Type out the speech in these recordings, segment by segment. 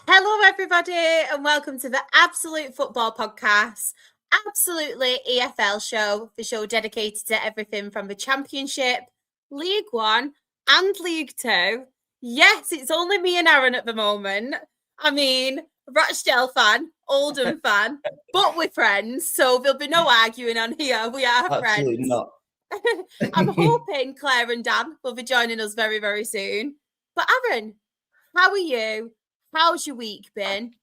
Hello, everybody, and welcome to the Absolute Football Podcast, Absolutely EFL Show, the show dedicated to everything from the Championship, League One, and League Two. Yes, it's only me and Aaron at the moment. I mean, Rochdale fan, Oldham fan, but we're friends, so there'll be no arguing on here. We are Absolutely friends. not. I'm hoping Claire and Dan will be joining us very, very soon. But Aaron, how are you? How's your week been?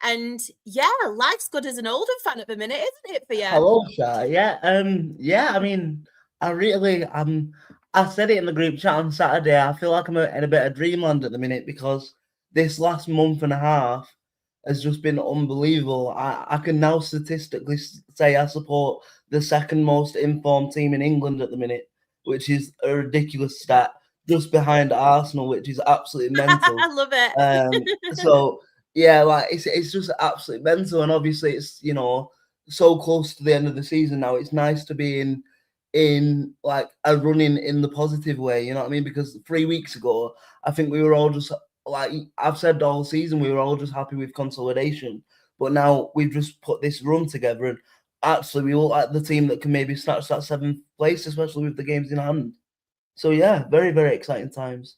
And yeah, life's good as an Oldham fan at the minute, isn't it for you? Hello, Shah. I mean, I said it in the group chat on Saturday. I feel like I'm in a bit of dreamland at the minute because this last month and a half has just been unbelievable. I can now statistically say I support the second most informed team in England at the minute, which is a ridiculous stat, just behind Arsenal, which is absolutely mental. I love it. So yeah, like it's just absolutely mental, and obviously it's so close to the end of the season now. It's nice to be in like a running in the positive way, you know what I mean? Because 3 weeks ago, I think we were all just like I've said all season, we were all just happy with consolidation. But now we've just put this run together, and actually we look like the team that can maybe snatch that seventh place, especially with the games in hand. So yeah, very, very exciting times.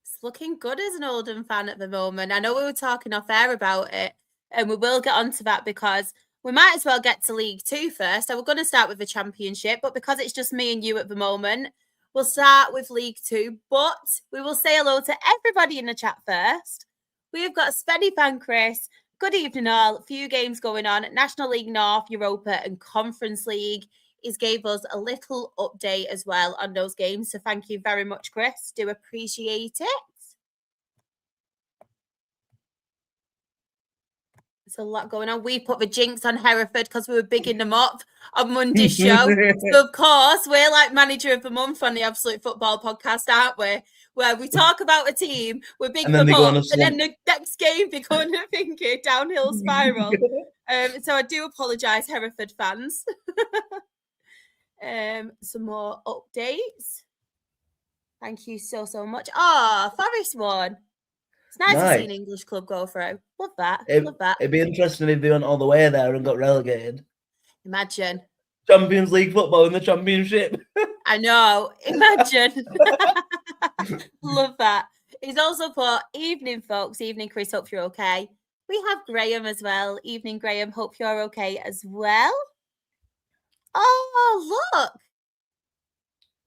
It's looking good as an Oldham fan at the moment. I know we were talking off air about it, and we will get onto that because we might as well get to League Two first. So we're going to start with the Championship, but because it's just me and you at the moment, we'll start with League Two. But we will say hello to everybody in the chat first. We've got Spenny fan Chris. Good evening, all. A few games going on. National League North, Europa, and Conference League. He's gave us a little update as well on those games. So thank you very much, Chris. Do appreciate it. There's a lot going on. We put the jinx on Hereford because we were bigging them up on Monday's show. So, of course, we're like manager of the month on the Absolute Football Podcast, aren't we? Where we talk about a team, we big them up, and then the next game they go on a downhill spiral. So I do apologise, Hereford fans. Some more updates. Thank you so much. Forest won. It's nice to see an English club go through. Love that. Love that. It'd be interesting if they went all the way there and got relegated. Imagine. Champions League football in the Championship. I know. Imagine. Love that. He's also put, evening, folks. Evening, Chris. Hope you're okay. We have Graham as well. Evening, Graham. Hope you're okay as well. Oh, look.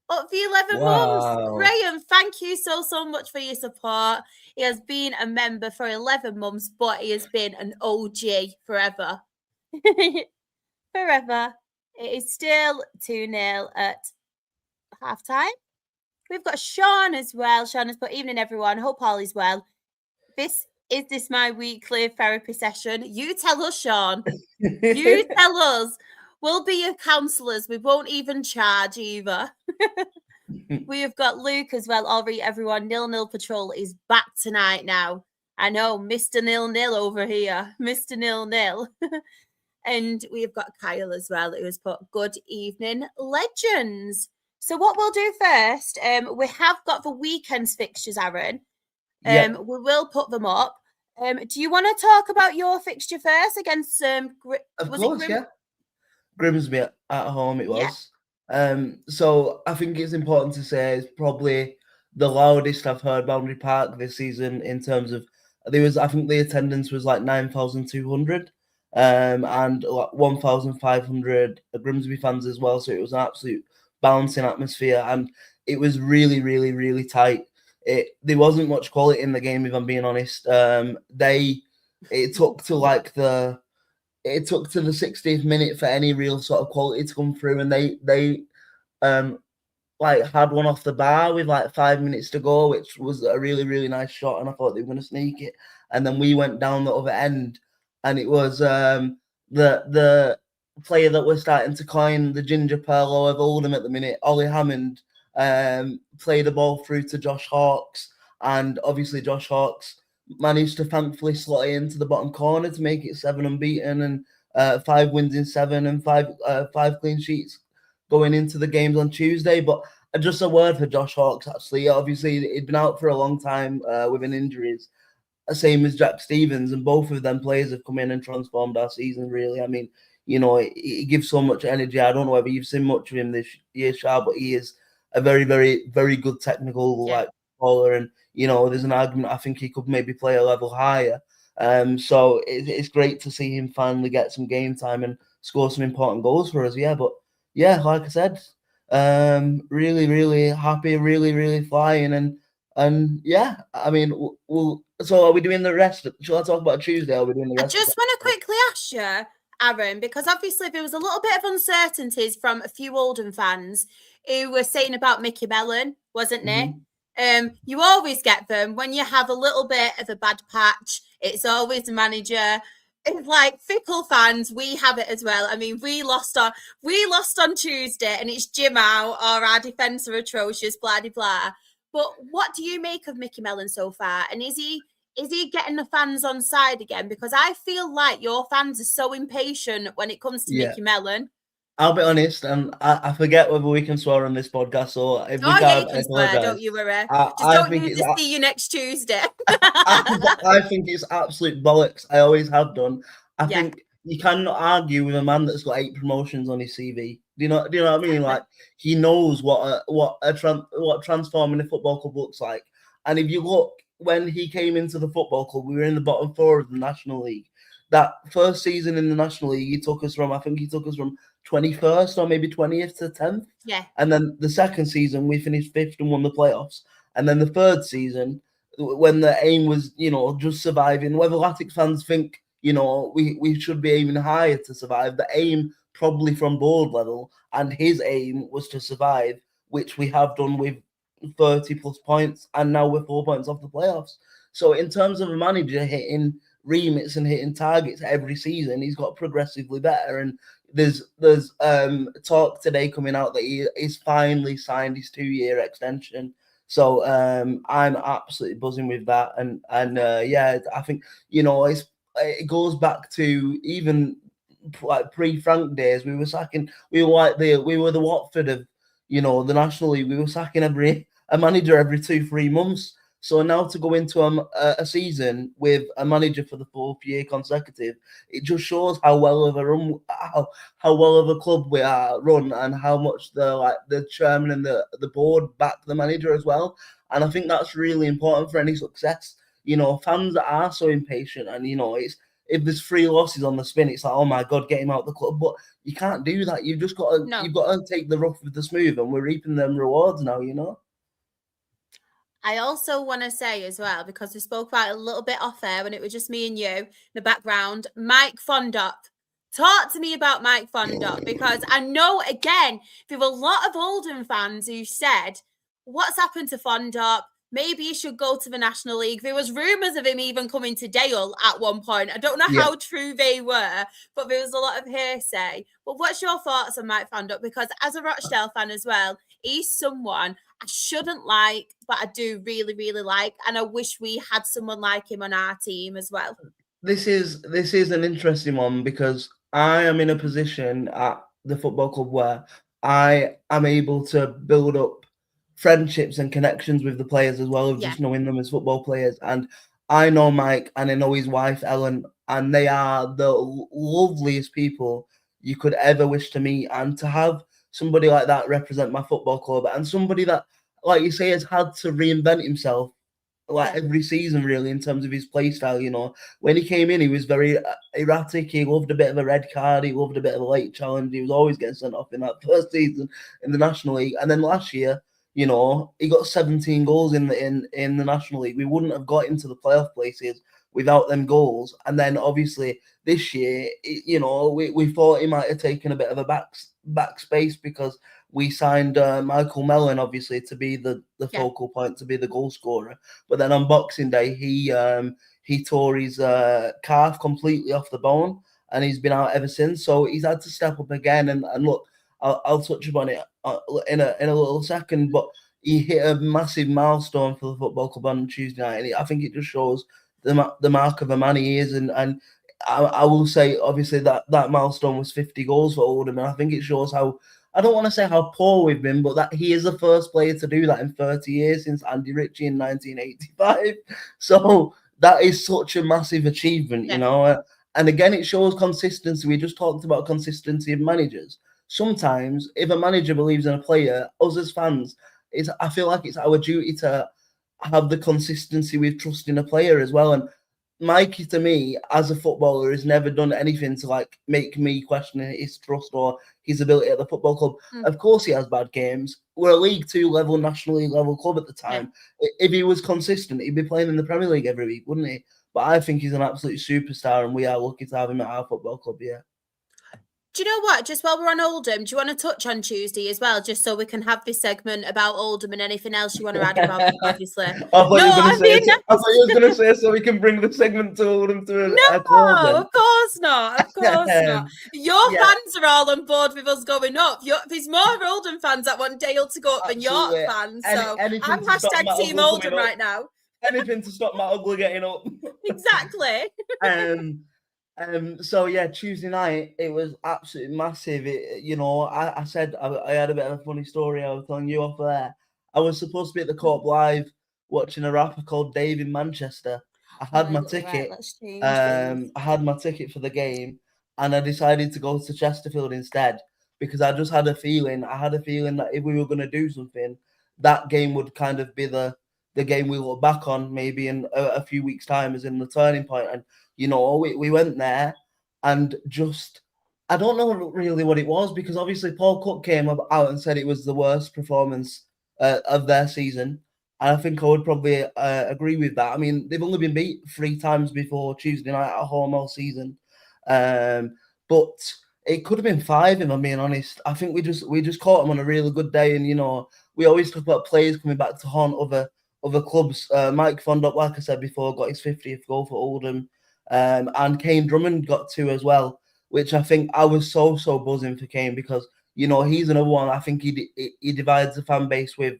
Up the 11 months. Graham, thank you so much for your support. He has been a member for 11 months, but he has been an OG forever. Forever. It is still 2-0 at halftime. We've got Sean as well. Sean has put, evening, everyone. Hope all is well. Is this my weekly therapy session? You tell us, Sean. You tell us. We'll be your counsellors. We won't even charge either. We have got Luke as well. All right, everyone. 0-0 Patrol is back tonight now. I know, Mr. 0-0 over here. Mr. 0-0. And we have got Kyle as well, who has put, good evening, legends. So what we'll do first, we have got the weekend's fixtures, Aaron. We will put them up. Do you want to talk about your fixture first against Grimsby at home it was. Yeah. So I think it's important to say it's probably the loudest I've heard Boundary Park this season in terms of I think the attendance was like 9,200 and like 1,500 Grimsby fans as well. So it was an absolute bouncing atmosphere and it was really, really, really tight. There wasn't much quality in the game, if I'm being honest. It took to the 60th minute for any real sort of quality to come through, and they like had one off the bar with like 5 minutes to go, which was a really, really nice shot, and I thought they were going to sneak it. And then we went down the other end, and it was the player that we're starting to coin the ginger pearl of Oldham at the minute, Ollie Hammond, played the ball through to Josh Hawkes, and obviously Josh Hawkes managed to thankfully slot it into the bottom corner to make it 7 unbeaten and 5 wins in 7 and 5 clean sheets going into the games on Tuesday. But just a word for Josh Hawkes, actually. Obviously, he'd been out for a long time with an injuries. same as Jack Stevens, and both of them players have come in and transformed our season. Really, I mean, you know, he gives so much energy. I don't know whether you've seen much of him this year, Shah, but he is a very, very, very good technical like bowler, and you know, there's an argument I think he could maybe play a level higher. So it's great to see him finally get some game time and score some important goals for us. Yeah, but yeah, like I said, really, really happy, really, really flying, and yeah, I mean, we'll. So are we doing the rest? Shall I talk about Tuesday? Or are we doing the rest? I just want to quickly ask you, Aaron, because obviously there was a little bit of uncertainties from a few Oldham fans who were saying about Mickey Mellon, wasn't there? You always get them when you have a little bit of a bad patch. It's always the manager. It's like fickle fans, we have it as well. I mean, we lost on Tuesday, and it's Jim out, or our defence are atrocious, blah blah blah. But what do you make of Mickey Mellon so far? And is he getting the fans on side again? Because I feel like your fans are so impatient when it comes to Mickey Mellon. I'll be honest, and I forget whether we can swear on this podcast, or if we can't, you can swear, don't you worry. Just don't need to see you next Tuesday. I think it's absolute bollocks. I always have done. I think you cannot argue with a man that's got 8 promotions on his CV. Do you know what I mean? Like, he knows what transforming a football club looks like. And if you look, when he came into the football club, we were in the bottom 4 of the National League. That first season in the National League, he took us from 21st or maybe 20th to 10th. Yeah. And then the second season, we finished 5th and won the playoffs. And then the third season, when the aim was, you know, just surviving, whether Athletic fans think, you know, we should be aiming higher to survive, the aim probably from board level, and his aim was to survive, which we have done with 30 plus points, and now we're 4 points off the playoffs. So in terms of a manager hitting remits and hitting targets every season, he's got progressively better. And there's talk today coming out that he is finally signed his 2-year extension. So I'm absolutely buzzing with that. And yeah, I think, you know, it goes back to even like pre-Frank days. We were the Watford of, you know, the National League. We were sacking a manager every 2-3 months. So now to go into a season with a manager for the 4th year consecutive, it just shows how well of a run, how well of a club we are run, and how much the chairman and the board back the manager as well. And I think that's really important for any success. You know, fans are so impatient, and you know, if there's 3 losses on the spin, it's like, oh my god, get him out of the club. But you can't do that. You've just got to you've got to take the rough with the smooth, and we're reaping them rewards now. You know. I also want to say as well, because we spoke about it a little bit off air when it was just me and you in the background, Mike Fondop. Talk to me about Mike Fondop, because I know, again, there were a lot of Oldham fans who said, what's happened to Fondop? Maybe he should go to the National League. There was rumours of him even coming to Dale at one point. I don't know how true they were, but there was a lot of hearsay. But what's your thoughts on Mike Fondop? Because as a Rochdale fan as well, he's someone I shouldn't like, but I do really, really like. And I wish we had someone like him on our team as well. This is an interesting one, because I am in a position at the football club where I am able to build up friendships and connections with the players as well, of just knowing them as football players. And I know Mike, and I know his wife Ellen, and they are the loveliest people you could ever wish to meet. And to have somebody like that represent my football club, and somebody that, like you say, has had to reinvent himself every season, really, in terms of his play style. You know, when he came in, he was very erratic. He loved a bit of a red card. He loved a bit of a late challenge. He was always getting sent off in that first season in the National League. And then last year, you know, he got 17 goals in the National League. We wouldn't have got into the playoff places without them goals. And then obviously this year, you know, we thought he might have taken a bit of a back space, because we signed Michael Mellon, obviously, to be the focal point, to be the goal scorer. But then on Boxing Day, he tore his calf completely off the bone, and he's been out ever since. So he's had to step up again. And look, I'll touch upon it in a little second, but he hit a massive milestone for the football club on Tuesday night, and I think it just shows the mark of a man he is. And I will say, obviously, that milestone was 50 goals for Oldham, and I think it shows how, I don't want to say how poor we've been, but that he is the first player to do that in 30 years, since Andy Ritchie in 1985. So that is such a massive achievement, you know. And again, it shows consistency. We just talked about consistency of managers. Sometimes, if a manager believes in a player, us as fans, I feel like it's our duty to have the consistency with trusting a player as well. And Mikey, to me, as a footballer, has never done anything to like make me question his trust or his ability at the football club. Of course, he has bad games. We're a League Two level, National League level club at the time. If he was consistent, he'd be playing in the Premier League every week, wouldn't he? But I think he's an absolute superstar, and we are lucky to have him at our football club. Yeah. Do you know what? Just while we're on Oldham, do you want to touch on Tuesday as well, just so we can have this segment about Oldham and anything else you want to add about them, obviously? I thought you were going to say so we can bring the segment to Oldham to a close. No, of course not. Of course not. Your fans are all on board with us going up. There's more Oldham fans that want Dale to go up than York fans. So I'm hashtag Team Oldham right now. Anything to stop Matt Ugly getting up. Exactly. So yeah, Tuesday night it was absolutely massive. I said I had a bit of a funny story I was telling you off there. I was supposed to be at the Court Live watching a rapper called Dave in Manchester. I had my ticket. I had my ticket for the game, and I decided to go to Chesterfield instead because I just had a feeling. I had a feeling that if we were going to do something, that game would kind of be the game we look back on maybe in a few weeks' time as in the turning point. And we went there and just, I don't know really what it was because obviously Paul Cook came out and said it was the worst performance of their season. And I think I would probably agree with that. I mean, they've only been beat 3 times before Tuesday night at home all season. But it could have been 5, if I'm being honest. I think we just caught them on a really good day. And, we always talk about players coming back to haunt other clubs. Mike Fondop, like I said before, got his 50th goal for Oldham. And Kane Drummond got 2 as well, which I think I was so buzzing for Kane because he's another one. I think he divides the fan base with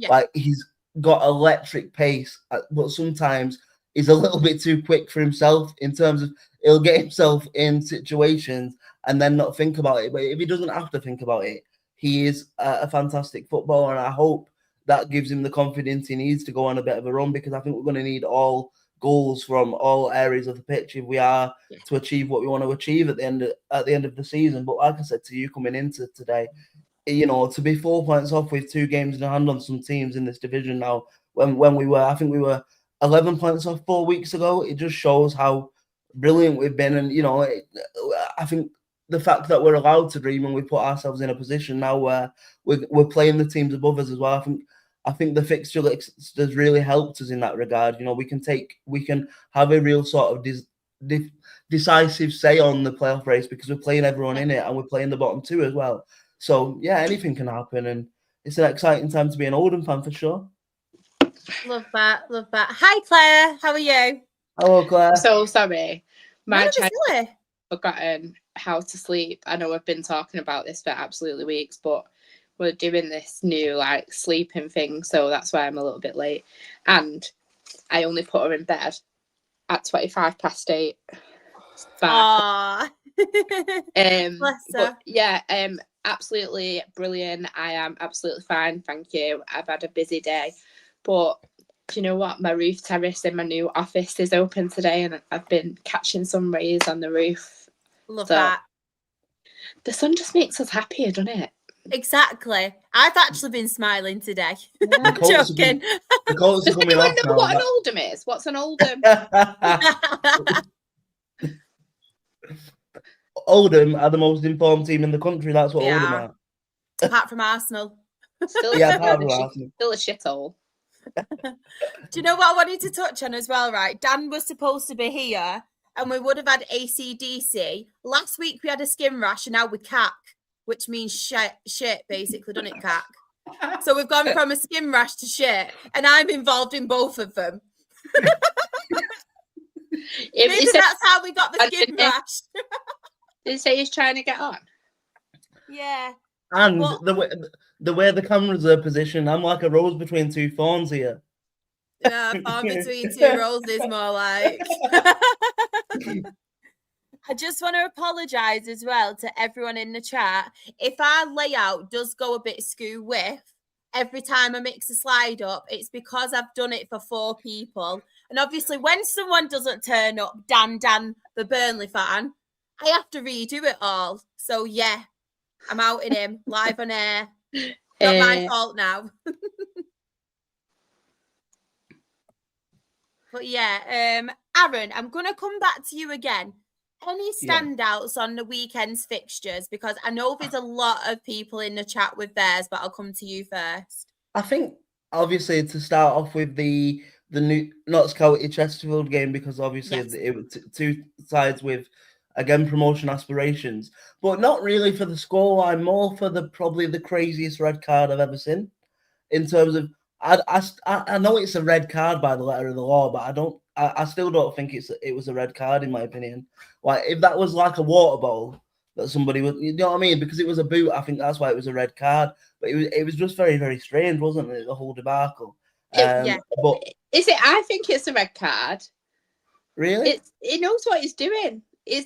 like he's got electric pace, but sometimes he's a little bit too quick for himself in terms of he'll get himself in situations and then not think about it. But if he doesn't have to think about it, he is a fantastic footballer, and I hope that gives him the confidence he needs to go on a bit of a run because I think we're going to need all goals from all areas of the pitch if we are to achieve what we want to achieve at the end of the season. But like I said to you coming into today, to be 4 points off with 2 games in hand on some teams in this division now, when we were 11 points off 4 weeks ago, it just shows how brilliant we've been. And I think the fact that we're allowed to dream and we put ourselves in a position now where we're playing the teams above us as well. I think the fixture list has really helped us in that regard. We can have a real sort of decisive say on the playoff race because we're playing everyone in it and we're playing the bottom 2 as well. So yeah, anything can happen, and it's an exciting time to be an Oldham fan for sure. Love that. Hi Claire, how are you? Hello Claire. So sorry, my child forgotten how to sleep. I know we've been talking about this for absolutely weeks, but we're doing this new sleeping thing, so that's why I'm a little bit late. And I only put her in bed at 8:25. Bless her. Yeah, absolutely brilliant. I am absolutely fine, thank you. I've had a busy day, but do you know what? My roof terrace in my new office is open today, and I've been catching some rays on the roof. Love that. The sun just makes us happier, doesn't it? Exactly. I've actually been smiling today. I'm joking. The colds are coming off now. What an Oldham is? What's an Oldham? Oldham are the most informed team in the country. That's what Oldham are. Apart from Arsenal. Still a shithole. Do you know what I wanted to touch on as well, right? Dan was supposed to be here and we would have had AC/DC. Last week we had a skin rash and now we cack, which means shit basically, doesn't it, cack? So we've gone from a skin rash to shit, and I'm involved in both of them. Maybe that's how we got the skin rash. Did he say he's trying to get on? Yeah. And the way the cameras are positioned, I'm like a rose between 2 thorns here. Yeah, thorn between 2 roses, more like. I just want to apologise as well to everyone in the chat. If our layout does go a bit skew with, every time I mix a slide up, it's because I've done it for 4 people. And obviously, when someone doesn't turn up, Dan, the Burnley fan, I have to redo it all. So, yeah, I'm outing him live on air. Not my fault now. But yeah, Aaron, I'm going to come back to you again. Any standouts on the weekend's fixtures? Because I know there's a lot of people in the chat with theirs, but I'll come to you first. I think, obviously, to start off with the new Notts County Chesterfield game, because obviously it was 2 sides with, again, promotion aspirations, but not really for the scoreline, more for probably the craziest red card I've ever seen. In terms of, I know it's a red card by the letter of the law, but I still don't think it was a red card in my opinion. Like if that was like a water bowl that somebody would, you know what I mean? Because it was a boot, I think that's why it was a red card. But it was just very, very strange, wasn't it? The whole debacle. Yeah. But is it? I think it's a red card. Really? He knows what he's doing. He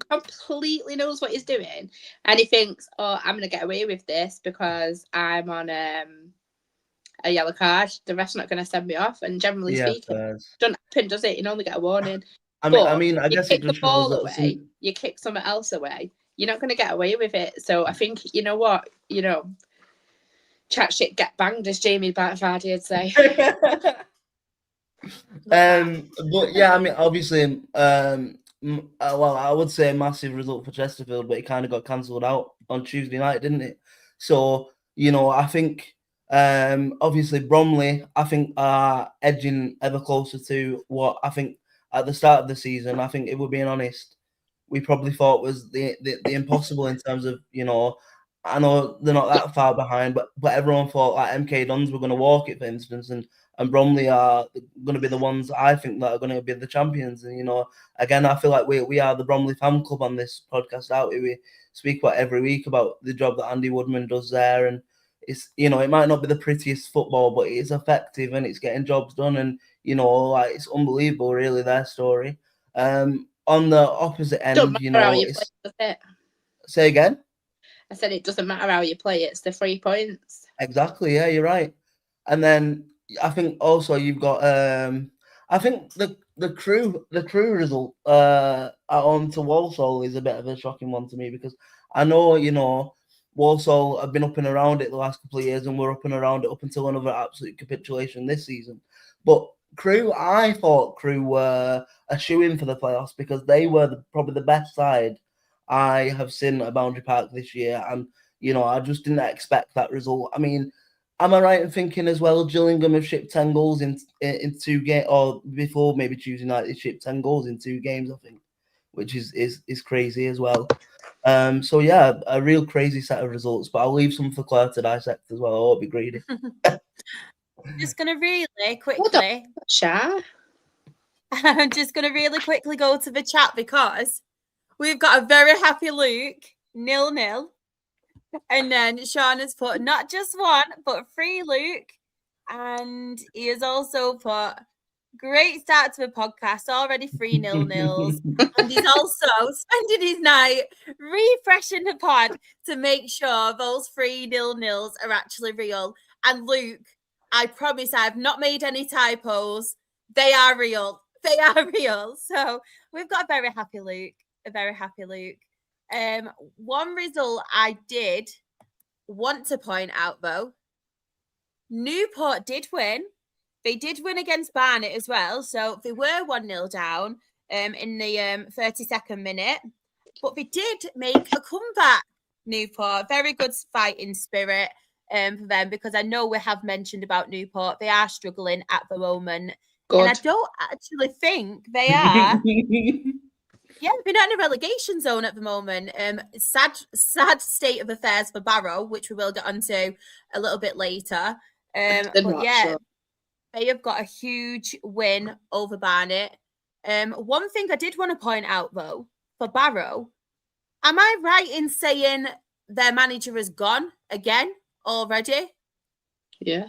completely knows what he's doing, and he thinks, "Oh, I'm going to get away with this because I'm on a yellow card. The ref's not going to send me off." And generally speaking, don't happen, does it? You normally get a warning. I mean, I guess it just the ball away. You kick something else away. You're not going to get away with it. So I think, you know what, chat shit, get banged, as Jamie Vardy would say. But yeah, I mean, obviously, well, I would say a massive result for Chesterfield, but it kind of got cancelled out on Tuesday night, didn't it? So, I think, obviously, Bromley, I think, are edging ever closer to what I think at the start of the season. I think, if we're being honest, we probably thought was the impossible in terms of, I know they're not that far behind, but everyone thought like MK Dons were going to walk it, for instance, and Bromley are going to be the ones I think that are going to be the champions. And again, I feel like we are the Bromley fan club on this podcast. We speak about every week about the job that Andy Woodman does there, and it's it might not be the prettiest football, but it is effective and it's getting jobs done, and like it's unbelievable, really, their story. On the opposite end, Don't matter how you play, does it? Say again. I said it doesn't matter how you play, it's the 3 points. Exactly, yeah, you're right. And then I think also you've got I think the crew result at home to Walsall is a bit of a shocking one to me, because I know, Walsall have been up and around it the last couple of years, and we're up and around it up until another absolute capitulation this season. But I thought Crew were a shoo-in for the playoffs, because they were probably the best side I have seen at Boundary Park this year, and I just didn't expect that result. I mean, am I right in thinking as well, Gillingham have shipped 10 goals in 2 games, or before maybe Tuesday night they shipped 10 goals in 2 games, I think, which is crazy as well. So yeah, a real crazy set of results, but I'll leave some for Claire to dissect as well. I won't be greedy. Just gonna really quickly. I'm just gonna really quickly go to the chat, because we've got a very happy Luke, 0-0. And then Sean has put not just 1, but 3, Luke. And he has also put great start to the podcast, already 3 0-0s. And he's also spending his night refreshing the pod to make sure those 3 0-0s are actually real. And Luke, I promise I've not made any typos. They are real. They are real. So we've got a very happy Luke. One result I did want to point out, though, Newport did win. They did win against Barnet as well, so they were 1-0 down in the 32nd minute, but they did make a comeback. Newport, very good fighting spirit for them, because I know we have mentioned about Newport. They are struggling at the moment, and I don't actually think they are. Yeah, they're not in a relegation zone at the moment. Sad state of affairs for Barrow, which we will get onto a little bit later. But yeah, sure. They have got a huge win over Barnet. One thing I did want to point out, though, for Barrow, am I right in saying their manager has gone again already? Yeah.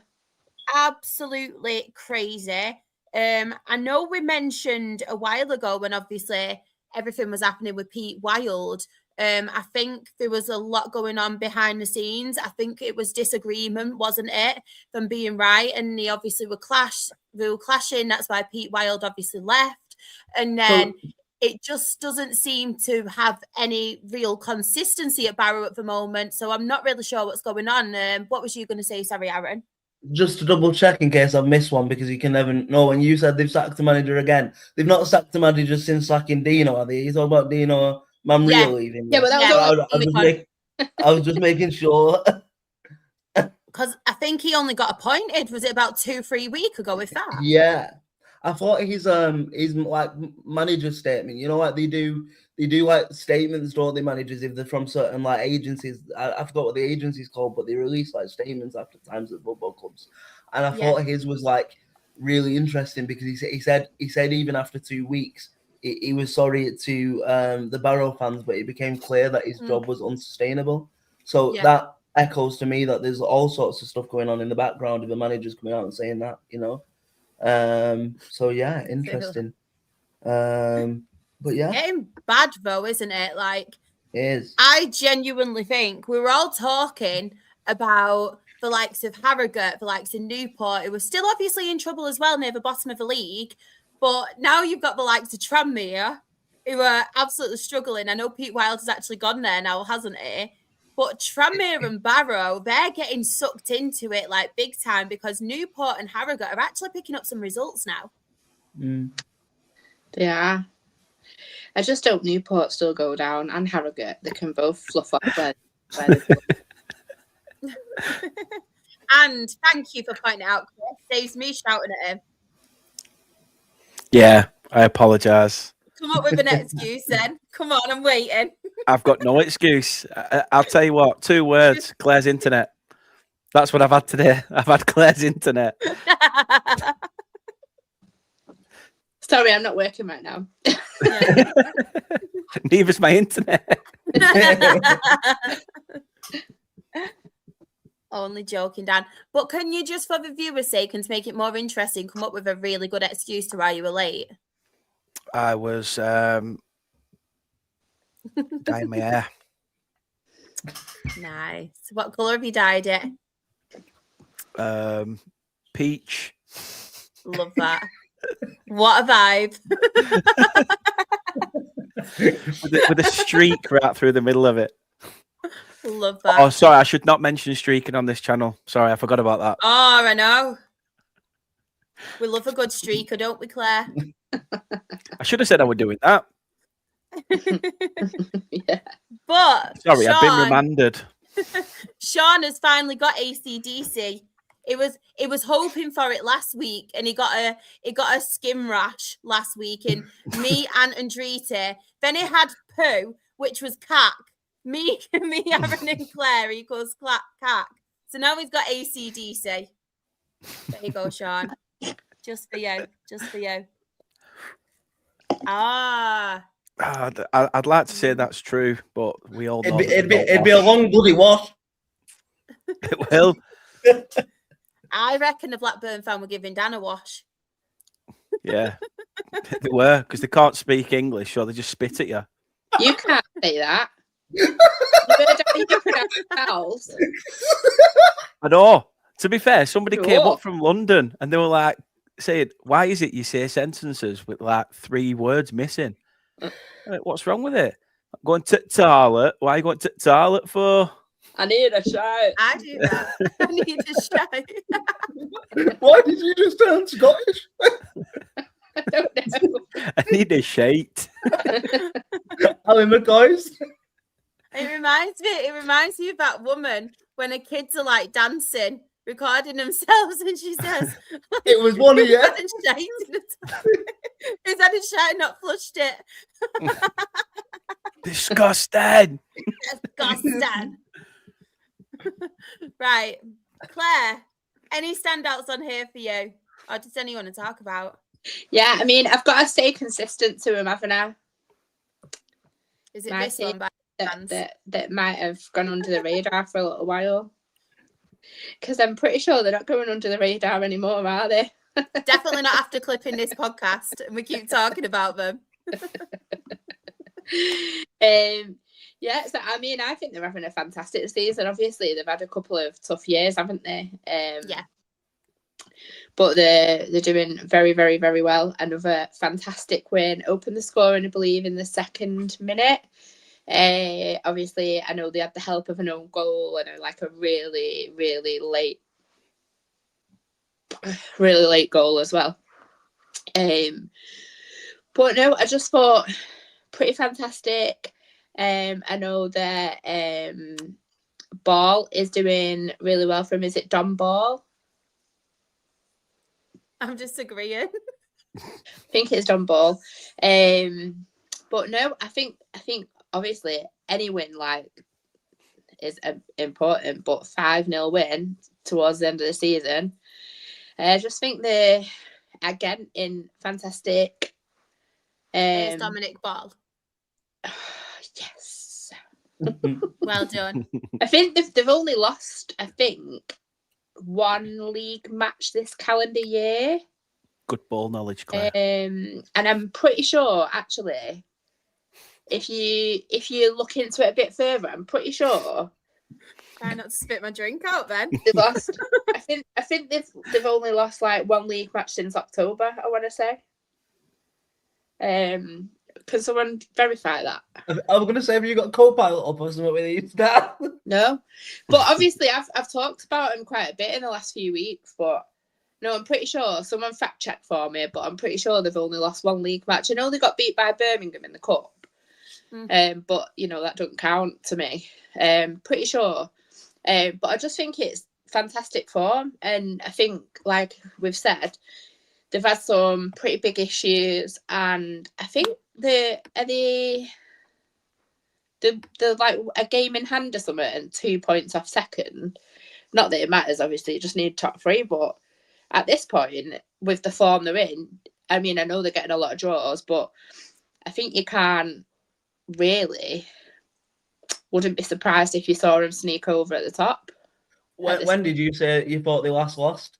Absolutely crazy. I know we mentioned a while ago, when obviously everything was happening with Pete Wild, I think there was a lot going on behind the scenes. I think it was disagreement, wasn't it? Them being right, and they obviously were clashing. That's why Pete Wild obviously left, and then it just doesn't seem to have any real consistency at Barrow at the moment. So I'm not really sure what's going on. What was you going to say? Sorry, Aaron. Just to double check in case I've missed one, because you can never know. When you said they've sacked the manager again, they've not sacked the manager since sacking Dino, are they? You talking about Dino Mamria leaving? Yeah, but that I was just making sure. Because I think he only got appointed. Was it about 2-3 weeks ago, if that? Yeah. I thought his like manager statement, you know, like they do like statements, don't they, managers, if they're from certain like agencies. I forgot what the agency's called, but they release like statements after times at football clubs. And I thought his was like really interesting, because he said even after 2 weeks, he was sorry to the Barrow fans, but it became clear that his job was unsustainable. So that echoes to me that there's all sorts of stuff going on in the background if the manager's coming out and saying that, you know. So yeah, interesting. But yeah, getting bad though, isn't it? Like, it is. I genuinely think we were all talking about the likes of Harrogate, the likes of Newport. It was still obviously in trouble as well, near the bottom of the league. But now you've got the likes of Tranmere, who are absolutely struggling. I know Pete Wild has actually gone there now, hasn't he? But Tranmere and Barrow, they're getting sucked into it like big time, because Newport and Harrogate are actually picking up some results now. Yeah. I just hope Newport still go down, and Harrogate. They can both fluff up where they go. And thank you for pointing out, Chris. Saves me shouting at him. Yeah, I apologise. Come up with an excuse then. Come on, I'm waiting. I've got no excuse. I'll tell you what, 2 words, Claire's internet. That's what I've had today. I've had Claire's internet. Sorry, I'm not working right now. Neither's my internet. Only joking, Dan. But can you just, for the viewer's sake and to make it more interesting, come up with a really good excuse to why you were late? I was dyeing my hair. Nice. What colour have you dyed it? Peach. Love that. What a vibe. with a streak right through the middle of it. Love that. Oh, sorry, I should not mention streaking on this channel. Sorry, I forgot about that. Oh, I know. We love a good streaker, don't we, Claire? I should have said I was doing that. Yeah. But sorry, Sean, I've been remanded. Sean has finally got ACDC. It was hoping for it last week, and he got a skin rash last week. And me and Andrita. Then he had poo, which was cack. Me, Aaron, and Claire equals cack. So now he's got ACDC. There you go, Sean. Just for you. Just for you. I'd like to say that's true, but we all know it'd be a long bloody wash. It will. I reckon the Blackburn fan were giving Dan a wash. Yeah, they were, because they can't speak English, so they just spit at you. You can't say that. You pronounce vowels. I know. To be fair, somebody came up from London and they were like saying, "Why is it you say sentences with like 3 words missing? Like, what's wrong with it? I'm going to toilet. Why are you going to toilet for? I need a shout. I do that. I need a shout. Why did you just turn Scottish? I don't know. I need a shite." Ali McCoy's. It reminds me of that woman when her kids are like dancing, recording themselves, and she says, "It was one of you." Who's had a shite and not flushed it? Disgusting. Disgusting. Right, Claire. Any standouts on here for you, or does anyone to talk about? Yeah, I mean, I've got to stay consistent to him, haven't I? Is it this one? That might have gone under the radar for a little while, because I'm pretty sure they're not going under the radar anymore, are they? Definitely not after clipping this podcast and we keep talking about them. Yeah, so I mean, I think they're having a fantastic season. Obviously, they've had a couple of tough years, haven't they? Yeah. But they're doing very, very, very well. Another fantastic win. Opened the scoring, I believe, in the second minute. Obviously, I know they had the help of an own goal and like a really, really late goal as well. But no, I just thought pretty fantastic. I know that Ball is doing really well for him. Is it Don Ball? I'm just agreeing. I think it's Don Ball. But no, I think obviously any win like is important, but 5-0 win towards the end of the season. I just think they're again in fantastic. It's Dominic Ball. Yes. Well done. I think they've only lost, I think, one league match this calendar year. Good ball knowledge, Claire. And I'm pretty sure, actually, if you look into it a bit further, I'm pretty sure. Try not to spit my drink out, then. They've lost. I think they've only lost like one league match since October, I want to say. Can someone verify that? I was going to say, have you got Copilot up or something with you? No, but obviously I've talked about him quite a bit in the last few weeks. But no, I'm pretty sure someone fact check for me. But I'm pretty sure they've only lost one league match. I know they got beat by Birmingham in the cup, but you know that doesn't count to me. Pretty sure. But I just think it's fantastic form, and I think, like we've said, they've had some pretty big issues, and I think they're like a game in hand or something and 2 points off second. Not that it matters, obviously, you just need top three, but at this point, with the form they're in, I mean, I know they're getting a lot of draws, but I think you can't really, wouldn't be surprised if you saw them sneak over at the top. When did you say you thought they last lost?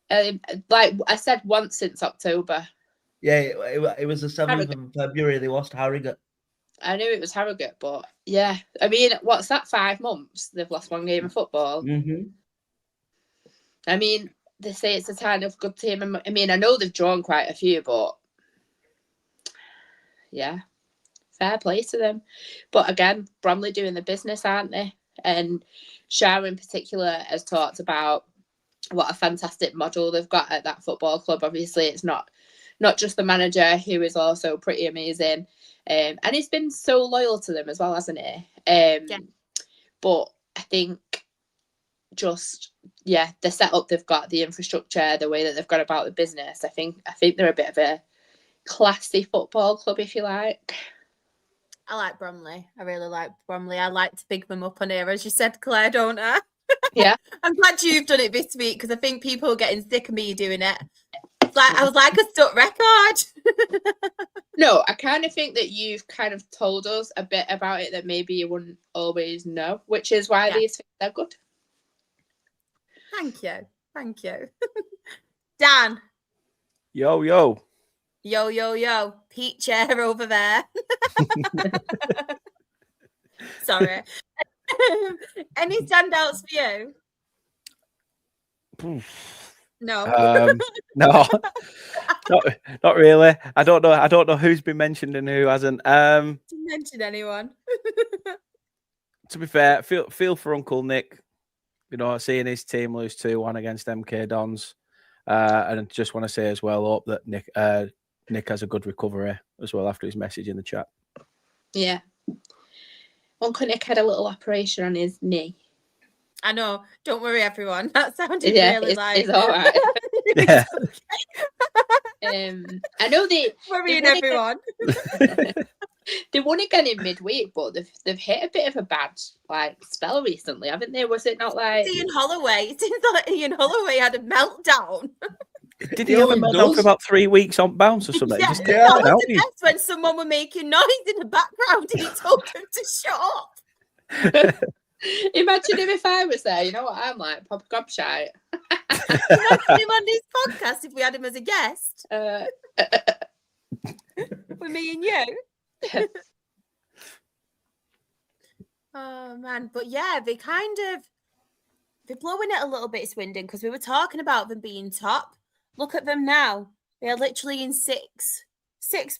Like I said, once since October. Yeah, it was the 7th of February they lost Harrogate. I knew it was Harrogate, but yeah. I mean, what's that, 5 months? They've lost one game of football. Mm-hmm. I mean, they say it's a kind of good team. I mean, I know they've drawn quite a few, but yeah, fair play to them. But again, Bromley doing the business, aren't they? And Shah in particular has talked about what a fantastic model they've got at that football club. Obviously, it's not just the manager, who is also pretty amazing. And he's been so loyal to them as well, hasn't he? Yeah. But I think just, yeah, the setup they've got, the infrastructure, the way that they've gone about the business, I think they're a bit of a classy football club, if you like. I like Bromley. I really like Bromley. I like to big them up on here, as you said, Claire, don't I? Yeah. I'm glad you've done it this week, because I think people are getting sick of me doing it. I was like a stuck record. No, I kind of think that you've kind of told us a bit about it that maybe you wouldn't always know, which is why these things are good. Thank you. Dan. Yo, yo. Yo, yo, yo. Pete chair over there. Sorry. Any standouts for you? No. No, not really. I don't know who's been mentioned and who hasn't. Didn't mention anyone. To be fair, feel for Uncle Nick. You know, seeing his team lose 2-1 against MK Dons, and I just want to say as well, hope that Nick has a good recovery as well after his message in the chat. Yeah, Uncle Nick had a little operation on his knee. I know. Don't worry, everyone. That sounded really like. It's all right. Yeah. I know worrying everyone. They won again in midweek, but they've hit a bit of a bad spell recently, haven't they? Was it not like Ian Holloway? It seems like Ian Holloway had a meltdown. Did he have a meltdown for about 3 weeks on bounce or something? Yeah, that was the best when someone were making noise in the background and he told them to shut up. Imagine him if I was there. You know what I'm like? Pop gobshite. Imagine him on this podcast if we had him as a guest. With me and you. Oh man, but yeah, they're blowing it a little bit, Swindon, because we were talking about them being top. Look at them now; they are literally in sixth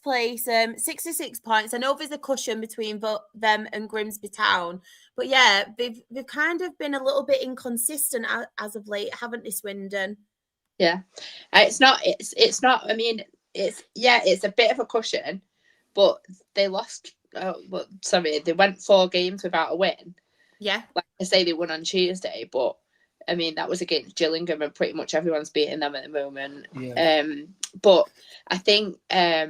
place, 66 points. I know there's a cushion between them and Grimsby Town, but yeah, they've kind of been a little bit inconsistent as of late, haven't they, Swindon? Yeah, it's not. I mean, it's a bit of a cushion, but they lost. They went 4 games without a win. Yeah, like I say, they won on Tuesday, but I mean that was against Gillingham, and pretty much everyone's beating them at the moment. Yeah. But I think I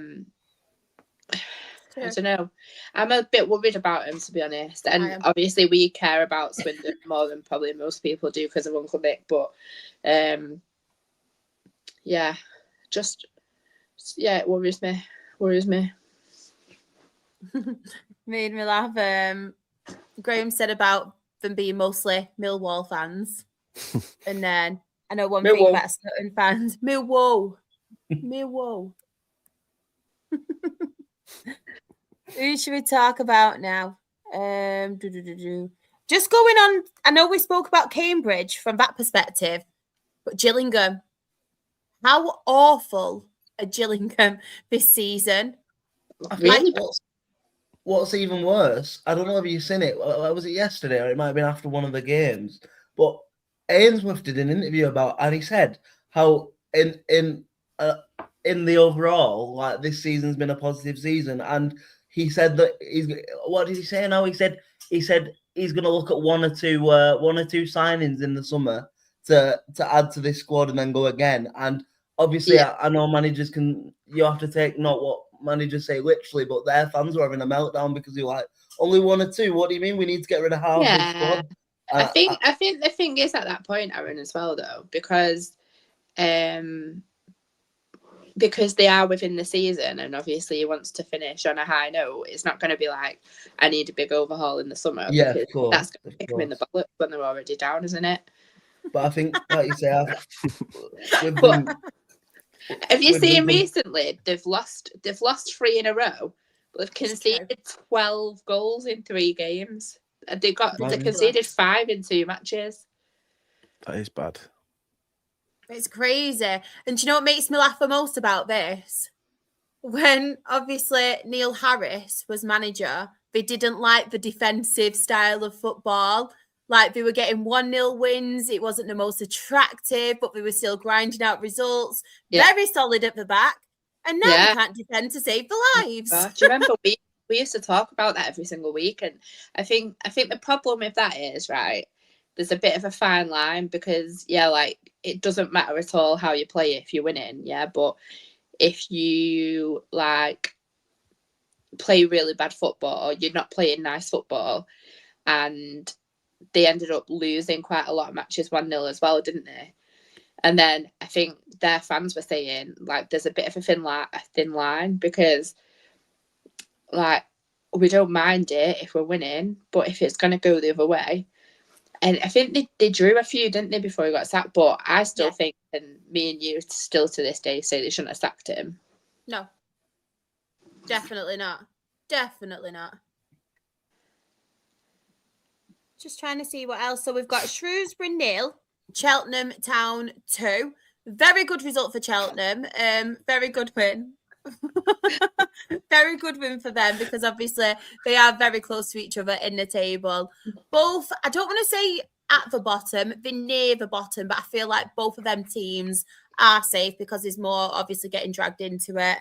don't know. I'm a bit worried about him, to be honest. And obviously, we care about Swindon more than probably most people do because of Uncle Nick. But yeah, it worries me. Made me laugh. Graham said about them being mostly Millwall fans, and then I know one thing about certain fans, Millwall. Who should we talk about now? Just going on. I know we spoke about Cambridge from that perspective, but Gillingham. How awful are Gillingham this season? Really? What's even worse, I don't know if you've seen it. Was it yesterday or it might have been after one of the games? But Ainsworth did an interview about, and he said how in the overall, like this season's been a positive season, and he said that what did he say now? He said he's going to look at one or two signings in the summer to add to this squad and then go again. And obviously, I know managers you have to take not what managers say literally, but their fans were having a meltdown because you're like, only 1 or 2. What do you mean we need to get rid of half the squad? I think the thing is at that point, Aaron, as well though, because they are within the season, and obviously he wants to finish on a high note. It's not going to be like, I need a big overhaul in the summer. Yeah, of course. That's going to kick them in the butt when they're already down, isn't it? But I think, like you say, have you seen recently? They've lost 3 in a row, but they've conceded 12 goals in 3 games. They conceded 5 in 2 matches. That is bad. It's crazy. And do you know what makes me laugh the most about this? When obviously Neil Harris was manager, they didn't like the defensive style of football. Like they were getting 1-0 wins. It wasn't the most attractive, but they were still grinding out results. Yeah. Very solid at the back. And now they can't defend to save their lives. Do you remember we used to talk about that every single week? And I think the problem with that is, right, there's a bit of a fine line because, like, it doesn't matter at all how you play if you're winning, but if you, like, play really bad football or you're not playing nice football, and they ended up losing quite a lot of matches 1-0 as well, didn't they? And then I think their fans were saying, like, there's a bit of a thin line because, like, we don't mind it if we're winning, but if it's going to go the other way. And I think they drew a few, didn't they, before he got sacked? But I still think, and me and you still to this day say they shouldn't have sacked him. No. Definitely not. Definitely not. Just trying to see what else. So we've got Shrewsbury 0, Cheltenham Town 2. Very good result for Cheltenham. Very good win. Very good win for them because obviously they are very close to each other in the table. Both, I don't want to say at the bottom, they're near the bottom, but I feel like both of them teams are safe because there's more obviously getting dragged into it.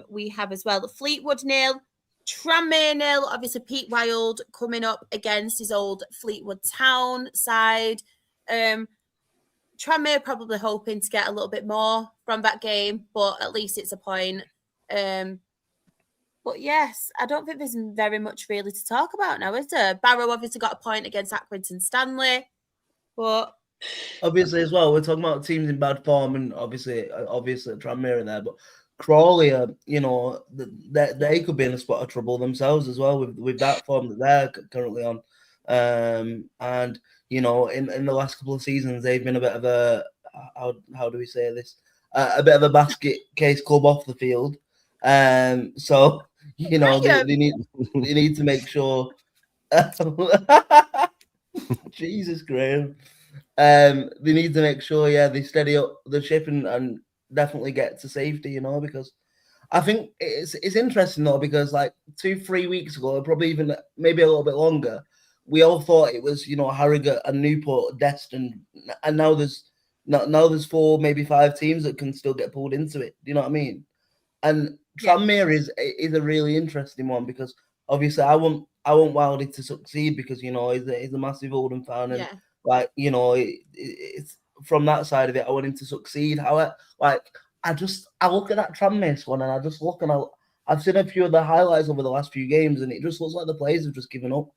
We have as well Fleetwood 0, Tranmere 0. Obviously Pete Wild coming up against his old Fleetwood Town side. Tranmere probably hoping to get a little bit more from that game, but at least it's a point. But yes, I don't think there's very much really to talk about now, is there? Barrow obviously got a point against Accrington Stanley, but obviously as well, we're talking about teams in bad form, and obviously Tranmere in there, but Crawley, they could be in a spot of trouble themselves as well with that form that they're currently on. And in the last couple of seasons, they've been a bit of a how do we say this? A bit of a basket case club off the field. So they need to make sure Jesus, Graham. They need to make sure, they steady up the ship and definitely get to safety, because I think it's interesting though, because like 2-3 weeks ago, probably even maybe a little bit longer, we all thought it was, Harrogate and Newport destined, and now there's 4, maybe 5 teams that can still get pulled into it. Do you know what I mean? And Tranmere is a really interesting one, because obviously I want Wildy to succeed, because he's a massive Oldham fan, and it's from that side of it, I want him to succeed. However, I look at that Tranmere one, and I just look, and I've seen a few of the highlights over the last few games, and it just looks like the players have just given up.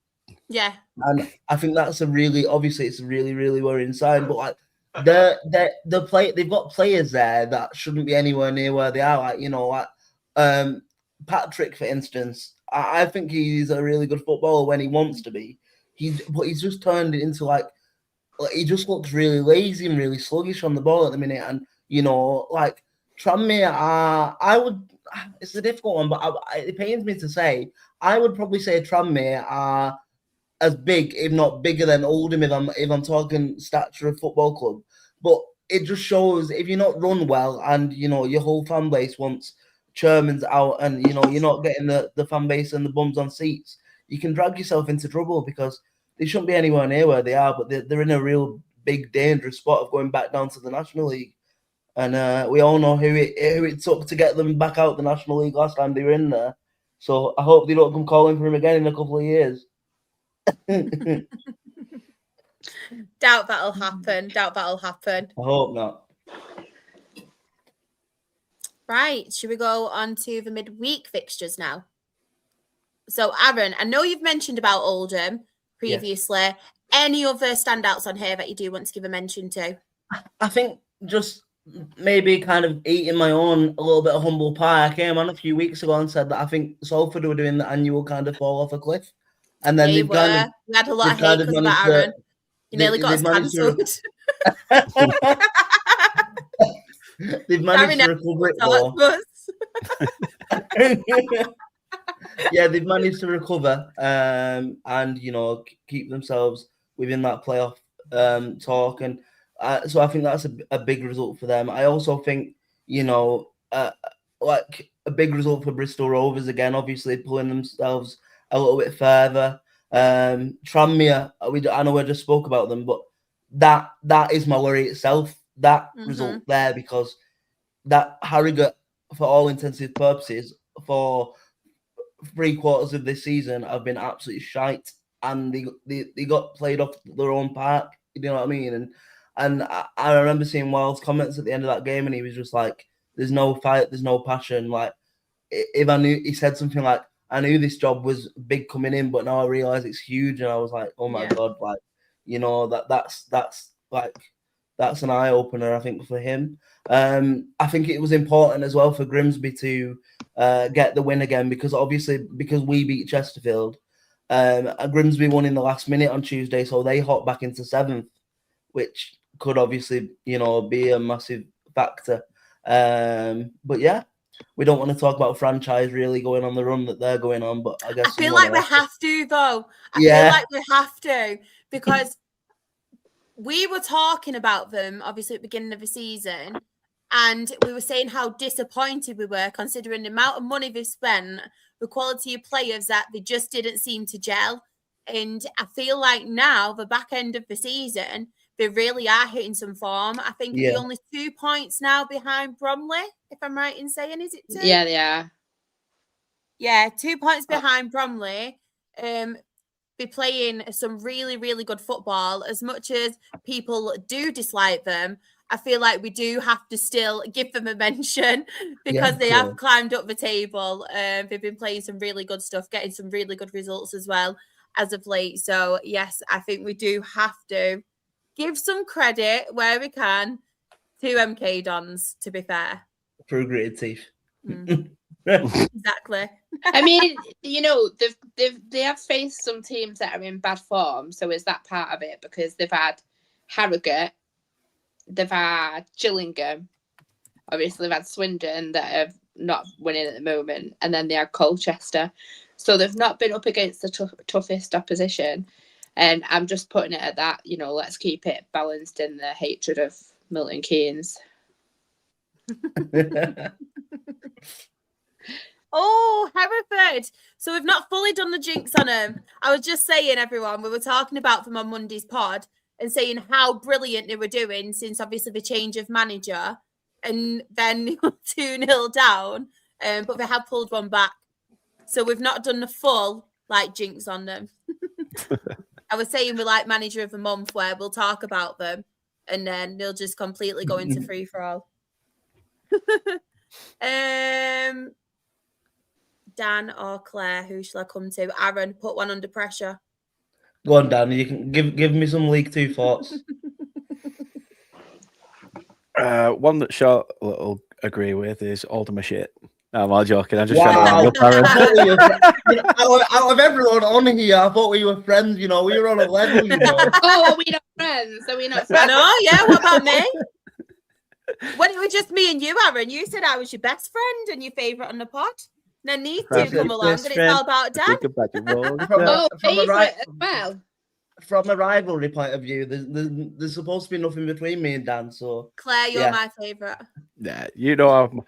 Yeah. And I think that's it's a really, really worrying sign. But like they've got players there that shouldn't be anywhere near where they are. Patrick, for instance, I think he's a really good footballer when he wants to be. But he's just turned it into he just looks really lazy and really sluggish on the ball at the minute. And Tranmere it's a difficult one, but it pains me to say, I would probably say Tranmere are as big, if not bigger than Oldham, if I'm talking stature of football club. But it just shows, if you're not run well, and your whole fan base wants chairmans out, and you're not getting the fan base and the bums on seats, you can drag yourself into trouble, because they shouldn't be anywhere near where they are, but they're in a real big dangerous spot of going back down to the National League. And we all know who it took to get them back out the National League last time they were in there. So I hope they don't come calling for him again in a couple of years. Doubt that'll happen. I hope not. Right, should we go on to the midweek fixtures now? So, Aaron, I know you've mentioned about Oldham previously. Yes. Any other standouts on here that you do want to give a mention to? I think just maybe kind of eating my own a little bit of humble pie. I came on a few weeks ago and said that I think Salford were doing the annual kind of fall off a cliff. And then we had a lot of hate because of that, Aaron. You nearly got us cancelled. They've managed to recover it though. Yeah, they've managed to recover and keep themselves within that playoff talk, and so I think that's a big result for them. I also think a big result for Bristol Rovers again, obviously pulling themselves a little bit further. Tranmere, I know I just spoke about them, but that is my worry itself. That result there, because that Harrogate, for all intensive purposes, for 3/4 of this season, have been absolutely shite, and they got played off their own park. You know what I mean? And I remember seeing Wild's comments at the end of that game, and he was just like, "There's no fight, there's no passion." Like, if I knew, he said something like, "I knew this job was big coming in, but now I realize it's huge." And I was like, "Oh my god!" Like, that's an eye opener, I think, for him. I think it was important as well for Grimsby to get the win again, because we beat Chesterfield. Grimsby won in the last minute on Tuesday, so they hopped back into 7th, which could obviously, be a massive factor. But yeah, we don't want to talk about franchise really going on the run that they're going on, but I guess I feel like we have to, though. I feel like we have to, because we were talking about them, obviously, at the beginning of the season, and we were saying how disappointed we were considering the amount of money they've spent, the quality of players, that they just didn't seem to gel. And I feel like now, the back end of the season, they really are hitting some form. I think they're only 2 points now behind Bromley, if I'm right in saying. Is it 2? Yeah, they are. Yeah, 2 points behind Bromley. Be playing some really, really good football. As much as people do dislike them, I feel like we do have to still give them a mention, because they have climbed up the table. They've been playing some really good stuff, getting some really good results as well as of late. So yes, I think we do have to give some credit where we can to MK Dons, to be fair. For gritted teeth. Exactly. I mean, they have faced some teams that are in bad form, so is that part of it? Because they've had Harrogate, they've had Gillingham, obviously they've had Swindon that are not winning at the moment, and then they had Colchester. So they've not been up against the toughest opposition. And I'm just putting it at that, let's keep it balanced in the hatred of Milton Keynes. Oh, Hereford. So we've not fully done the jinx on them. I was just saying, everyone, we were talking about them on Monday's pod and saying how brilliant they were doing since obviously the change of manager, and then 2-0 down, but they have pulled one back. So we've not done the full jinx on them. I was saying we're like manager of the month, where we'll talk about them and then they'll just completely go into free for all. Dan or Claire, who shall I come to? Aaron, put one under pressure. Go on, Dan. You can give me some League Two thoughts. One that Charlotte will agree with is Oldham are shit. No, I'm all joking. I'm just trying to Aaron. Out of everyone on here, I thought we were friends. We were on a level. Oh, are we not friends? Are we not friends? I know, yeah. What about me? When it was just me and you, Aaron, you said I was your best friend and your favourite on the pod. Then these two come along and it's all about Dan. From a rivalry point of view, there's supposed to be nothing between me and Dan. So Claire, you're my favourite. Yeah, I'm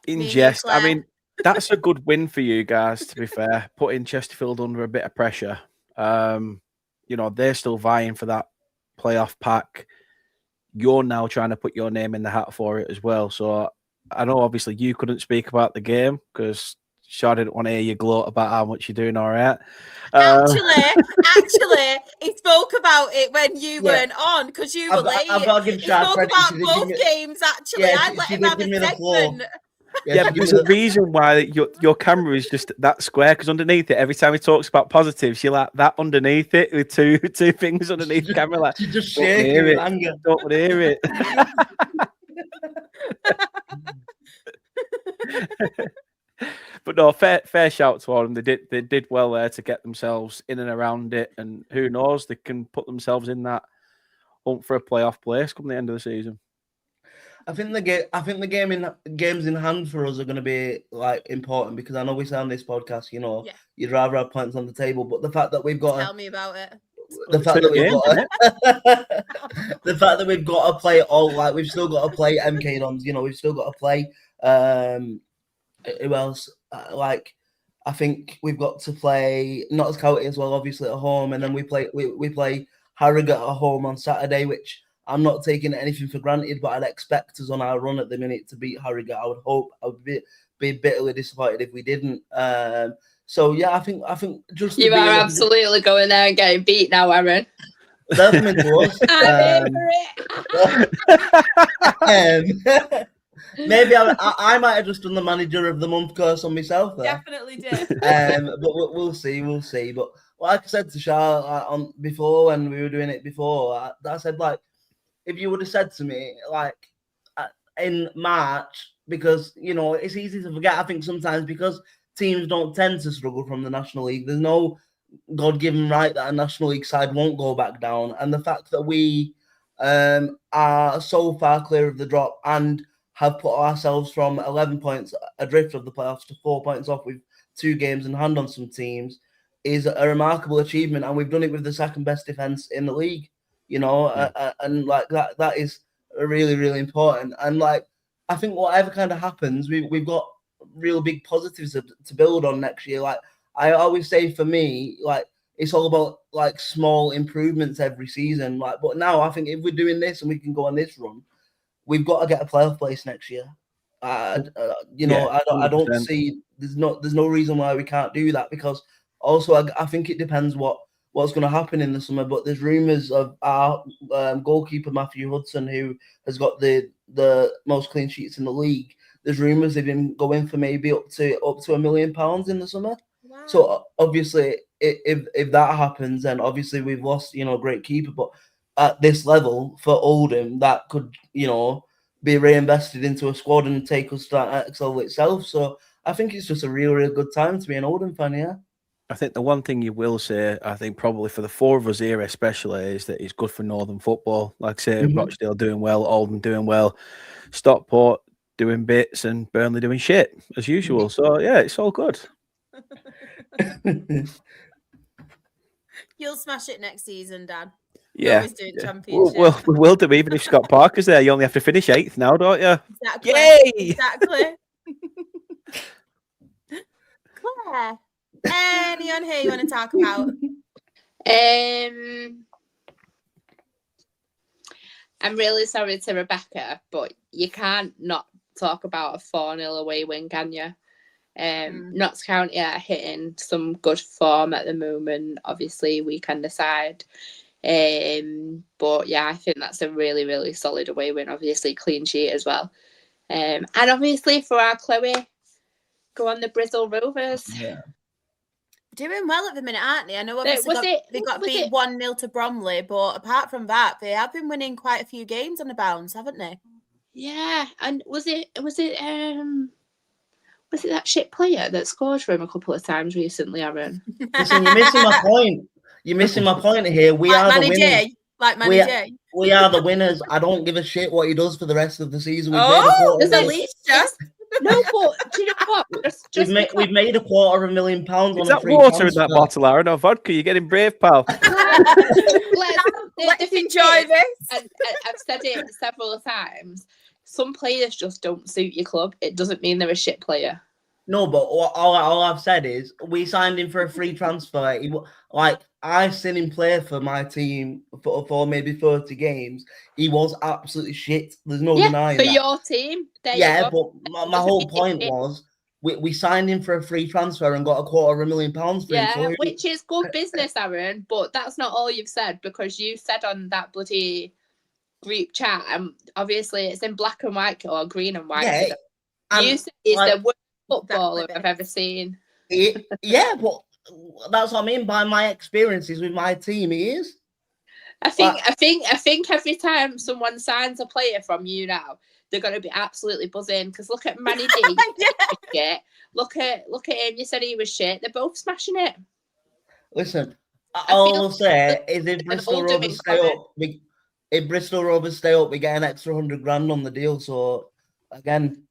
in jest. I mean, that's a good win for you guys, to be fair. Putting Chesterfield under a bit of pressure. They're still vying for that playoff pack. You're now trying to put your name in the hat for it as well. So I know obviously you couldn't speak about the game because Shaw didn't want to hear you gloat about how much you're doing all right. Actually, he spoke about it when you weren't on because you were late. He spoke about both games, actually. I let him have a segment. Yeah, but there's a reason why your camera is just that square, because underneath it, every time he talks about positives, you're like that underneath it with two things underneath the camera. Like, you just shaking with anger. Don't want to hear it. But no, fair shout to all of them. They did well there to get themselves in and around it, and who knows, they can put themselves in that hunt for a playoff place come the end of the season. I think the games in hand for us are going to be important, because I know we say on this podcast, you'd rather have points on the table, but the fact that we've got tell me about it. The fact that we've got to play all we've still got to play MK Dons, we've still got to play who else? I think we've got to play Notts County as well, obviously at home, and then we play Harrogate at home on Saturday, which I'm not taking anything for granted, but I'd expect us on our run at the minute to beat Harrogate. I would hope. I would be bitterly disappointed if we didn't. So yeah, I think just you are absolutely going there and getting beat now, Aaron. That's meant to us. Maybe I might have just done the manager of the month curse on myself there. Definitely did. But we'll see. But like I said to Charlotte on before, when we were doing it before, I said if you would have said to me in March, because it's easy to forget. I think sometimes because teams don't tend to struggle from the National League, there's no God-given right that a National League side won't go back down, and the fact that we are so far clear of the drop and have put ourselves from 11 points adrift of the playoffs to 4 points off with 2 games in hand on some teams is a remarkable achievement, and we've done it with the second best defense in the league. And that is really, really important. And I think whatever kind of happens, we've got real big positives to build on next year. I always say, for me, it's all about small improvements every season. But now I think if we're doing this and we can go on this run, we've got to get a playoff place next year. I don't see there's no reason why we can't do that, because also I think it depends what's going to happen in the summer. But there's rumours of our goalkeeper Matthew Hudson, who has got the most clean sheets in the league. There's rumours of him going for maybe up to £1 million in the summer. Wow. So obviously, if that happens, then obviously we've lost a great keeper. But at this level for Oldham, that could be reinvested into a squad and take us to that next level itself. So I think it's just a real, real good time to be an Oldham fan. Yeah. I think the one thing you will say, I think probably for the 4 of us here especially, is that it's good for Northern football. Like I say, Rochdale doing well, Oldham doing well, Stockport doing bits, and Burnley doing shit as usual. So yeah, it's all good. You'll smash it next season, Dan. Yeah. Always do it championship. We will do, even if Scott Parker's there. You only have to finish 8th now, don't you? Exactly. Yay! Exactly. Claire, anyone here you want to talk about? I'm really sorry to Rebecca, but you can't not talk about a 4-0 away win, can you? Notts County are hitting some good form at the moment. Obviously, weekend aside. But yeah, I think that's a really, really solid away win. Obviously, clean sheet as well. And obviously for our Chloe, go on the Bristol Rovers. Yeah. Doing well at the minute, aren't they? I know obviously they got beat 1-0 to Bromley, but apart from that, they have been winning quite a few games on the bounce, haven't they? Yeah, and was it that shit player that scored for him a couple of times recently, Aaron? Listen, you're missing my point. You're missing my point here. We are the winners. We are the winners. I don't give a shit what he does for the rest of the season. No, but do you know what? We've made £250,000 on Is a that free water transfer. in that bottle, Aaron, or vodka? You're getting brave, pal. Let's enjoy this. And I've said it several times. Some players just don't suit your club. It doesn't mean they're a shit player. No, but all I've said is we signed him for a free transfer. I've seen him play for my team for maybe 30 games. He was absolutely shit. There's no denying for that. your team. There yeah, you go. But my whole point was we signed him for a free transfer and got £250,000 for him. So which is good business, Aaron. But that's not all you've said, because you said on that bloody group chat, obviously it's in black and white or green and white. Yeah, you said he's the worst footballer I've ever seen. Yeah, but that's what I mean by my experiences with my team. He is. I think every time someone signs a player from you now, they're going to be absolutely buzzing, because look at Manny D. Shit. Look at him. You said he was shit. They're both smashing it. Listen, all I'll say is if Bristol Rovers stay up, we get an extra $100,000 on the deal. So again,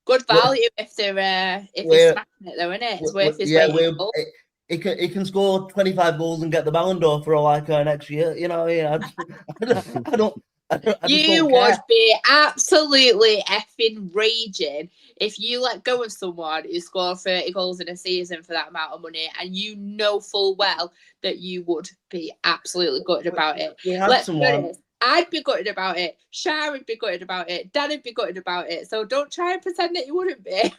good value if they're smashing it, though, isn't it? It's worth his weight. He can score 25 goals and get the Ballon d'Or for all I care next year. You know, I don't. You would be absolutely effing raging if you let go of someone who scored 30 goals in a season for that amount of money, and you know full well that you would be absolutely gutted about it. I'd be gutted about it. Shah would be gutted about it. Dan would be gutted about it. So don't try and pretend that you wouldn't be.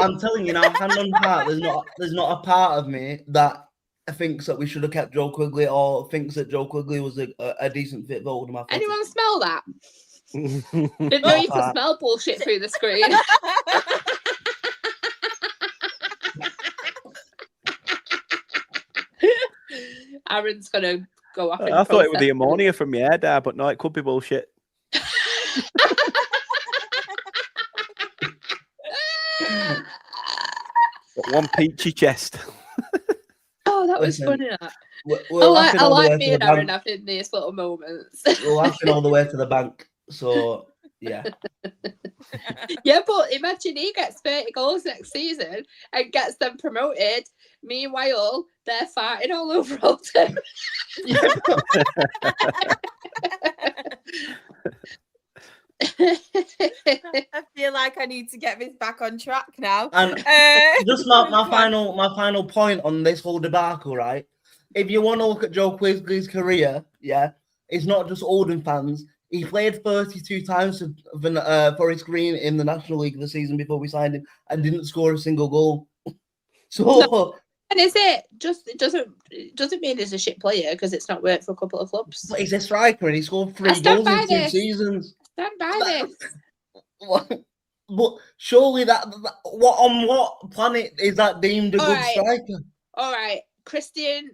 I'm telling you now, hand on heart, there's not a part of me that thinks that we should have kept Joe Quigley, or thinks that Joe Quigley was a decent fit for Oldham Athletic. Anyone smell that? Didn't know you could smell bullshit through the screen. Aaron's gonna go off. I thought it was the ammonia from your hair, Dad, but no, it could be bullshit. One peachy chest. Oh, that was funny. That. I like being Aaron having these little moments. We're laughing all the way to the bank. So yeah. Yeah, but imagine he gets 30 goals next season and gets them promoted. Meanwhile, they're farting all over Oldham. I feel like I need to get this back on track now. And just my final point on this whole debacle, right? If you want to look at Joe Quigley's career, it's not just Oldham fans. He played 32 times for Forest Green in the National League the season before we signed him, and didn't score a single goal. So, and is it it doesn't mean he's a shit player because it's not worked for a couple of clubs. But he's a striker and he scored 3 goals in 2 seasons. Stand by this. But surely on what planet is that deemed a good striker? All right, Christian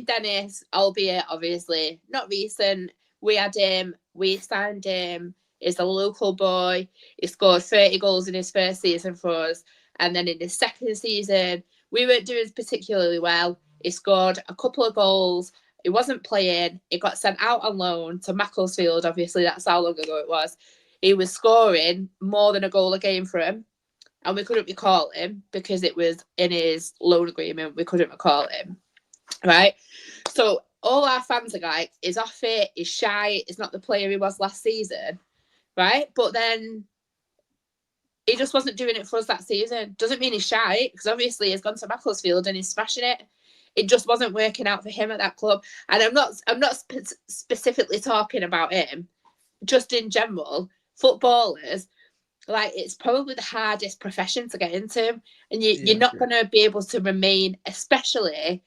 Dennis, albeit obviously not recent. We had him. We signed him. He's a local boy. He scored 30 goals in his first season for us. And then in his second season, we weren't doing particularly well. He scored a couple of goals. He wasn't playing. He got sent out on loan to Macclesfield. Obviously, that's how long ago it was. He was scoring more than a goal a game for him. and we couldn't recall him because it was in his loan agreement. We couldn't recall him, right? So all our fans are like, he's off it, he's shy, he's not the player he was last season, right? But then he just wasn't doing it for us that season. Doesn't mean he's shy, because obviously he's gone to Macclesfield and he's smashing it. It just wasn't working out for him at that club. And I'm not specifically talking about him, just in general. Footballers, like, it's probably the hardest profession to get into, and you're not going to be able to remain, especially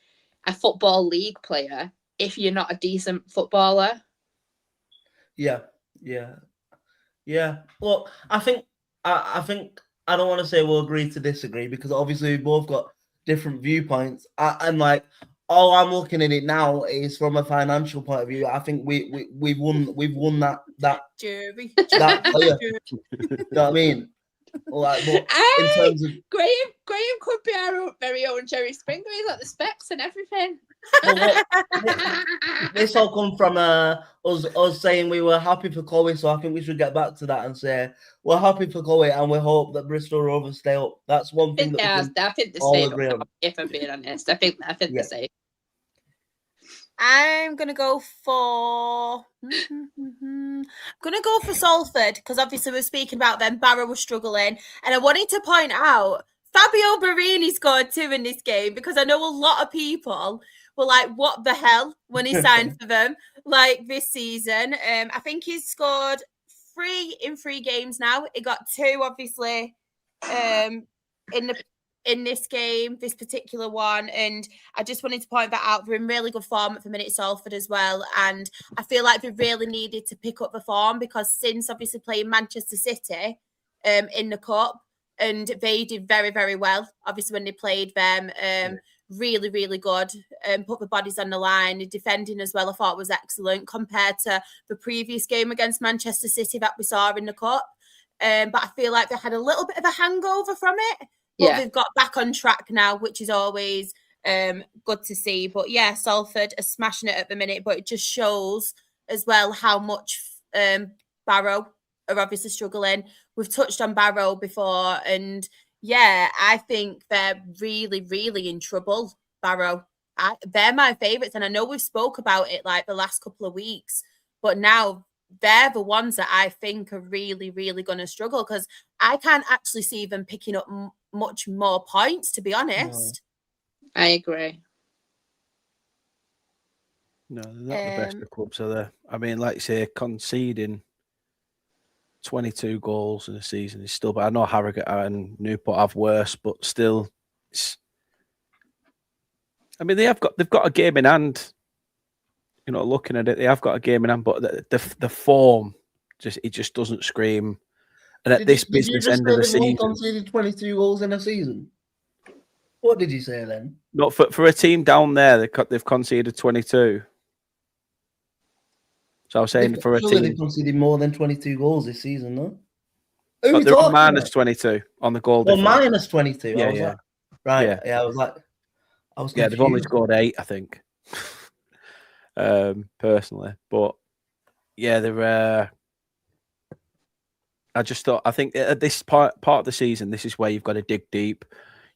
a football league player, if you're not a decent footballer. Yeah. Well, I think I don't want to say we'll agree to disagree, because obviously we both got different viewpoints. And like, all I'm looking at it now is from a financial point of view. I think we've won that Jury. that player. You know what I mean? Like, but in terms of Graham could be our very own Jerry Springer. He's got the specs and everything. This all come from us saying we were happy for Chloe, so I think we should get back to that and say we're happy for Chloe and we hope that Bristol Rovers stay up. That's one thing I think they stay up, if I'm being honest. I think they stay. I'm gonna go for Salford, because obviously we're speaking about them. Barrow was struggling, and I wanted to point out Fabio Barini scored 2 in this game, because I know a lot of people were like, "What the hell?" when he signed for them, like, this season. I think he's scored 3 in 3 games now. He got 2, obviously, in this game, this particular one, and I just wanted to point that out. They're in really good form at the minute, Salford as well, and I feel like they really needed to pick up the form, because since obviously playing Manchester City in the cup, and they did very, very well, obviously, when they played them, really, really good, put the bodies on the line. The defending as well, I thought, was excellent compared to the previous game against Manchester City that we saw in the cup, but I feel like they had a little bit of a hangover from it. But they've got back on track now, which is always good to see. But yeah, Salford are smashing it at the minute. But it just shows as well how much Barrow are obviously struggling. We've touched on Barrow before. And yeah, I think they're really, really in trouble, Barrow. They're my favourites. And I know we've spoke about it like the last couple of weeks. But now they're the ones that I think are really, really going to struggle, because I can't actually see them picking up much more points, to be honest. No. I agree. No, they're not the best of clubs, are they? I mean, like you say, conceding 22 goals in a season is still, but I know Harrogate and Newport have worse, but still, I mean, they've got a game in hand. You know, looking at it, they have got a game in hand, but the form just doesn't scream. And at this business end of the season, conceded 22 goals in a season. What did you say then? Not for a team down there, they've conceded 22. So I was saying for a team, they've conceded more than 22 goals this season, though. But they're on minus 22 on the goal difference. Minus 22. Yeah, like, right. Yeah, I was confused. They've only scored 8, I think. Personally, but yeah, they're. I think at this part of the season, this is where you've got to dig deep.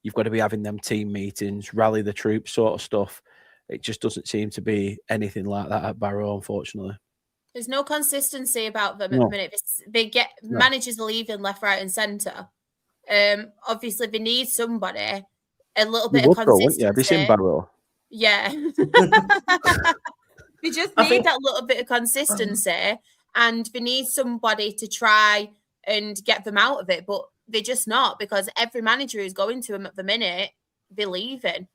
You've got to be having them team meetings, rally the troops, sort of stuff. It just doesn't seem to be anything like that at Barrow, unfortunately. There's no consistency about them at the minute. They get managers leaving left, right, and centre. Obviously, they need somebody, a little bit of consistency. Yeah, this in Barrow. Yeah. We just need that little bit of consistency, and we need somebody to try and get them out of it, but they're just not, because every manager who's going to them at the minute, they're leaving.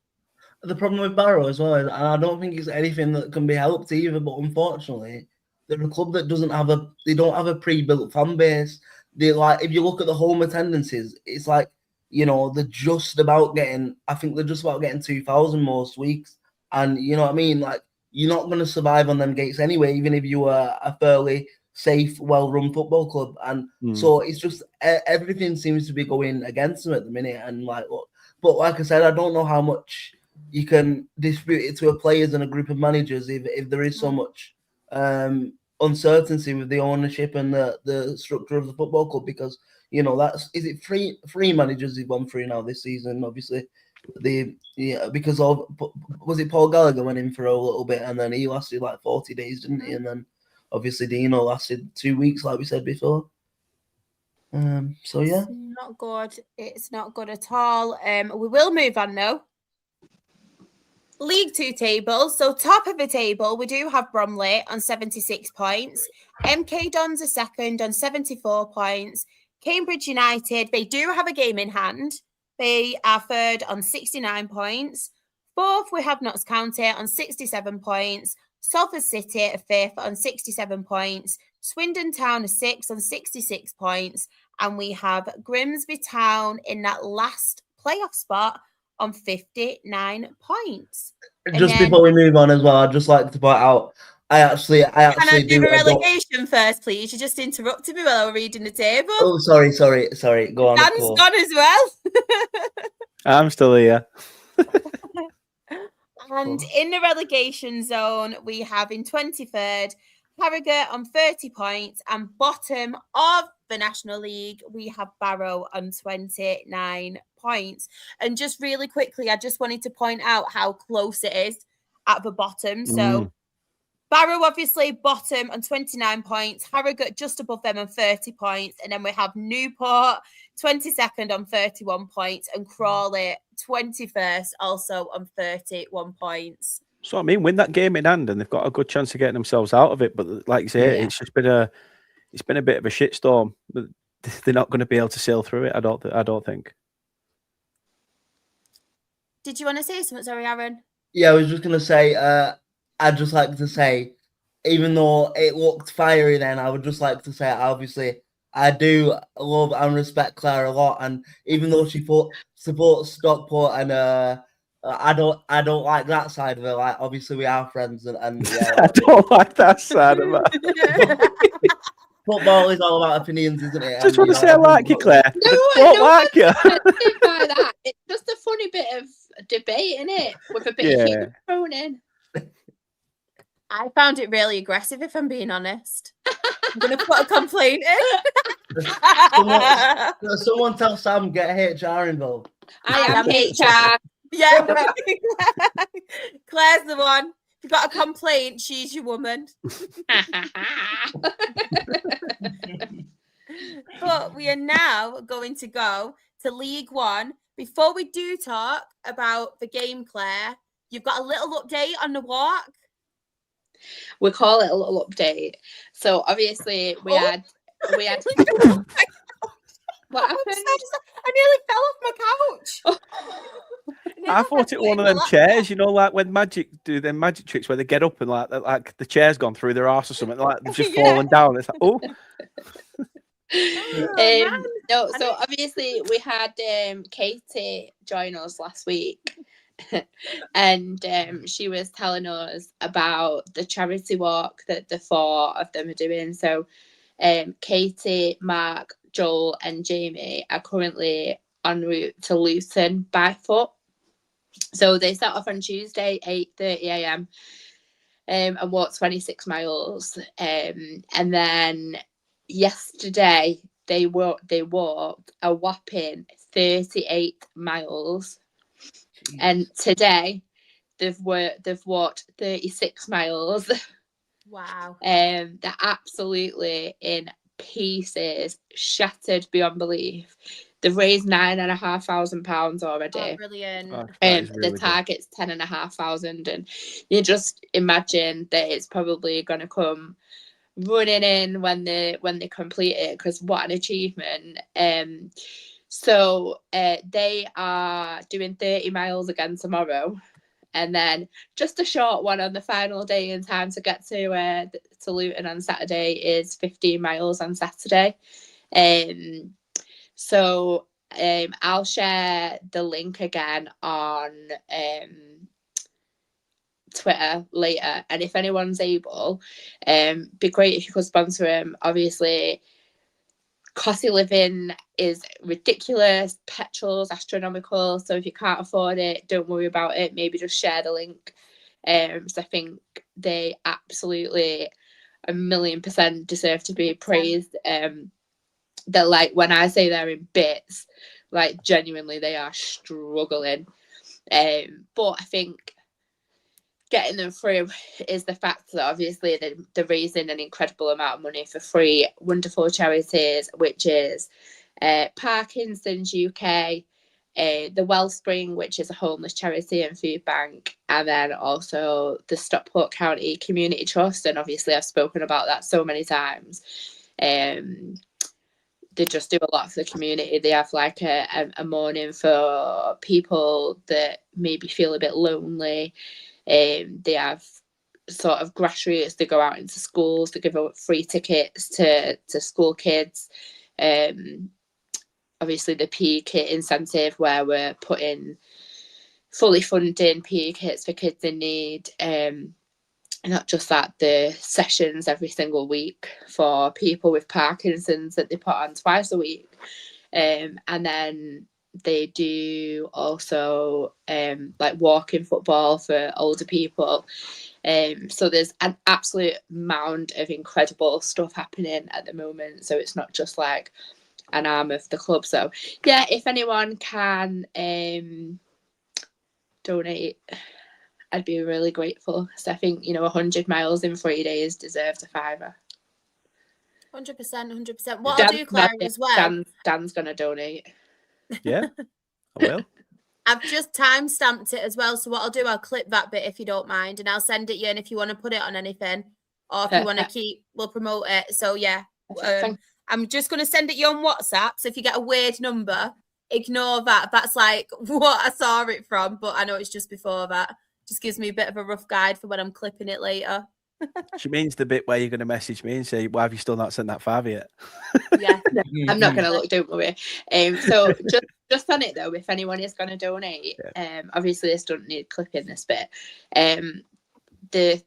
The problem with Barrow as well, and I don't think it's anything that can be helped either, but unfortunately, they're a club that don't have a pre-built fan base. They, like, if you look at the home attendances, it's like, you know, they're just about getting 2,000 most weeks. And you know what I mean? Like, you're not going to survive on them gates anyway, even if you were a fairly safe, well-run football club. And so it's just everything seems to be going against them at the minute. And but like I said, I don't know how much you can distribute it to a players and a group of managers if there is so much uncertainty with the ownership and the structure of the football club, because is it three managers who've gone through now this season? Obviously, because of, was it Paul Gallagher went in for a little bit and then he lasted like 40 days, didn't he? And then obviously Dino lasted 2 weeks, like we said before. So yeah, it's not good. It's not good at all. We will move on though. League Two table. So top of the table, we do have Bromley on 76 points. MK Dons are second on 74 points. Cambridge United, they do have a game in hand. They are third on 69 points. Fourth, we have Notts County on 67 points. Salford City are fifth on 67 points. Swindon Town are sixth on 66 points. And we have Grimsby Town in that last playoff spot on 59 points. Just before we move on as well, I'd just like to point out, I actually can I do the relegation first, please? You just interrupted me while I was reading the table. Oh, sorry. Go on. Dan's gone as well. I'm still here. And in the relegation zone, we have in 23rd, Harrogate on 30 points, and bottom of the National League, we have Barrow on 29 points. And just really quickly, I just wanted to point out how close it is at the bottom. So Barrow, obviously, bottom on 29 points. Harrogate just above them on 30 points. And then we have Newport, 22nd on 31 points. And Crawley, 21st, also on 31 points. So, I mean, win that game in hand and they've got a good chance of getting themselves out of it. But like you say, it's just been a bit of a shitstorm. But they're not going to be able to sail through it, I don't think. Did you want to say something? Sorry, Aaron. Yeah, I was just going to say, I'd just like to say, even though it looked fiery then, I would just like to say, obviously, I do love and respect Claire a lot. And even though she supports Stockport and I don't like that side of it. Like, obviously, we are friends, and yeah, I don't like that side of it. Football is all about opinions, isn't it? Just want to say I like you, Claire. No, I don't like you. By that. It's just a funny bit of debate, isn't it? With a bit of humour thrown in. I found it really aggressive, if I'm being honest. I'm going to put a complaint in. Someone tell Sam, get HR involved. I am HR. Yeah. Claire's the one. If you've got a complaint, she's your woman. But we are now going to go to League One. Before we do talk about the game, Claire, you've got a little update on the walk. We call it a little update. So obviously we had what happened? I nearly fell off my couch. I thought it was one of them chairs, like when Magic do their magic tricks where they get up and like the chair's gone through their arse or something, like they've just fallen down. It's like, oh. No, so obviously we had Katie join us last week. And she was telling us about the charity walk that the four of them are doing. So Katie, Mark, Joel and Jamie are currently en route to Luton by foot. So they set off on Tuesday, 8:30 a.m. And walked 26 miles. And then yesterday they walked a whopping 38 miles. Jeez. And today they've walked 36 miles. Wow. They're absolutely in pieces, shattered beyond belief. They've raised £9,500 already. Oh, brilliant. Really the target's 10,500, and you just imagine that it's probably going to come running in when they complete it, because what an achievement. So they are doing 30 miles again tomorrow, and then just a short one on the final day in time to get to Luton on Saturday is 15 miles on Saturday. So I'll share the link again on Twitter later, and if anyone's able, be great if you could sponsor him. Obviously, cost of living is ridiculous, petrol's astronomical, so if you can't afford it, don't worry about it. Maybe just share the link. So I think they absolutely 1,000,000% deserve to be praised. That, like, when I say they're in bits, like, genuinely they are struggling. But I think getting them through is the fact that obviously they're raising an incredible amount of money for 3 wonderful charities, which is Parkinson's UK, the Wellspring, which is a homeless charity and food bank, and then also the Stockport County Community Trust. And obviously I've spoken about that so many times. They just do a lot for the community. They have like a morning for people that maybe feel a bit lonely. They have sort of grassroots. They go out into schools. They give out free tickets to school kids. Obviously the PE kit incentive, where we're fully funding PE kits for kids in need. Not just that, the sessions every single week for people with Parkinson's that they put on twice a week. And then they do also like walking football for older people. So there's an absolute mound of incredible stuff happening at the moment. So it's not just like an arm of the club. So yeah, if anyone can donate, I'd be really grateful. So I think, 100 miles in 3 days deserves a £5. 100%. What I'll do, Claire, as well. Dan's going to donate. Yeah, I will. I've just time-stamped it as well. So what I'll do, I'll clip that bit if you don't mind, and I'll send it you. And if you want to put it on anything, or if you want to we'll promote it. So yeah, I'm just going to send it you on WhatsApp. So if you get a weird number, ignore that. That's like what I saw it from, but I know it's just before that. Just gives me a bit of a rough guide for when I'm clipping it later. She means the bit where you're going to message me and say, why have you still not sent that £5 yet? Yeah. I'm not going to look, don't worry. So just on it though, if anyone is going to donate, obviously this doesn't need clipping this bit. The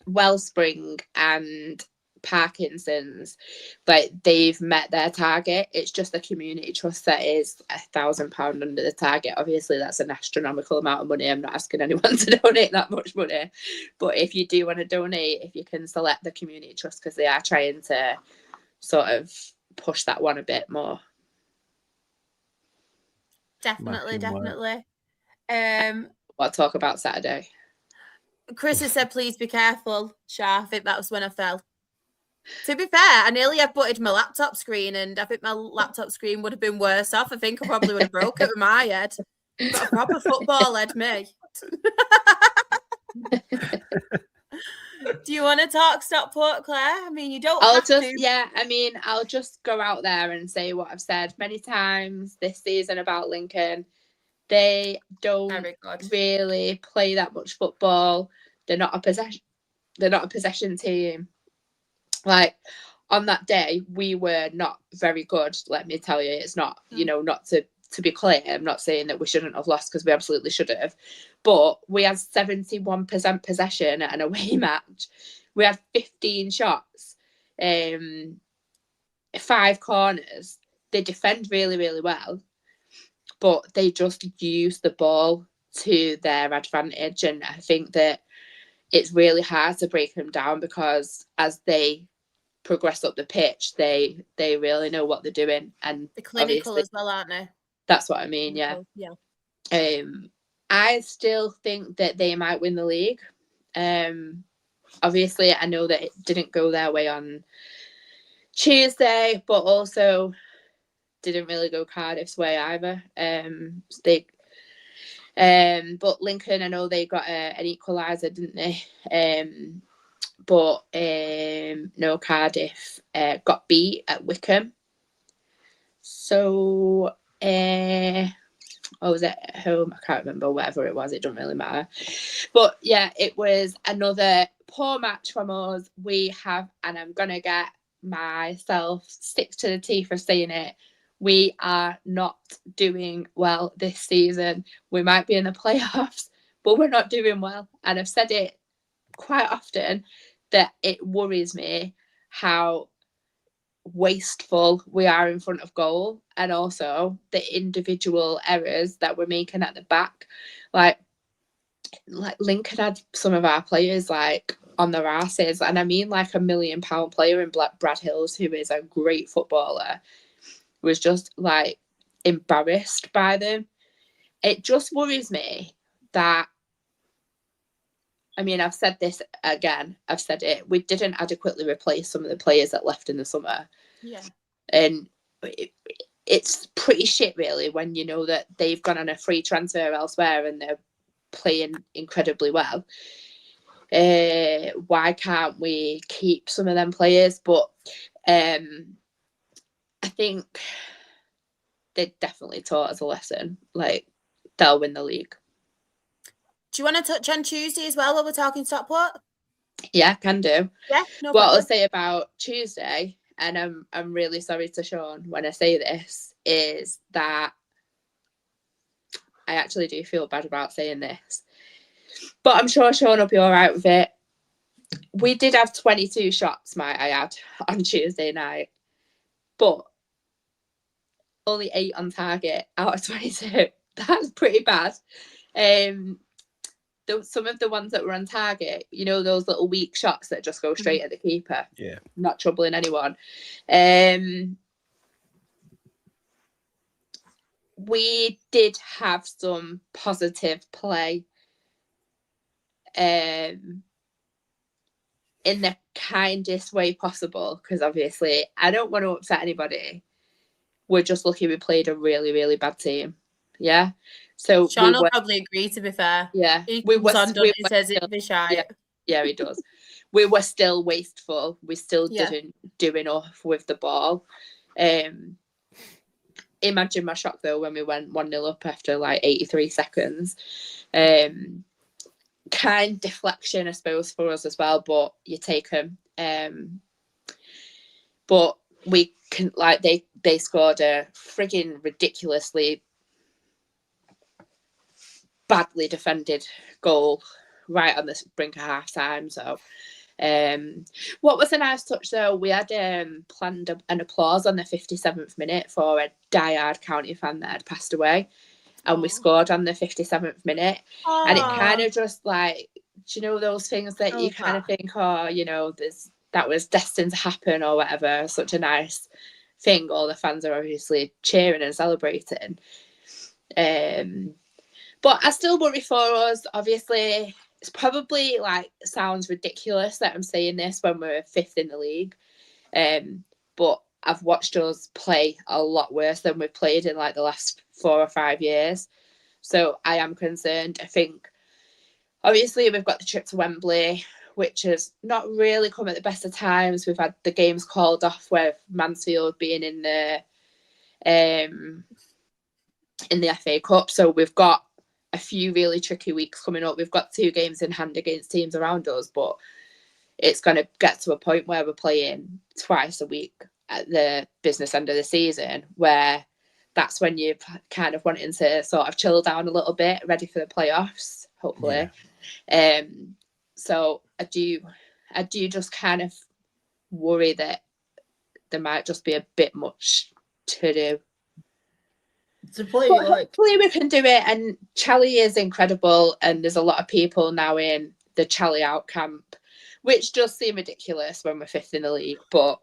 Wellspring and Parkinson's, like, they've met their target. It's just the community trust that is £1,000 under the target. Obviously that's an astronomical amount of money. I'm not asking anyone to donate that much money, but if you do want to donate, if you can select the community trust, because they are trying to sort of push that one a bit more. Definitely. What talk about Saturday? Chris has said, please be careful, Shah. I think that was when I fell. To be fair, I nearly had butted my laptop screen, and I think my laptop screen would have been worse off. I think I probably would have broke it with my head. Got a proper football head, me. Do you want to talk Stockport, Claire? I mean, you don't have to. Yeah, I mean, I'll just go out there and say what I've said many times this season about Lincoln. They don't really play that much football. They're not a possession team. Like, on that day, we were not very good, let me tell you. It's not, not to be clear, I'm not saying that we shouldn't have lost, because we absolutely should have. But we had 71% possession at an away match. We had 15 shots, 5 corners. They defend really, really well, but they just use the ball to their advantage. And I think that it's really hard to break them down, because as they progress up the pitch, they really know what they're doing, and they're clinical as well, aren't they? That's what I mean. Yeah. I still think that they might win the league. Obviously I know that it didn't go their way on Tuesday, but also didn't really go Cardiff's way either. But Lincoln, I know they got an equaliser, didn't they? But no, Cardiff got beat at Wickham. So, was it at home? I can't remember. Whatever it was, it doesn't really matter. But yeah, it was another poor match from us. We have, and I'm going to get myself sick to the teeth for saying it, we are not doing well this season. We might be in the playoffs, but we're not doing well. And I've said it quite often that it worries me how wasteful we are in front of goal, and also the individual errors that we're making at the back. Like Lincoln had some of our players like on their asses. And I mean like £1 million player in Brad Hills, who is a great footballer, was just like embarrassed by them. It just worries me that, I mean, I've said this again, I've said it, we didn't adequately replace some of the players that left in the summer. Yeah. And it's pretty shit, really, when you know that they've gone on a free transfer elsewhere and they're playing incredibly well. Why can't we keep some of them players? But I think they definitely taught us a lesson. Like, they'll win the league. Do you want to touch on Tuesday as well while we're talking Stockport? Yeah, can do. Yeah, no What problem. I'll say about Tuesday, and I'm really sorry to Sean when I say this, is that I actually do feel bad about saying this, but I'm sure Sean will be all right with it. We did have 22 shots, might I add, on Tuesday night, but only 8 on target out of 22. That's pretty bad. Some of the ones that were on target, you know, those little weak shots that just go straight at the keeper. Yeah. Not troubling anyone. We did have some positive play in the kindest way possible, because obviously I don't want to upset anybody. We're just lucky we played a really, really bad team. Yeah. So Sean will probably agree, to be fair. Yeah. He says it'd be shy. Yeah, he does. We were still wasteful. We still didn't do enough with the ball. Imagine my shock, though, when we went 1-0 up after like 83 seconds. Kind deflection, I suppose, for us as well, but you take them. But we can, like, they scored a frigging ridiculously badly defended goal right on the brink of half time. So what was a nice touch, though, we had planned an applause on the 57th minute for a diehard County fan that had passed away, and we scored on the 57th minute. And it kind of just, like, do you know those things that you kind of think, oh, you know, that was destined to happen or whatever. Such a nice thing. All the fans are obviously cheering and celebrating. But I still worry for us. Obviously, it's probably, like, sounds ridiculous that I'm saying this when we're 5th in the league. But I've watched us play a lot worse than we've played in, like, the last 4 or 5 years. So I am concerned. I think, obviously, we've got the trip to Wembley, which has not really come at the best of times. We've had the games called off with Mansfield being in the FA Cup. So we've got a few really tricky weeks coming up. We've got 2 games in hand against teams around us, but it's going to get to a point where we're playing twice a week at the business end of the season, where that's when you're kind of wanting to sort of chill down a little bit, ready for the playoffs, hopefully. Yeah. So I do just kind of worry that there might just be a bit much to do. To play, but like, hopefully we can do it. And Charlie is incredible, and there's a lot of people now in the Charlie out camp, which does seem ridiculous when we're 5th in the league, but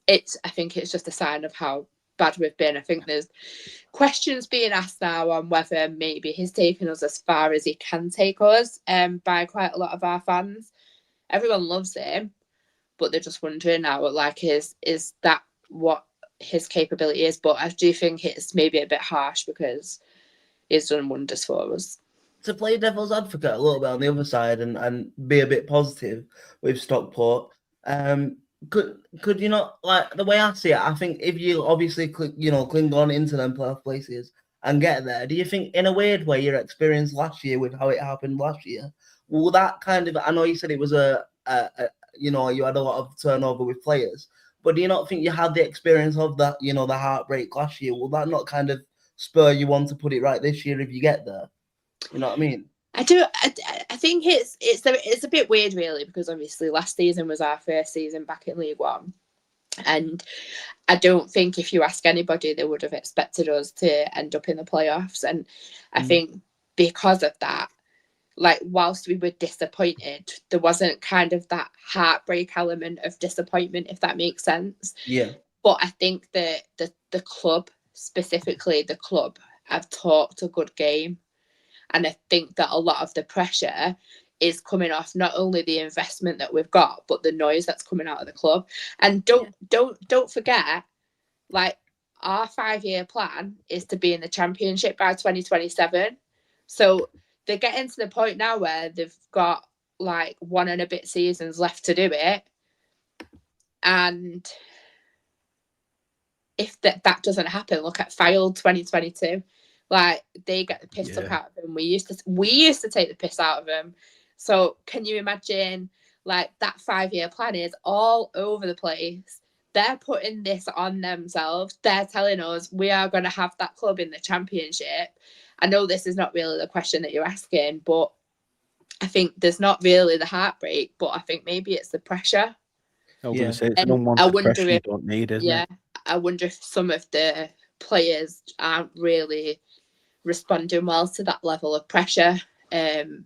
I think it's just a sign of how bad we've been. I think there's questions being asked now on whether maybe he's taken us as far as he can take us, by quite a lot of our fans. Everyone loves him, but they're just wondering now, like, is that what his capability is? But I do think it's maybe a bit harsh, because he's done wonders for us. To play devil's advocate a little bit on the other side and be a bit positive with Stockport, could you not, like, the way I see it, I think if you obviously cling on into them playoff places and get there, do you think in a weird way your experience last year with how it happened last year, will that kind of, I know you said it was you had a lot of turnover with players, but do you not think you had the experience of that, the heartbreak last year? Will that not kind of spur you on to put it right this year if you get there? You know what I mean? I do. I think it's a bit weird, really, because obviously last season was our first season back in League One, and I don't think if you ask anybody, they would have expected us to end up in the playoffs. And I think because of that, like, whilst we were disappointed, there wasn't kind of that heartbreak element of disappointment, if that makes sense. Yeah. But I think that the club, specifically the club, have talked a good game. And I think that a lot of the pressure is coming off not only the investment that we've got, but the noise that's coming out of the club. And don't forget, like, our 5-year plan is to be in the Championship by 2027. So they're getting to the point now where they've got like 1 and a bit seasons left to do it. And if that doesn't happen, look at Fylde 2022. Like, they get the piss took out of them. We used to take the piss out of them. So can you imagine, like, that 5-year plan is all over the place. They're putting this on themselves. They're telling us we are going to have that club in the Championship. I know this is not really the question that you're asking, but I think there's not really the heartbreak, but I think maybe it's the pressure. I was going to say, it's an unwanted pressure you don't need, isn't it? I wonder if some of the players aren't really responding well to that level of pressure. It's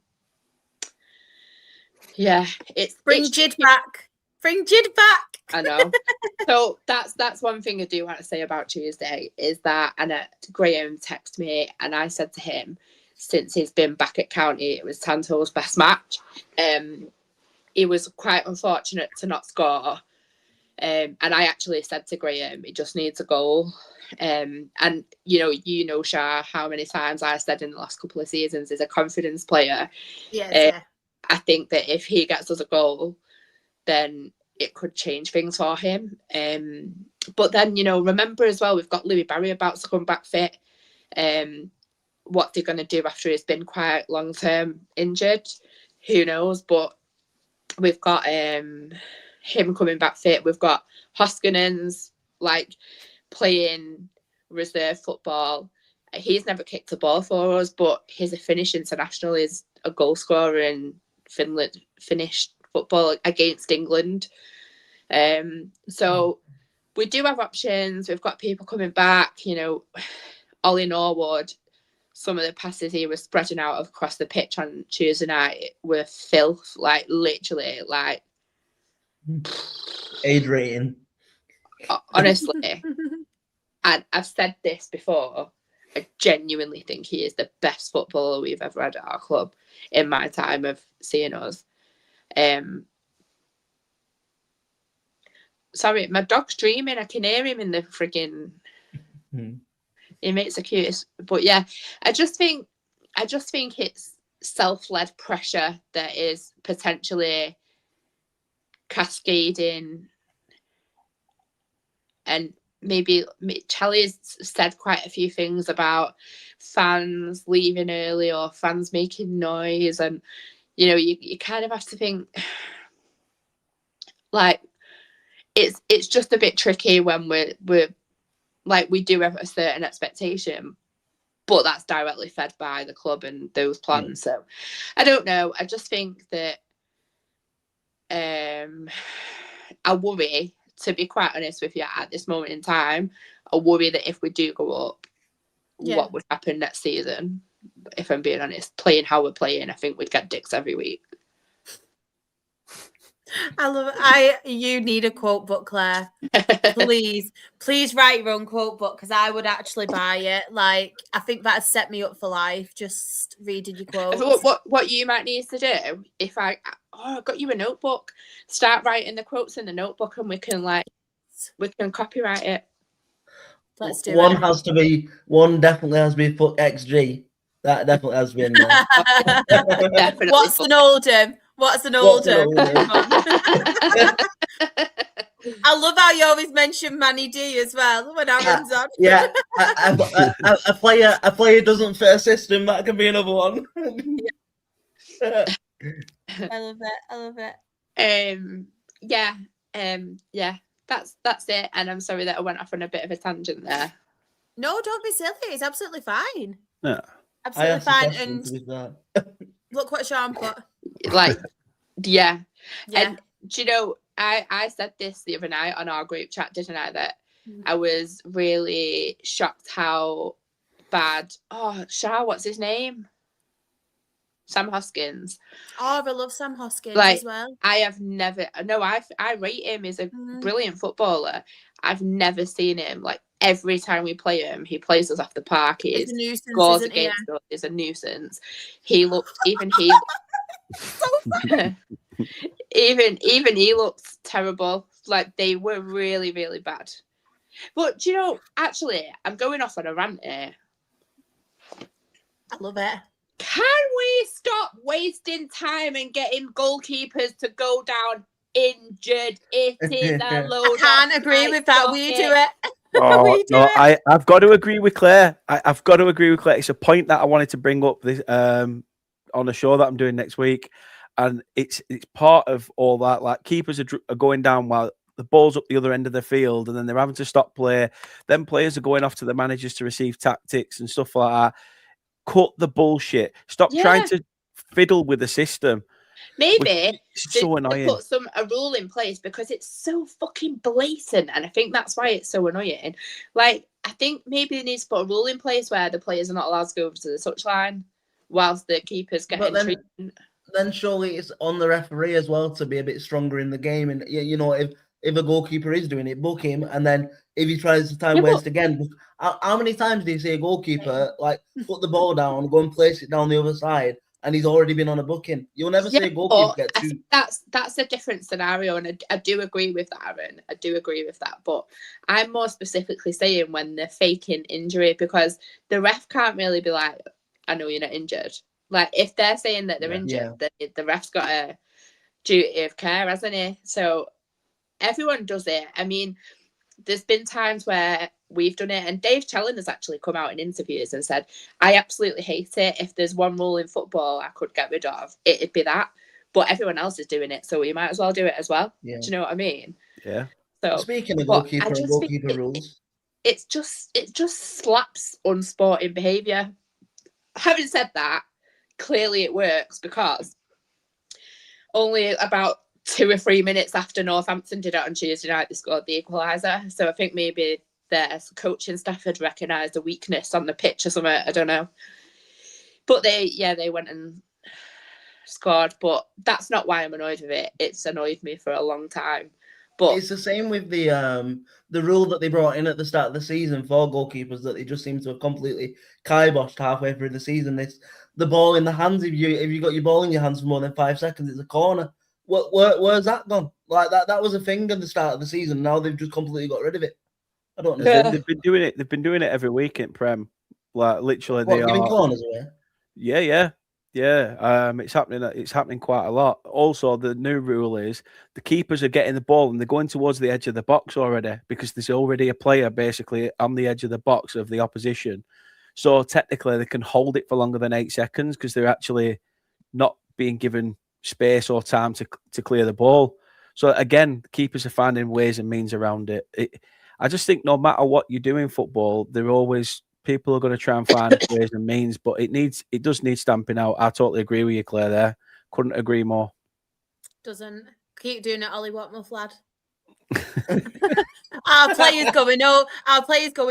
Bring Jid back. Bring Jid back. I know. So that's one thing I do want to say about Tuesday is that, and Graham texted me and I said to him, since he's been back at County, it was Tanto's best match. He was quite unfortunate to not score. And I actually said to Graham, he just needs a goal. And you know, Shah, how many times I said in the last couple of seasons, he's a confidence player. Yes, I think that if he gets us a goal, then it could change things for him. But then, you know, remember as well, we've got Louis Barry about to come back fit. What they're going to do after he's been quite long-term injured, who knows? But we've got him coming back fit. We've got Hoskinen's, like, playing reserve football. He's never kicked a ball for us, but he's a Finnish international. He's a goal scorer in Finnish football against England. So we do have options. We've got people coming back. You know, Ollie Norwood, some of the passes he was spreading out across the pitch on Tuesday night were filth, like, literally, like, Adrian. Honestly. And I've said this before, I genuinely think he is the best footballer we've ever had at our club in my time of seeing us. Sorry, my dog's dreaming. I can hear him in the frigging... He makes the cutest. But yeah, I just think it's self-led pressure that is potentially cascading. And maybe Charlie's said quite a few things about fans leaving early or fans making noise, and you know, you kind of have to think, like, it's just a bit tricky when we're like, we do have a certain expectation, but that's directly fed by the club and those plans. So I don't know. I just think that I worry, to be quite honest with you, at this moment in time, I worry that if we do go up, what would happen next season? If I'm being honest, playing how we're playing, I think we'd get dicks every week. I love it. You need a quote book, Claire. Please write your own quote book, because I would actually buy it. Like, I think that'd set me up for life, just reading your quotes. What you might need to do, if I got you a notebook, start writing the quotes in the notebook, and we can copyright it. Let's do it. One definitely has to be put XG. That definitely has to be in there. What's an Oldham? I love how you always mention Manny D as well when Aaron's on. Yeah, a player doesn't fit a system. That can be another one. I love it. Yeah. That's it. And I'm sorry that I went off on a bit of a tangent there. No, don't be silly. It's absolutely fine. Yeah, absolutely fine. And look what Sean put. Like, yeah. And do you know, I said this the other night on our group chat, didn't I? That I was really shocked how bad. Oh, Shah, what's his name? Sam Hoskins. Oh, I love Sam Hoskins Like, as well. I have never, no, I rate him as a brilliant footballer. I've never seen him, like, every time we play him, he plays us off the park. He's a nuisance, scores isn't he? against us is a nuisance. He looked, even he looks terrible. Like, they were really, really bad. But, do you know, actually, I'm going off on a rant here. I love it. Can we stop wasting time and getting goalkeepers to go down injured? It is a load. I can't agree with that. We do it. Oh, no, I've got to agree with Claire. I've got to agree with Claire. It's a point that I wanted to bring up this on a show that I'm doing next week, and it's part of all that. Like, keepers are going down while the ball's up the other end of the field, and then they're having to stop play. Then players are going off to the managers to receive tactics and stuff like that. Cut the bullshit. Stop trying to fiddle with the system. Maybe it's so annoying. Put a rule in place because it's so fucking blatant, and I think that's why it's so annoying. Like, I think maybe they need to put a rule in place where the players are not allowed to go over to the touchline whilst the keepers get treatment. Then surely it's on the referee as well to be a bit stronger in the game. And you know, if a goalkeeper is doing it, book him. And then if he tries to time waste again, how many times do you see a goalkeeper like put the ball down, go and place it down the other side, and he's already been on a booking? You'll never see a goalkeeper get two. That's a different scenario, and I do agree with that, Aaron. I do agree with that. But I'm more specifically saying when they're faking injury, because the ref can't really be like, I know you're not injured. Like, if they're saying that they're injured, the ref's got a duty of care, hasn't he? So everyone does it. I mean, there's been times where we've done it, and Dave Chellan has actually come out in interviews and said, I absolutely hate it. If there's one rule in football I could get rid of, it'd be that. But everyone else is doing it, so you might as well do it as well. Yeah. Do you know what I mean? Yeah. So speaking of goalkeeper and goalkeeper rules, it just slaps unsporting behaviour. Having said that, clearly it works, because only about 2 or 3 minutes after Northampton did it on Tuesday night, they scored the equaliser. So I think maybe their coaching staff had recognised a weakness on the pitch or something. I don't know. But they went and scored. But that's not why I'm annoyed with it. It's annoyed me for a long time. But it's the same with the rule that they brought in at the start of the season for goalkeepers, that they just seem to have completely kiboshed halfway through the season. It's the ball in the hands. If you got your ball in your hands for more than 5 seconds, it's a corner. Where's that gone? Like that was a thing at the start of the season. Now they've just completely got rid of it. I don't know. They've been doing it. They've been doing it every week in Prem. Like, literally, giving corners away. Yeah. It's happening quite a lot. Also, the new rule is the keepers are getting the ball and they're going towards the edge of the box already, because there's already a player basically on the edge of the box of the opposition. So technically, they can hold it for longer than 8 seconds because they're actually not being given space or time to clear the ball. So again, keepers are finding ways and means around it. I just think no matter what you do in football, people are going to try and find ways and means, but it does need stamping out. I totally agree with you, Claire, there. Couldn't agree more. Doesn't keep doing it, Ollie Watmuff, lad. Our players going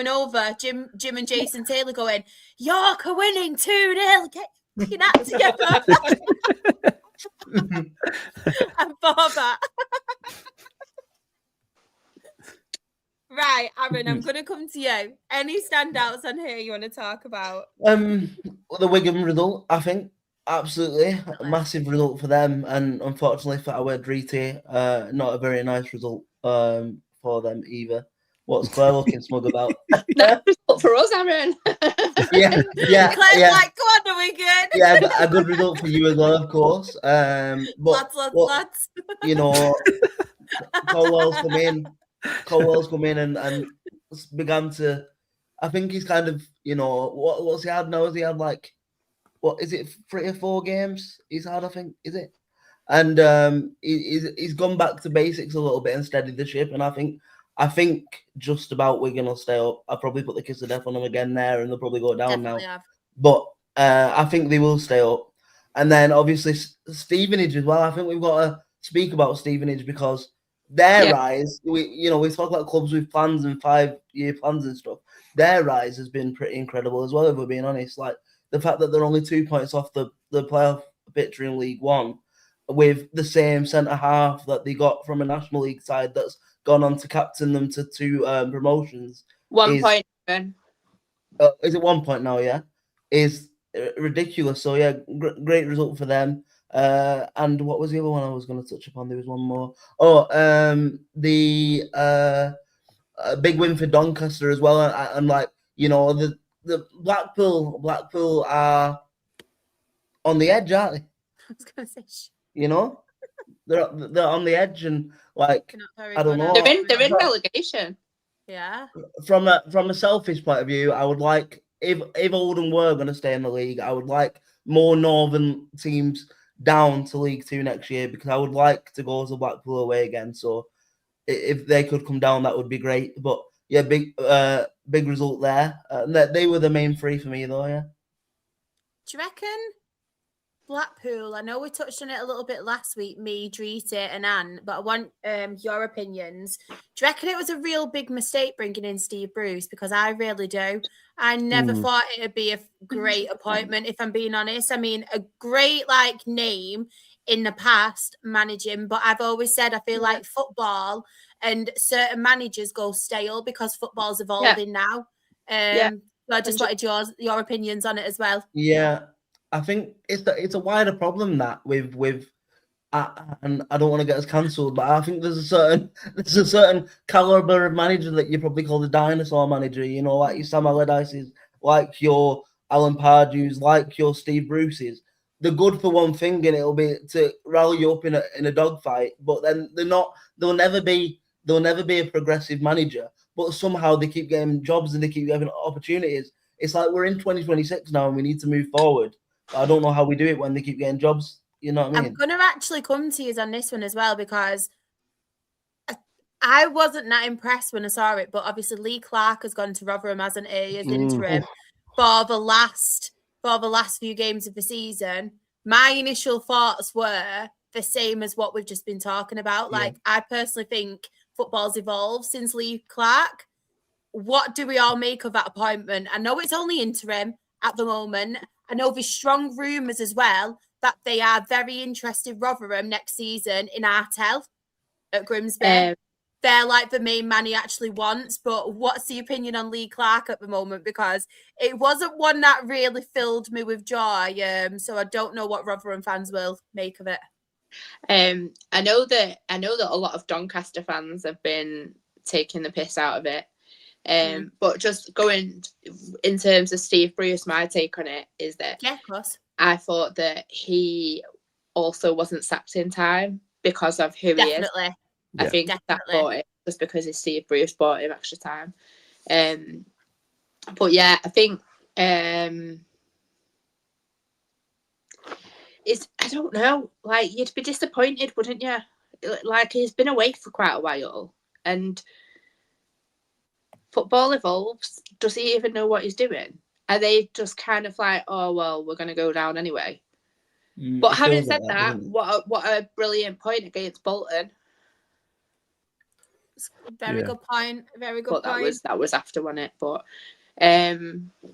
over. Jim and Jason Taylor going, York are winning 2-0. Get your act together. And Barber. Right, Aaron, I'm going to come to you. Any standouts on here you want to talk about? The Wigan result, I think. Absolutely. A massive result for them. And unfortunately for our Driti, not a very nice result for them either. What's Claire looking smug about? Nice result for us, Aaron. Yeah. Claire's like, go on, Wigan. Yeah, a good result for you as well, of course. Lads. You know, Colwell's come in and began to, I think he's kind of, you know, what's he had now? Has he had like, what is it, 3 or 4 games he's had, I think, is it? And he's gone back to basics a little bit and steadied the ship. And I think just about Wigan will stay up. I'll probably put the kiss of death on them again there, and they'll probably go down Definitely now. Have. But I think they will stay up. And then obviously Stevenage as well. I think we've got to speak about Stevenage because their rise, we talk about clubs with plans and 5-year plans and stuff. Their rise has been pretty incredible as well, if we're being honest. Like the fact that they're only 2 points off the the playoff picture in League One with the same centre half that they got from a National League side that's gone on to captain them to 2 promotions. 1 point. Is it 1 point now? Yeah, is ridiculous. So yeah, great result for them. And what was the other one I was going to touch upon? There was one more. The big win for Doncaster as well. And like, you know, the Blackpool are on the edge, aren't they? I was going to say, you know, they're on the edge, and like, I don't know. They're in relegation. Yeah. From a selfish point of view, I would like, if Oldham were going to stay in the league, I would like more northern teams down to League Two next year, because I would like to go to Blackpool away again. So if they could come down, that would be great. But yeah, big result there. They were the main 3 for me, though. Yeah. Do you reckon Blackpool? I know we touched on it a little bit last week, me, Drita, and Anne, but I want your opinions. Do you reckon it was a real big mistake bringing in Steve Bruce? Because I really do. I never thought it would be a great appointment, if I'm being honest. I mean, a great name in the past managing, but I've always said I feel like football and certain managers go stale because football's evolving now. So I just wanted your opinions on it as well. Yeah, I think it's a wider problem that with and I don't want to get us cancelled, but I think there's a certain caliber of manager that you probably call the dinosaur manager. You know, like your Sam Allardyce's, like your Alan Pardew's, like your Steve Bruce's. They're good for one thing, and it'll be to rally you up in a dogfight. But then they're not. They'll never be a progressive manager. But somehow they keep getting jobs and they keep getting opportunities. It's like we're in 2026 now and we need to move forward. But I don't know how we do it when they keep getting jobs. You know what I mean? I'm going to actually come to you on this one as well, because I wasn't that impressed when I saw it. But obviously Lee Clark has gone to Rotherham, hasn't he, as interim for the last few games of the season. My initial thoughts were the same as what we've just been talking about. Like, I personally think football's evolved since Lee Clark. What do we all make of that appointment? I know it's only interim at the moment. I know there's strong rumours as well that they are very interested, Rotherham, next season in Artell at Grimsby. They're like the main man he actually wants. But what's the opinion on Lee Clark at the moment? Because it wasn't one that really filled me with joy. So I don't know what Rotherham fans will make of it. I know that a lot of Doncaster fans have been taking the piss out of it. But just going in terms of Steve Bruce, my take on it is that of course, I thought that he also wasn't sacked in time because of who he is. I think that bought it just because it's Steve Bruce bought him extra time. But yeah, I think I don't know. Like, you'd be disappointed, wouldn't you? Like, he's been away for quite a while, and football evolves. Does he even know what he's doing? Are they just kind of like, oh well, we're going to go down anyway? But having said that, what a brilliant point against Bolton. Very good point. Very good but point. That was after, wasn't it? But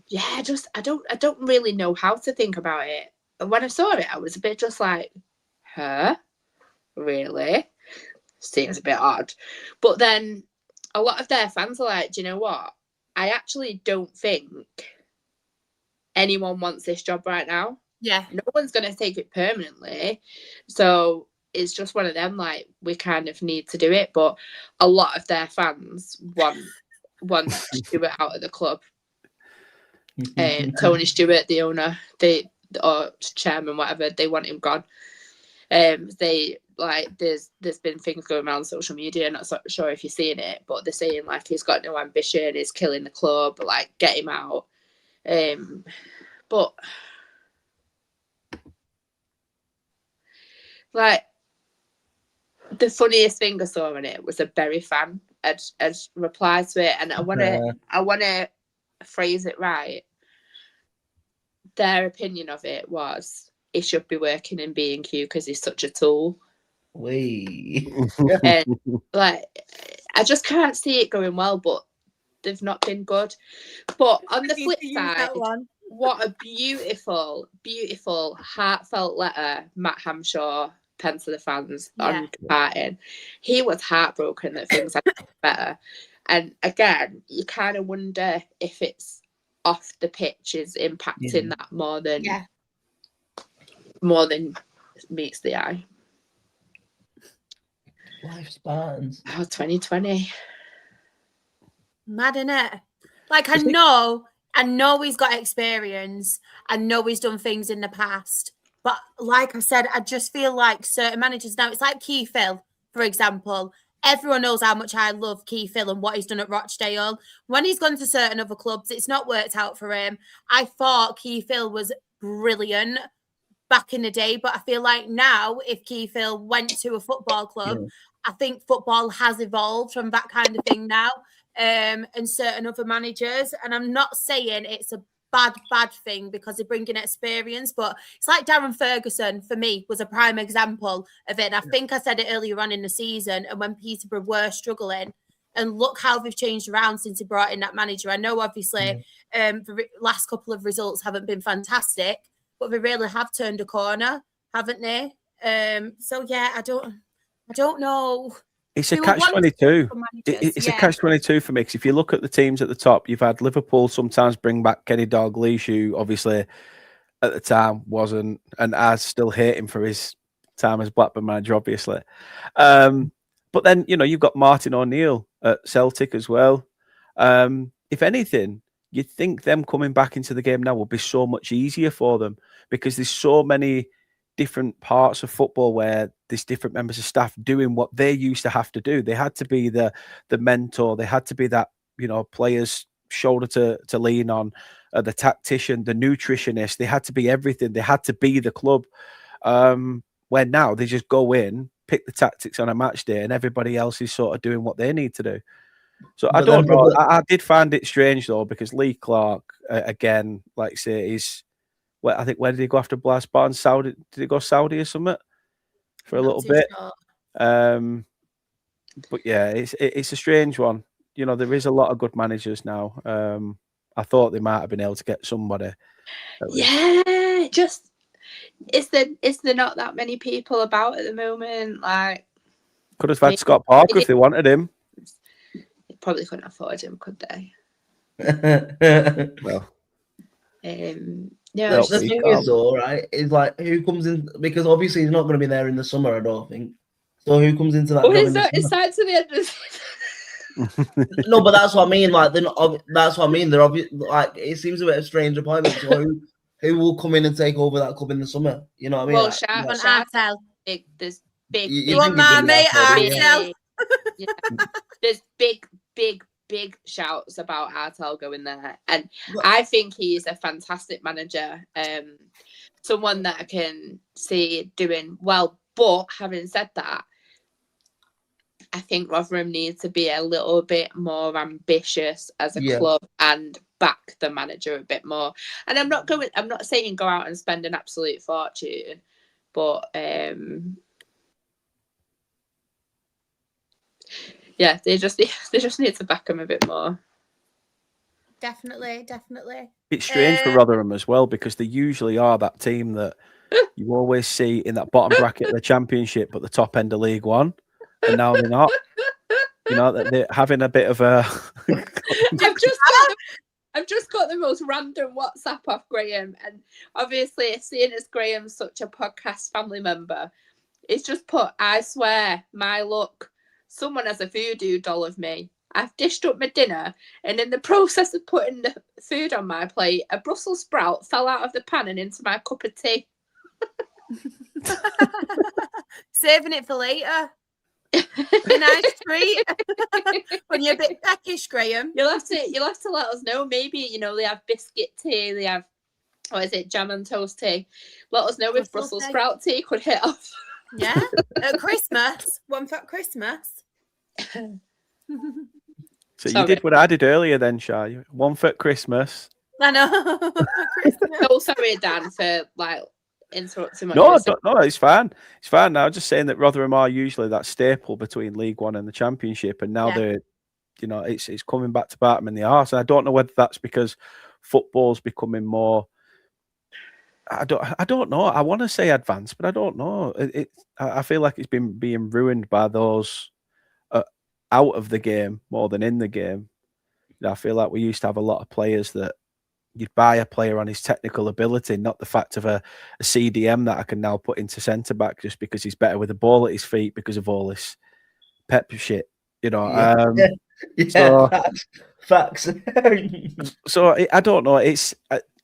yeah, just I don't really know how to think about it. And when I saw it, I was a bit just like, huh? Really? Seems a bit odd. But then a lot of their fans are like, do you know what? I actually don't think anyone wants this job right now. Yeah. No one's going to take it permanently. So it's just one of them, like, we kind of need to do it. But a lot of their fans want Stewart out of the club. Tony Stewart, the owner, or chairman, whatever, they want him gone. They like there's been things going around social media. Not so sure if you're seeing it, but they're saying like he's got no ambition, he's killing the club, like get him out. But like the funniest thing I saw in it was a Berry fan had replied to it, and I wanna phrase it right. Their opinion of it was he should be working in B&Q because he's such a tool. And like, I just can't see it going well, but they've not been good. But on the flip side, What a beautiful, beautiful, heartfelt letter Matt Hamshaw penned to the fans on departing. He was heartbroken that things had got better. And again, you kind of wonder if it's off the pitch is impacting that more than meets the eye. Life Spartans. Oh, 2020. Mad, innit? Like, I know he's got experience. I know he's done things in the past. But like I said, I just feel like certain managers now, it's like Keith Hill, for example. Everyone knows how much I love Keith Hill and what he's done at Rochdale. When he's gone to certain other clubs, it's not worked out for him. I thought Keith Hill was brilliant back in the day, but I feel like now, if Keith Hill went to a football club, I think football has evolved from that kind of thing now, and certain other managers. And I'm not saying it's a bad thing because they're bringing experience, but it's like Darren Ferguson, for me, was a prime example of it. And I think I said it earlier on in the season, and when Peterborough were struggling, and look how they've changed around since he brought in that manager. I know, obviously, the last couple of results haven't been fantastic, but they really have turned a corner, haven't they? So yeah, I don't know. It's a catch-22. It's a catch-22 for me, because if you look at the teams at the top, you've had Liverpool sometimes bring back Kenny Dalglish, who obviously at the time wasn't, and I still hate him for his time as Blackburn manager, obviously. But then, you've got Martin O'Neill at Celtic as well. If anything, you'd think them coming back into the game now will be so much easier for them, because there's so many different parts of football where there's different members of staff doing what they used to have to do. They had to be the mentor. They had to be that, player's shoulder to lean on, the tactician, the nutritionist. They had to be everything. They had to be the club. Where now they just go in, pick the tactics on a match day, and everybody else is sort of doing what they need to do. So I don't know. I did find it strange though, because Lee Clark, again, like I say, is... I think, where did he go after Blair Spartan? Saudi? Did he go Saudi or something for a little bit? Sure. But yeah, it's a strange one. There is a lot of good managers now. I thought they might have been able to get somebody. Yeah, just is there not that many people about at the moment? Like, could have had Scott Parker if they wanted him. They probably couldn't afford him, could they? Well. Yeah, the thing is though, right, is like, who comes in, because obviously he's not going to be there in the summer, I don't think. So who comes into that? Well, it's time to the end of the No, but that's what I mean. Like, that's what I mean. They're obvious. Like, it seems a bit of a strange appointment. So who will come in and take over that club in the summer? You know what I mean? Well, Artel. There's big. You want my mate Artel? Yeah. There's big shouts about Artel going there, and I think he's a fantastic manager, someone that I can see doing well. But having said that, I think Rotherham needs to be a little bit more ambitious as a club and back the manager a bit more. And I'm not saying go out and spend an absolute fortune, but yeah, they just need to back him a bit more. Definitely. It's strange for Rotherham as well, because they usually are that team that you always see in that bottom bracket of the Championship, but the top end of League One, and now they're not. They're having a bit of a. I've just got the most random WhatsApp off Graham, and obviously, seeing as Graham's such a podcast family member, it's just put, "I swear, my luck. Someone has a voodoo doll of me. I've dished up my dinner, and in the process of putting the food on my plate, a Brussels sprout fell out of the pan and into my cup of tea." Saving it for later. A nice treat. When you're a bit peckish, Graham. You'll have to let us know. Maybe they have biscuit tea. They have, what is it, jam and toast tea. Let us know if Brussels sprout tea could hit off. Yeah, at Christmas. One for Christmas. So you did what I did earlier then, Shah. One for Christmas. I know. Oh, sorry, Dan, for interrupting. No, it's fine. It's fine. Now, just saying that Rotherham are usually that staple between League One and the Championship, and now they're, it's coming back to bite them in the arse. And I don't know whether that's because football's becoming more. I don't know. I want to say advanced, but I don't know. I feel like it's been being ruined by those out of the game more than in the game. I feel like we used to have a lot of players that you'd buy a player on his technical ability, not the fact of a CDM that I can now put into centre back just because he's better with the ball at his feet because of all this pep shit. So, facts. So I don't know. It's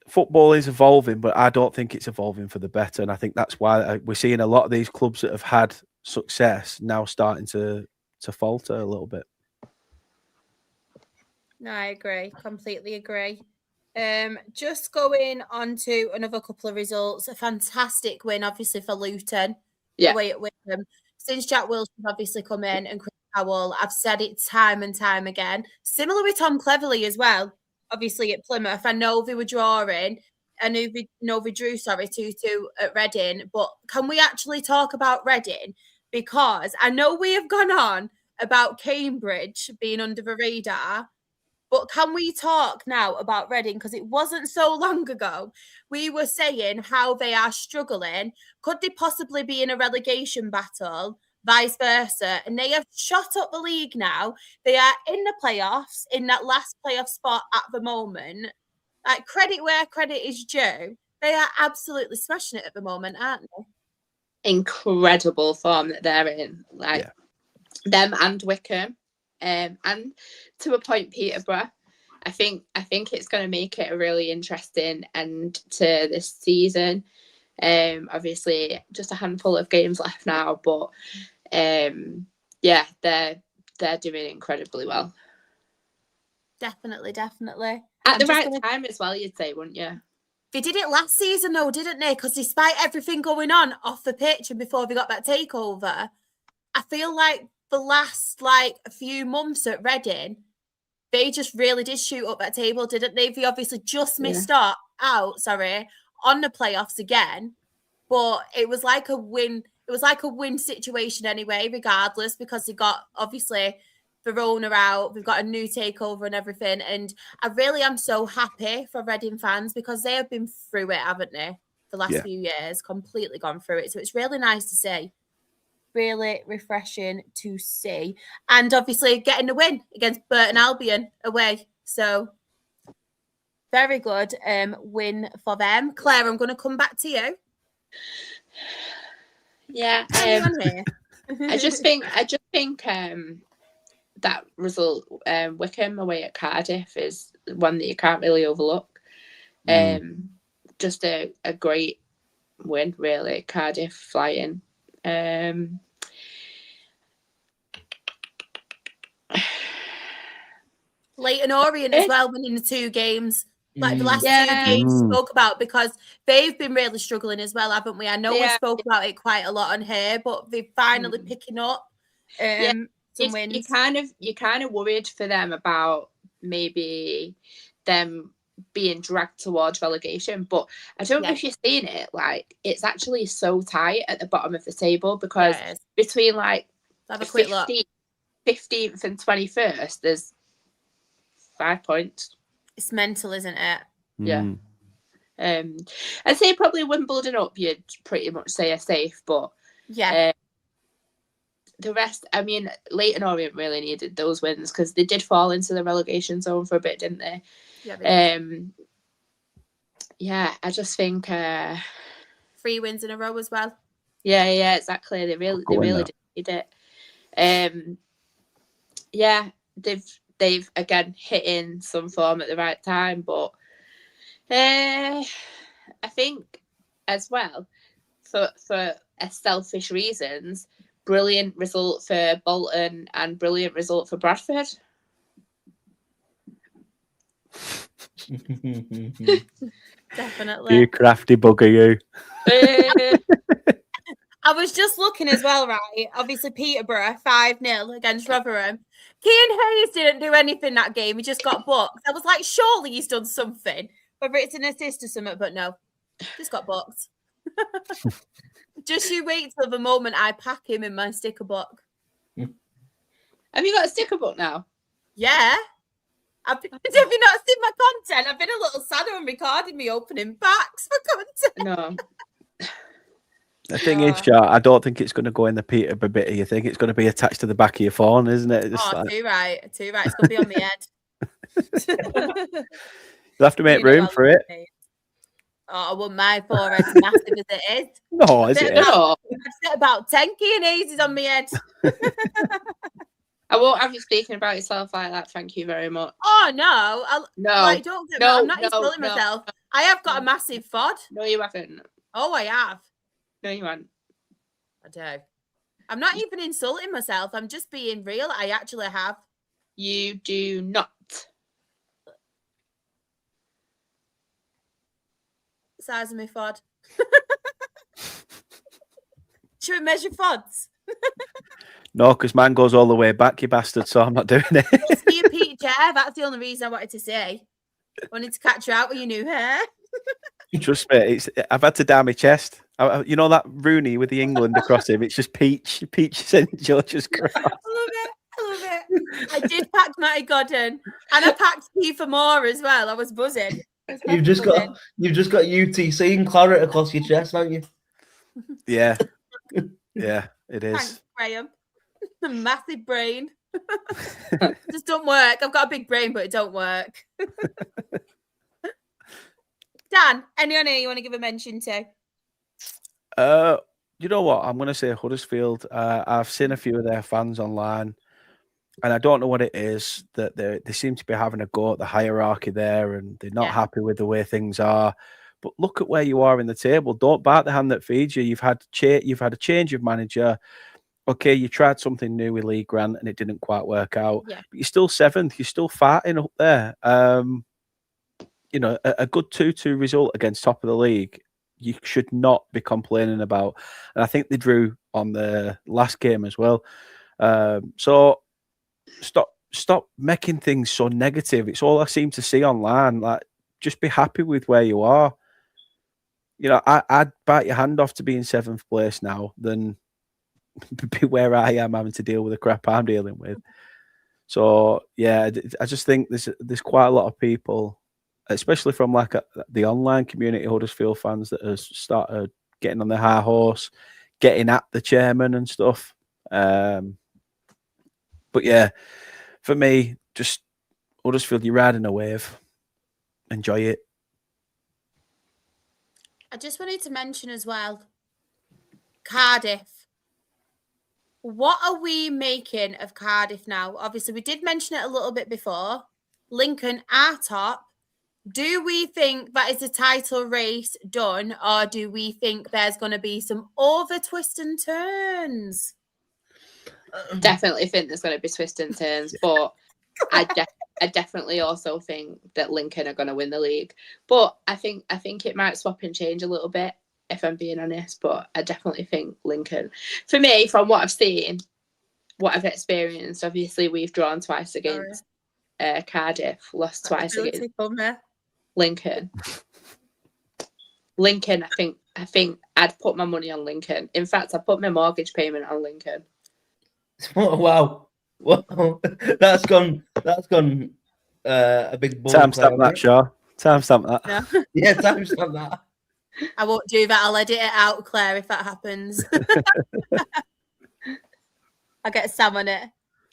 football is evolving, but I don't think it's evolving for the better. And I think that's why we're seeing a lot of these clubs that have had success now starting to falter a little bit. No, I agree. Completely agree. Just going on to another couple of results. A fantastic win, obviously, for Luton away at Wigan. Since Jack Wilson's obviously come in and Chris Powell, I've said it time and time again. Similar with Tom Cleverley as well. Obviously at Plymouth, I know they were drawing. I know they drew, 2-2 at Reading. But can we actually talk about Reading? Because I know we have gone on about Cambridge being under the radar. But can we talk now about Reading? Because it wasn't so long ago we were saying how they are struggling. Could they possibly be in a relegation battle? Vice versa. And they have shot up the league now. They are in the playoffs, in that last playoff spot at the moment. Like, credit where credit is due. They are absolutely smashing it at the moment, aren't they? Incredible form that they're in. Them and Wickham. And to a point, Peterborough. I think it's going to make it a really interesting end to this season. Obviously, just a handful of games left now, but they're doing incredibly well. Definitely. At the right time as well, you'd say, wouldn't you? They did it last season, though, didn't they? Because despite everything going on off the pitch and before they got that takeover, I feel like the last a few months at Reading, they just really did shoot up that table, didn't they? They obviously just missed out on the playoffs again, but it was like a win. It was like a win situation anyway, regardless, because they got obviously the owner out. We've got a new takeover and everything, and I really am so happy for Reading fans because they have been through it, haven't they? The last few years, completely gone through it. So it's really nice to see. Really refreshing to see. And obviously getting a win against Burton Albion away. So very good win for them. Claire, I'm going to come back to you. Yeah. I just think that result, Wickham away at Cardiff, is one that you can't really overlook. Just a great win, really. Cardiff flying. Leyton Orient as well, winning the 2 games. Like the last 2 games spoke about, because they've been really struggling as well, haven't we? I know we spoke about it quite a lot on here, but they're finally picking up some wins. You're kind of worried for them about maybe them being dragged towards relegation, but I don't know if you're seeing it, it's actually so tight at the bottom of the table, because between 15th and 21st there's 5 points. It's mental, isn't it? Yeah. I'd say probably Wimbledon up, you'd pretty much say are safe, but the rest, I mean, Leyton Orient really needed those wins because they did fall into the relegation zone for a bit, didn't they? I just think 3 wins in a row as well. Yeah, exactly. They really did need it. They've again hit in some form at the right time, but I think as well for selfish reasons, brilliant result for Bolton and brilliant result for Bradford. Definitely. You crafty bugger, you. I was just looking as well, right? Obviously, Peterborough 5-0 against Rotherham. Kean Hayes didn't do anything that game. He just got booked. I was like, surely he's done something. Whether it's an assist or something, but no. Just got booked. Just you wait till the moment I pack him in my sticker book. Have you got a sticker book now? Yeah. Have you not seen my I've been a little sad when recording me opening packs for content. No. The thing is, Char, I don't think it's going to go in the Peter bit of your thing. It's going to be attached to the back of your phone, isn't it? Just too right. It's going to be on my head. You'll have to make room for it. I want my forehead massive as it is. No, is it? I've set about 10 Q&A's on my head. I won't have you speaking about yourself like that. Thank you very much. Oh, no. Don't get me. I'm not insulting myself. I have got a massive FOD. No, you haven't. Oh, I have. No, you haven't. I do. I'm not even insulting myself. I'm just being real. I actually have. You do not. Size of my FOD. Should we measure FODs? No, because mine goes all the way back, you bastard, so I'm not doing it. It's your peak hair. That's the only reason I wanted to say. Wanted to catch you out with your new hair. Trust me, I've had to dye my chest. You know that Rooney with the England across him? It's just peach St. George's Cross. I love it. I did pack Matty Godden, and I packed Kiefer Moore as well. I was buzzing. You've just got UTC and claret across your chest, haven't you? Yeah, it is. Thanks, Graham. A massive brain. Just don't work. I've got a big brain, but it don't work. Dan, anyone here you want to give a mention to? You know what? I'm going to say Huddersfield. I've seen a few of their fans online, and I don't know what it is that they seem to be having a go at the hierarchy there, and they're not happy with the way things are. But look at where you are in the table. Don't bite the hand that feeds you. You've had a change of manager. Okay, you tried something new with Lee Grant, and it didn't quite work out. Yeah. But you're still 7th. You're still fighting up there. You know, a good 2-2 result against top of the league, you should not be complaining about. And I think they drew on the last game as well. So stop making things so negative. It's all I seem to see online. Like, just be happy with where you are. You know, I'd bite your hand off to be in 7th place now than be where I am having to deal with the crap I'm dealing with. So yeah, I just think there's quite a lot of people, especially from like the online community, Huddersfield fans, that have started getting on their high horse, getting at the chairman and stuff. But yeah, for me, just Huddersfield, you're riding a wave. Enjoy it. I just wanted to mention as well, Cardiff. What are we making of Cardiff now? Obviously, we did mention it a little bit before. Lincoln are top. Do we think that is a title race done, or do we think there's going to be some over twists and turns? Definitely think there's going to be twists and turns, but I definitely also think that Lincoln are going to win the league. But I think it might swap and change a little bit, if I'm being honest. But I definitely think Lincoln. For me, from what I've seen, what I've experienced, obviously we've drawn twice against Cardiff, lost twice against Lincoln. Lincoln, I think I'd put my money on Lincoln. In fact, I put my mortgage payment on Lincoln. Wow. That's gone a big ball. Timestamp that, Shaw. Timestamp that. Yeah, timestamp that. I won't do that. I'll edit it out, Claire, if that happens. I'll get Sam on it.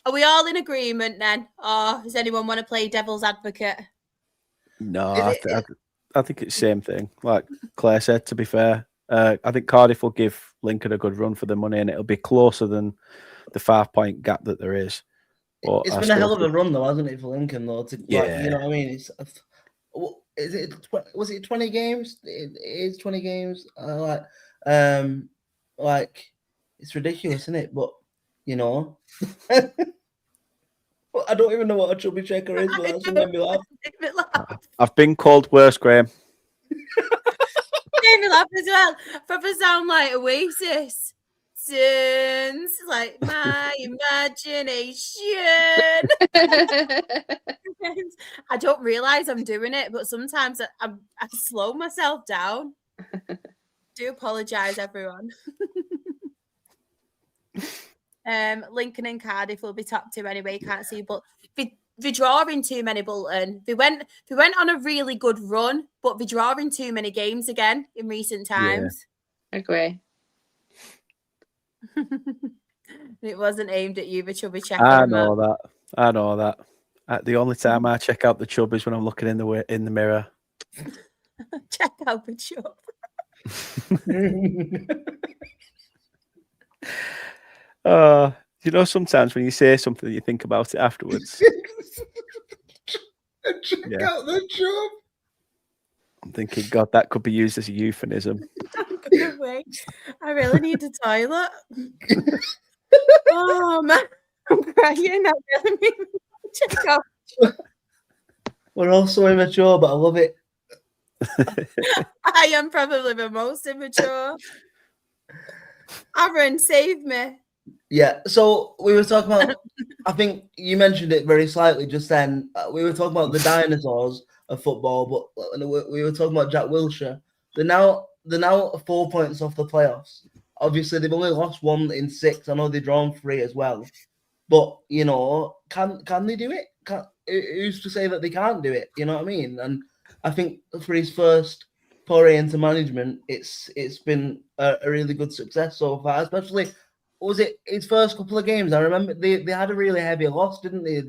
Are we all in agreement then? Or does anyone want to play devil's advocate? No, I think it's the same thing. Like Claire said, to be fair, I think Cardiff will give Lincoln a good run for the money, and it'll be closer than the 5-point gap that there is. But it's been a hell of a run, though, hasn't it, for Lincoln? Though, yeah, you know what I mean. Was it 20 games? It is 20 games. Like it's ridiculous, isn't it? But you know, I don't even know what a chubby checker is, but that's what made me laugh. I've been called worse, Graham. Made me laugh as well. Proper sound like Oasis. Like my imagination. I don't realize I'm doing it, but sometimes I slow myself down. Do apologize, everyone. Lincoln and Cardiff will be top 2 anyway. You can't see, but They're drawing too many, Bolton. They went on a really good run, but they're drawing too many games again in recent times. Agree. It wasn't aimed at you, the chubby checker. I know that. The only time I check out the chub is when I'm looking in the mirror. Check out the chub. You know, sometimes when you say something, you think about it afterwards. Check out the chub. I'm thinking, God, that could be used as a euphemism. I'm gonna wait. I really need a toilet. Oh man, I'm crying. I really need to check out. We're all so immature, but I love it. I am probably the most immature. Aaron, save me. Yeah, so we were talking about, I think you mentioned it very slightly just then. We were talking about the dinosaurs of football, but we were talking about Jack Wilshere. They're now 4 points off the playoffs. Obviously, they've only lost 1 in 6. I know they've drawn 3 as well. But, you know, can they do it? Who's to say that they can't do it? You know what I mean? And I think for his first foray into management, it's been a really good success so far, especially... Was it his first couple of games? I remember they had a really heavy loss, didn't they?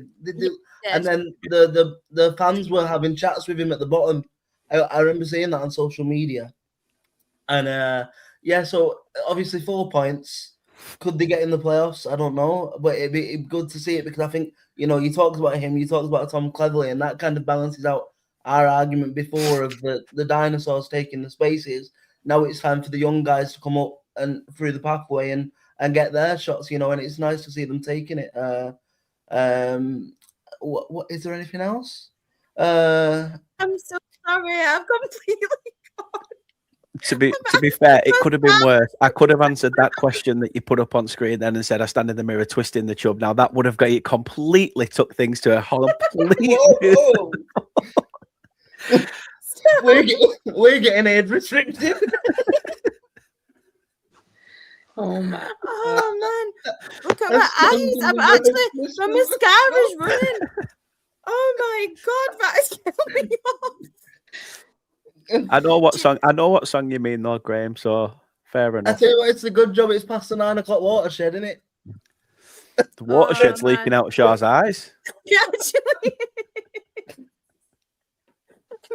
And then the fans were having chats with him at the bottom. I remember seeing that on social media. And so obviously 4 points. Could they get in the playoffs? I don't know, but it'd be good to see it because I think, you know, you talked about him, you talked about Tom Cleverley, and that kind of balances out our argument before of the dinosaurs taking the spaces. Now it's time for the young guys to come up and through the pathway and get their shots, you know, and it's nice to see them taking it. What is there anything else? I'm so sorry. I've completely gone. To be fair, it could have been worse. I could have answered that question that you put up on screen then and said, I stand in the mirror twisting the chub. Now that would have got it completely took things to a complete. We're getting age restricted. Oh my! Oh man! Look at my eyes. My mascara's running. Oh my god! That is killing me off. I know what song you mean, though, Graham. So fair enough. I tell you what, it's a good job. It's past the 9 o'clock watershed, isn't it? The watershed's leaking out Shaw's eyes. Yeah, actually.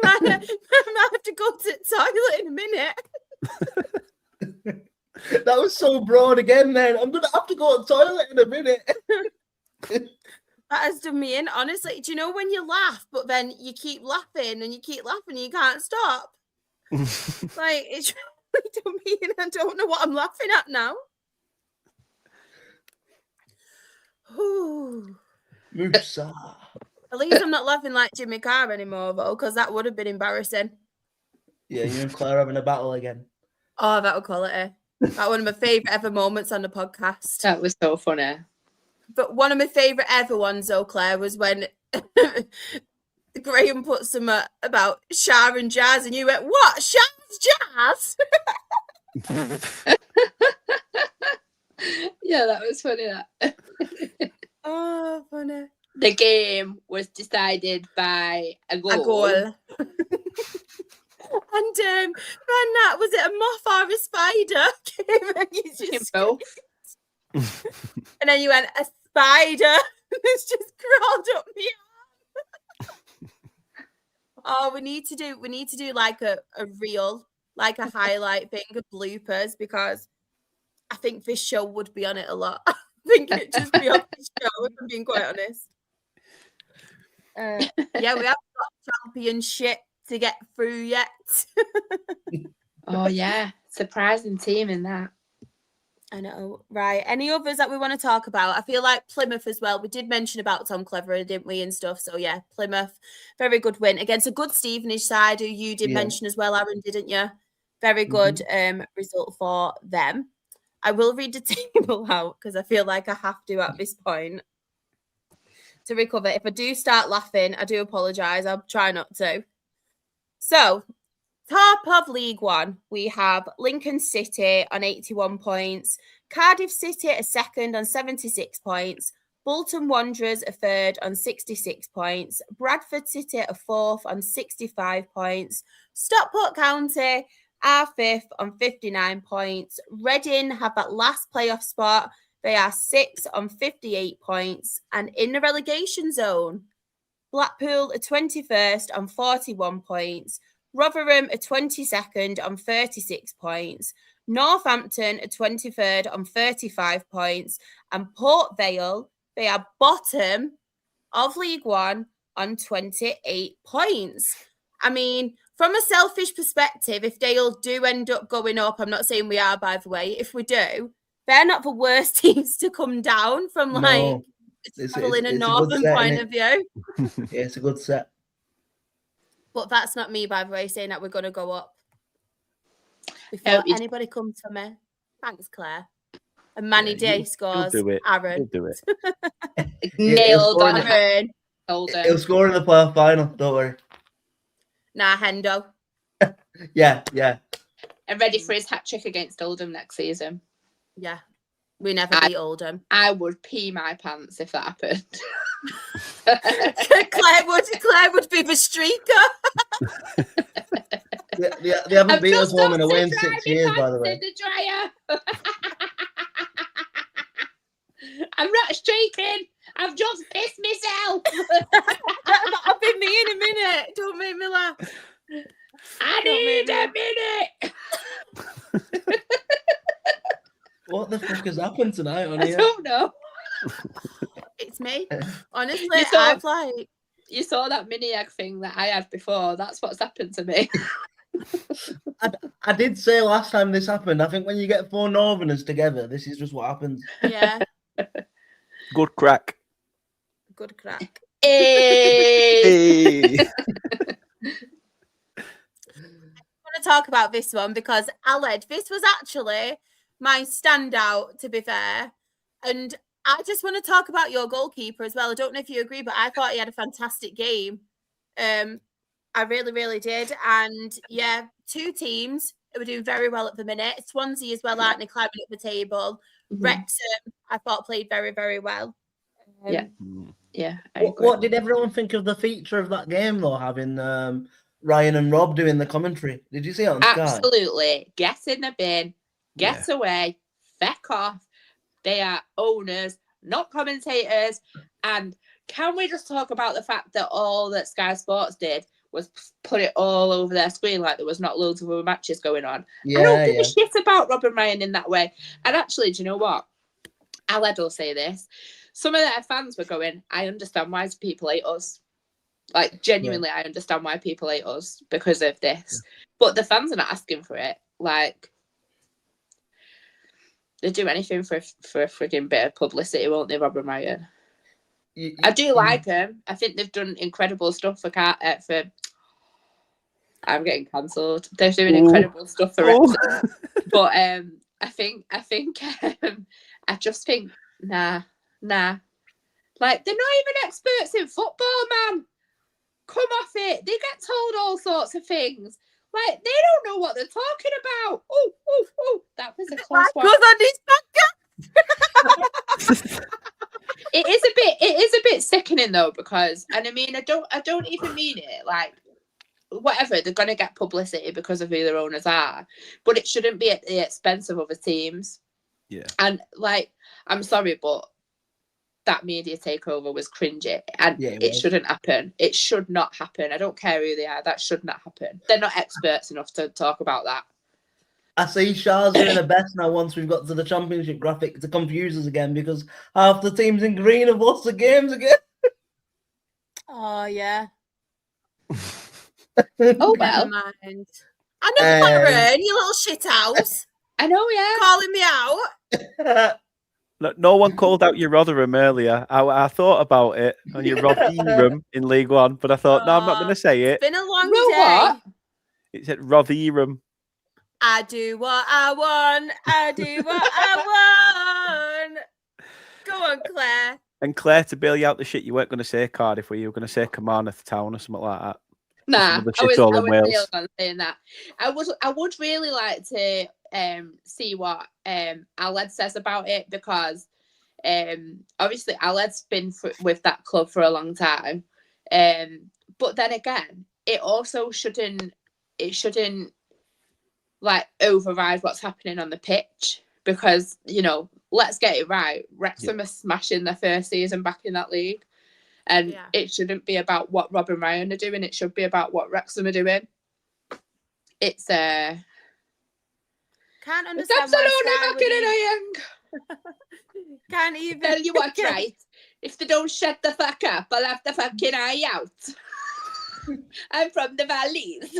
I might have to go to the toilet in a minute. That was so broad again, then. I'm going to have to go to the toilet in a minute. That has done me in, honestly. Do you know when you laugh, but then you keep laughing and you keep laughing and you can't stop? Like, it's really done me in. I don't know what I'm laughing at now. Musa. At least I'm not laughing like Jimmy Carr anymore, though, because that would have been embarrassing. Yeah, you and Claire having a battle again. Oh, that was quality. That one of my favourite ever moments on the podcast. That was so funny. But one of my favourite ever ones, though, Claire, was when Graham put some about Shah and Jazz, and you went, "What? Shah's Jazz?" Yeah, that was funny. That. Oh, funny. The game was decided by a goal. And then that was it a moth or a spider? And you just both. And then you went a spider. It's just crawled up me. Oh, we need to do like a reel, like a highlight thing of bloopers, because I think this show would be on it a lot. I think it'd just be on the show, if I'm being quite honest. Yeah, we haven't got championship to get through yet. Oh yeah, surprising team in that. I know. Right. Any others that we want to talk about? I feel like Plymouth as well. We did mention about Tom Cleverley, didn't we, and stuff. So yeah, Plymouth, very good win against a good Stevenage side, who you did mention as well, Aaron, didn't you? Very good result for them. I will read the table out because I feel like I have to at this point to recover. If I do start laughing, I do apologise. I'll try not to. So, top of League One, we have Lincoln City on 81 points, Cardiff City a second on 76 points, Bolton Wanderers are third on 66 points. Bradford City are fourth on 65 points. Stockport County are fifth on 59 points. Reading have that last playoff spot. They are sixth on 58 points. And in the relegation zone, Blackpool are 21st on 41 points. Rotherham are 22nd on 36 points. Northampton are 23rd on 35 points. And Port Vale, they are bottom of League One on 28 points. I mean, from a selfish perspective, if Dale do end up going up, I'm not saying we are, by the way, if we do, they're not the worst teams to come down from, like, traveling a northern point of view. Yeah, it's a good set. But that's not me, by the way, saying that we're going to go up. Before anybody comes for me. Thanks, Claire. And Manny Day scores. Aaron. You'll do it. Nailed on Aaron. He'll score in the playoff final, don't worry. Nah, Hendo. Yeah. I'm ready for his hat-trick against Oldham next season. Yeah. We never beat Oldham. I would pee my pants if that happened. Claire would be the streaker. They haven't beat us home and away in 6 years, by the way. In the dryer. I'm not streaking. I've just pissed myself. That'll be me in a minute. Don't make me laugh. I need a minute. What the fuck has happened tonight on I here? don't know. It's me. Honestly, you saw that mini egg thing that I had before. That's what's happened to me. I did say last time this happened, I think when you get 4 Northerners together, this is just what happens. Yeah. Good crack. Good crack. Hey. I want to talk about this one because Aled, this was actually my standout, to be fair. And I just want to talk about your goalkeeper as well. I don't know if you agree, but I thought he had a fantastic game. I really, really did. And yeah, 2 teams who were doing very well at the minute. Swansea as well, aren't they, climbing up the table? Mm-hmm. Wrexham, I thought, played very, very well. Yeah. What did everyone think of the feature of that game, though, having Ryan and Rob doing the commentary? Did you see it on Sky? Absolutely. Get in the bin. Get away. Feck off. They are owners, not commentators. And can we just talk about the fact that all that Sky Sports did was put it all over their screen like there was not loads of other matches going on? I don't give a shit about Rob and Ryan in that way. And actually, do you know what? Aled will say this. Some of their fans were going, I understand why people hate us. Like, genuinely, I understand why people hate us because of this. But the fans are not asking for it. Like, they do anything for a frigging bit of publicity, won't they, Rob and Ryan? I do like them. I think they've done incredible stuff for I'm getting cancelled. They're doing incredible stuff for Wrexham. But I just think, nah. Like, they're not even experts in football, man. Come off it. They get told all sorts of things. Like, they don't know what they're talking about. Oh, that was a close one. Goes on this podcast. It is a bit sickening though, because, and I mean, I don't even mean it like whatever, they're gonna get publicity because of who their owners are, but it shouldn't be at the expense of other teams. Yeah. And like, I'm sorry, but that media takeover was cringy, and it shouldn't happen. It should not happen. I don't care who they are. That should not happen. They're not experts enough to talk about that. I see Shah's doing the best now once we've got to the championship graphic to confuse us again, because half the teams in green have lost the games again. Oh, yeah. Oh, well. Never mind. I know, Aaron, you little shit house. I know, yeah. Calling me out. Look, no one called out your Rotherham earlier. I thought about it on your Rotherham in League One, but I thought, no, I'm not going to say it. It's been a long day. What? It said Rotherham. I do what I want. I do what I want. Go on, Claire. And Claire, to bail you out the shit, you weren't going to say Cardiff, were you? You were going to say Kilmarnock Town or something like that. Nah, I was real on saying that. I would really like to see what Aled says about it, because Obviously, Aled's been with that club for a long time. But then again, it also shouldn't like override what's happening on the pitch, because, you know, let's get it right. Wrexham are smashing their first season back in that league. And it shouldn't be about what Rob and Ryan are doing. It should be about what Wrexham are doing. It's can't understand. Absolutely fucking annoying. Can't even tell you what, right? If they don't shut the fuck up, I'll have the fucking eye out. I'm from the valleys.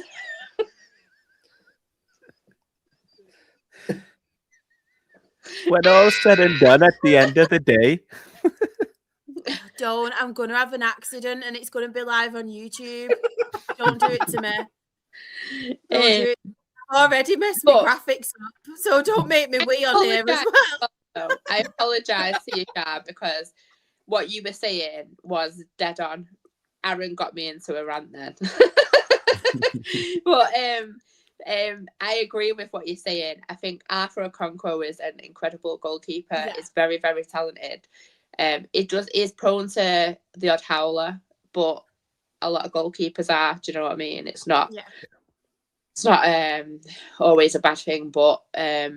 When all's said and done, at the end of the day. I'm going to have an accident and it's going to be live on YouTube. Don't do it to me. Don't do it. I've already messed my graphics up, so don't make me wee on here as well. I apologise to you, Char, because what you were saying was dead on. Aaron got me into a rant then. But I agree with what you're saying. I think Arthur Okonkwo is an incredible goalkeeper. He's very, very talented. Is prone to the odd howler, but a lot of goalkeepers are. Do you know what I mean? It's not. Yeah. It's not always a bad thing, but I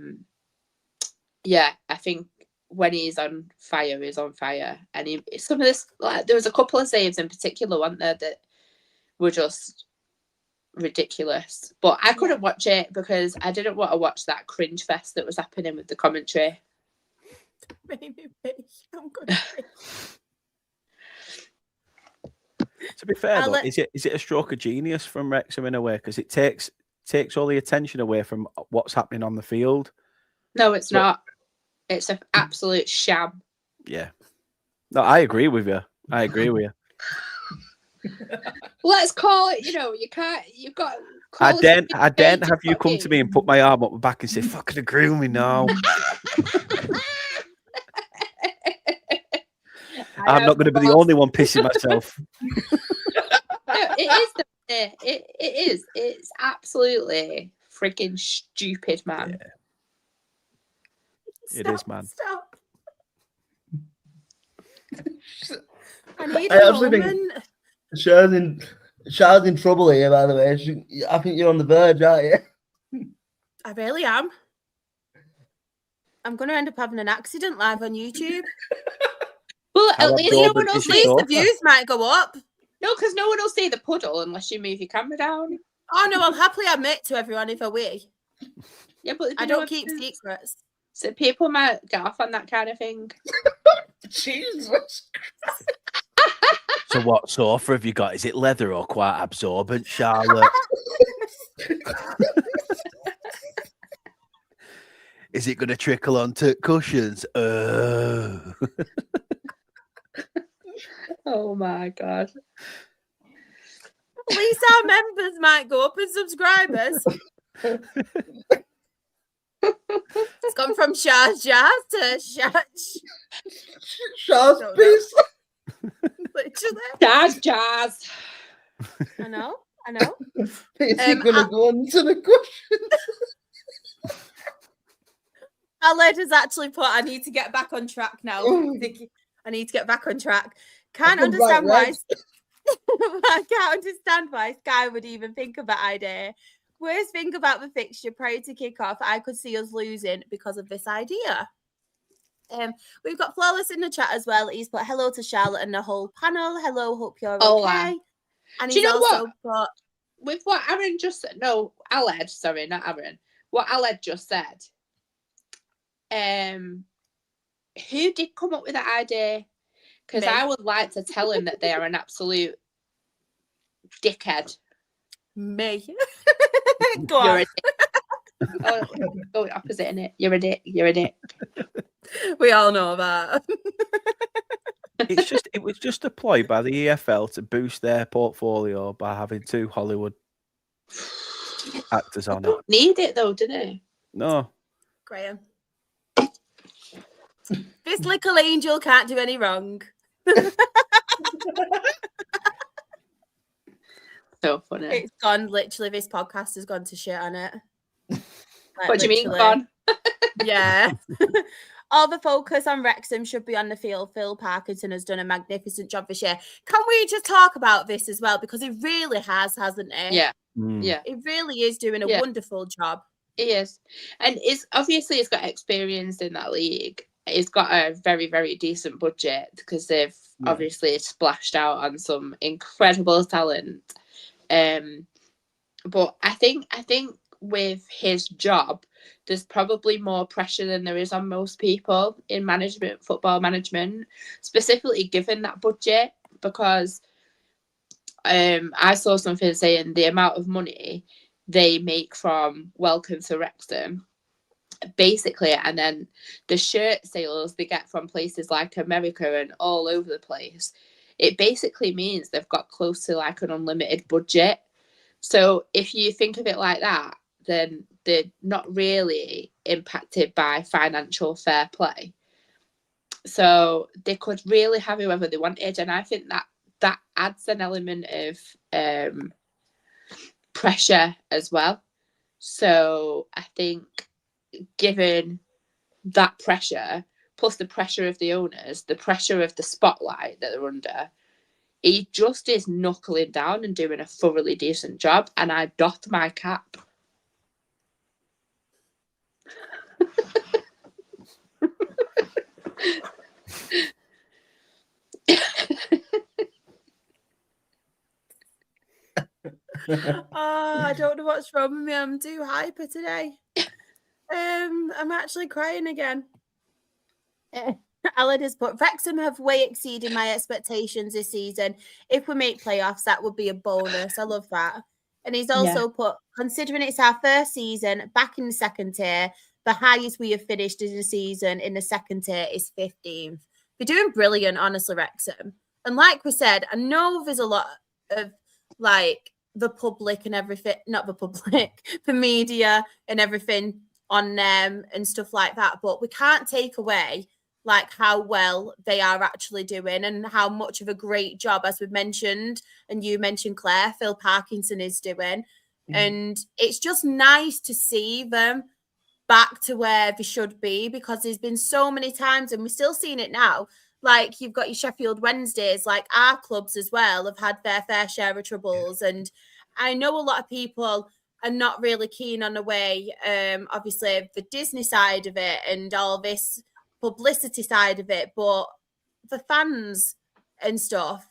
think when he's on fire, he's on fire. And some of this, like, there was a couple of saves in particular, weren't there, that were just ridiculous. But I couldn't watch it because I didn't want to watch that cringe fest that was happening with the commentary. To be fair, though, is it a stroke of genius from Wrexham in a way? Because it takes all the attention away from what's happening on the field. No, it's not. It's an absolute sham. Yeah. No, I agree with you. Let's call it, you know, you've got... I daren't have you come to me and put my arm up my back and say, fucking agree with me now. I'm not going to be the only one pissing myself. No, it is. It's absolutely freaking stupid, man. Yeah. It is, man. Stop. I need a moment. Char's in trouble here, by the way. I think you're on the verge, aren't you? I really am. I'm going to end up having an accident live on YouTube. Well, at least no one will see. The views might go up. No, because no one will see the puddle unless you move your camera down. Oh, no, I'll happily admit to everyone if I wee. Yeah, but I don't keep secrets. So people might get off on that kind of thing. Jesus. So what sofa have you got? Is it leather or quite absorbent, Charlotte? Is it going to trickle onto cushions? Oh my God. At least our members might go up in subscribers. It's gone from Shah's Jazz to Shah's Peace. Literally. Jazz. I know. Is he going to go into the cushion? Aled has actually put, I need to get back on track now. I need to get back on track. Can't understand why Sky would even think of that idea. Worst thing about the fixture prior to kick-off, I could see us losing because of this idea. We've got Flawless in the chat as well. He's put hello to Charlotte and the whole panel. Hello, hope you're okay. And do you know also what? With what Aaron just said, no, Aled, sorry, not Aaron. What Aled just said, who did come up with that idea? Because I would like to tell him that they are an absolute dickhead. Me. Go on. Go opposite, innit? You're a dick. We all know that. It was just a ploy by the EFL to boost their portfolio by having 2 Hollywood actors on it. Need it though, do they? No. Graham. This little angel can't do any wrong. So funny. It's gone. Literally, this podcast has gone to shit on it. What do you mean gone? Yeah. all the focus on Wrexham should be on the field. Phil Parkinson has done a magnificent job this year. Can we just talk about this as well? Because he really has, hasn't he? Yeah. Yeah. He really is doing a wonderful job. He is. And he's got experience in that league. He's got a very, very decent budget because they've obviously splashed out on some incredible talent. But I think with his job, there's probably more pressure than there is on most people in management, football management, specifically given that budget, because I saw something saying the amount of money they make from Welcome to Wrexham, basically, and then the shirt sales they get from places like America and all over the place, it basically means they've got close to like an unlimited budget. So if you think of it like that, then they're not really impacted by financial fair play. So they could really have whoever they wanted, and I think that adds an element of pressure as well. So I think given that pressure, plus the pressure of the owners, the pressure of the spotlight that they're under, he just is knuckling down and doing a thoroughly decent job, and I doff my cap. I don't know what's wrong with me. I'm too hyper today. I'm actually crying again. Alan has put, Wrexham have way exceeded my expectations this season. If we make playoffs, that would be a bonus. I love that. And he's also put, considering it's our first season back in the second tier, the highest we have finished in the season in the second tier is 15th. We're doing brilliant, honestly, Wrexham. And like we said, I know there's a lot of like the public and everything, not the public, the media and everything on them and stuff like that. But we can't take away like how well they are actually doing and how much of a great job, as we've mentioned, and you mentioned, Claire, Phil Parkinson is doing. And it's just nice to see them back to where they should be, because there's been so many times, and we're still seeing it now. Like, you've got your Sheffield Wednesdays, like our clubs as well have had their fair share of troubles. And I know a lot of people are not really keen on the way, obviously, the Disney side of it and all this publicity side of it, but the fans and stuff,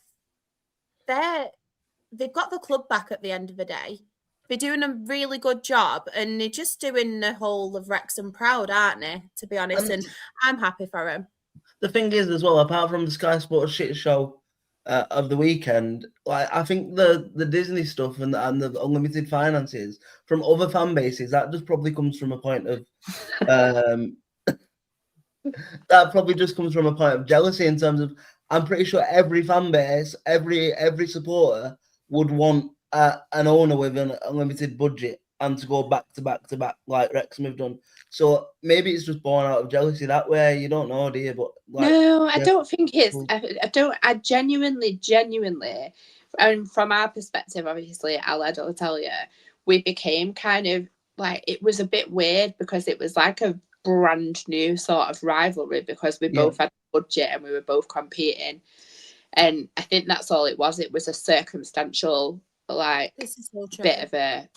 they've got the club back at the end of the day. They're doing a really good job, and they're just doing the whole of Wrexham proud, aren't they, to be honest? And I'm happy for them. The thing is, as well, apart from the Sky Sports shit show of the weekend, like, I think the Disney stuff and the unlimited finances from other fan bases, that just probably comes from a point of that probably just comes from a point of jealousy, in terms of, I'm pretty sure every fan base, every supporter would want an owner with an unlimited budget and to go back to back to back like Wrexham have done. So maybe it's just born out of jealousy that way. You don't know, do you? But like, no, I don't think it's. I genuinely, and from our perspective, obviously, I'll tell you, we became kind of like, it was a bit weird because it was like a brand new sort of rivalry, because we both had a budget and we were both competing, and I think that's all it was. It was a circumstantial, like, bit of a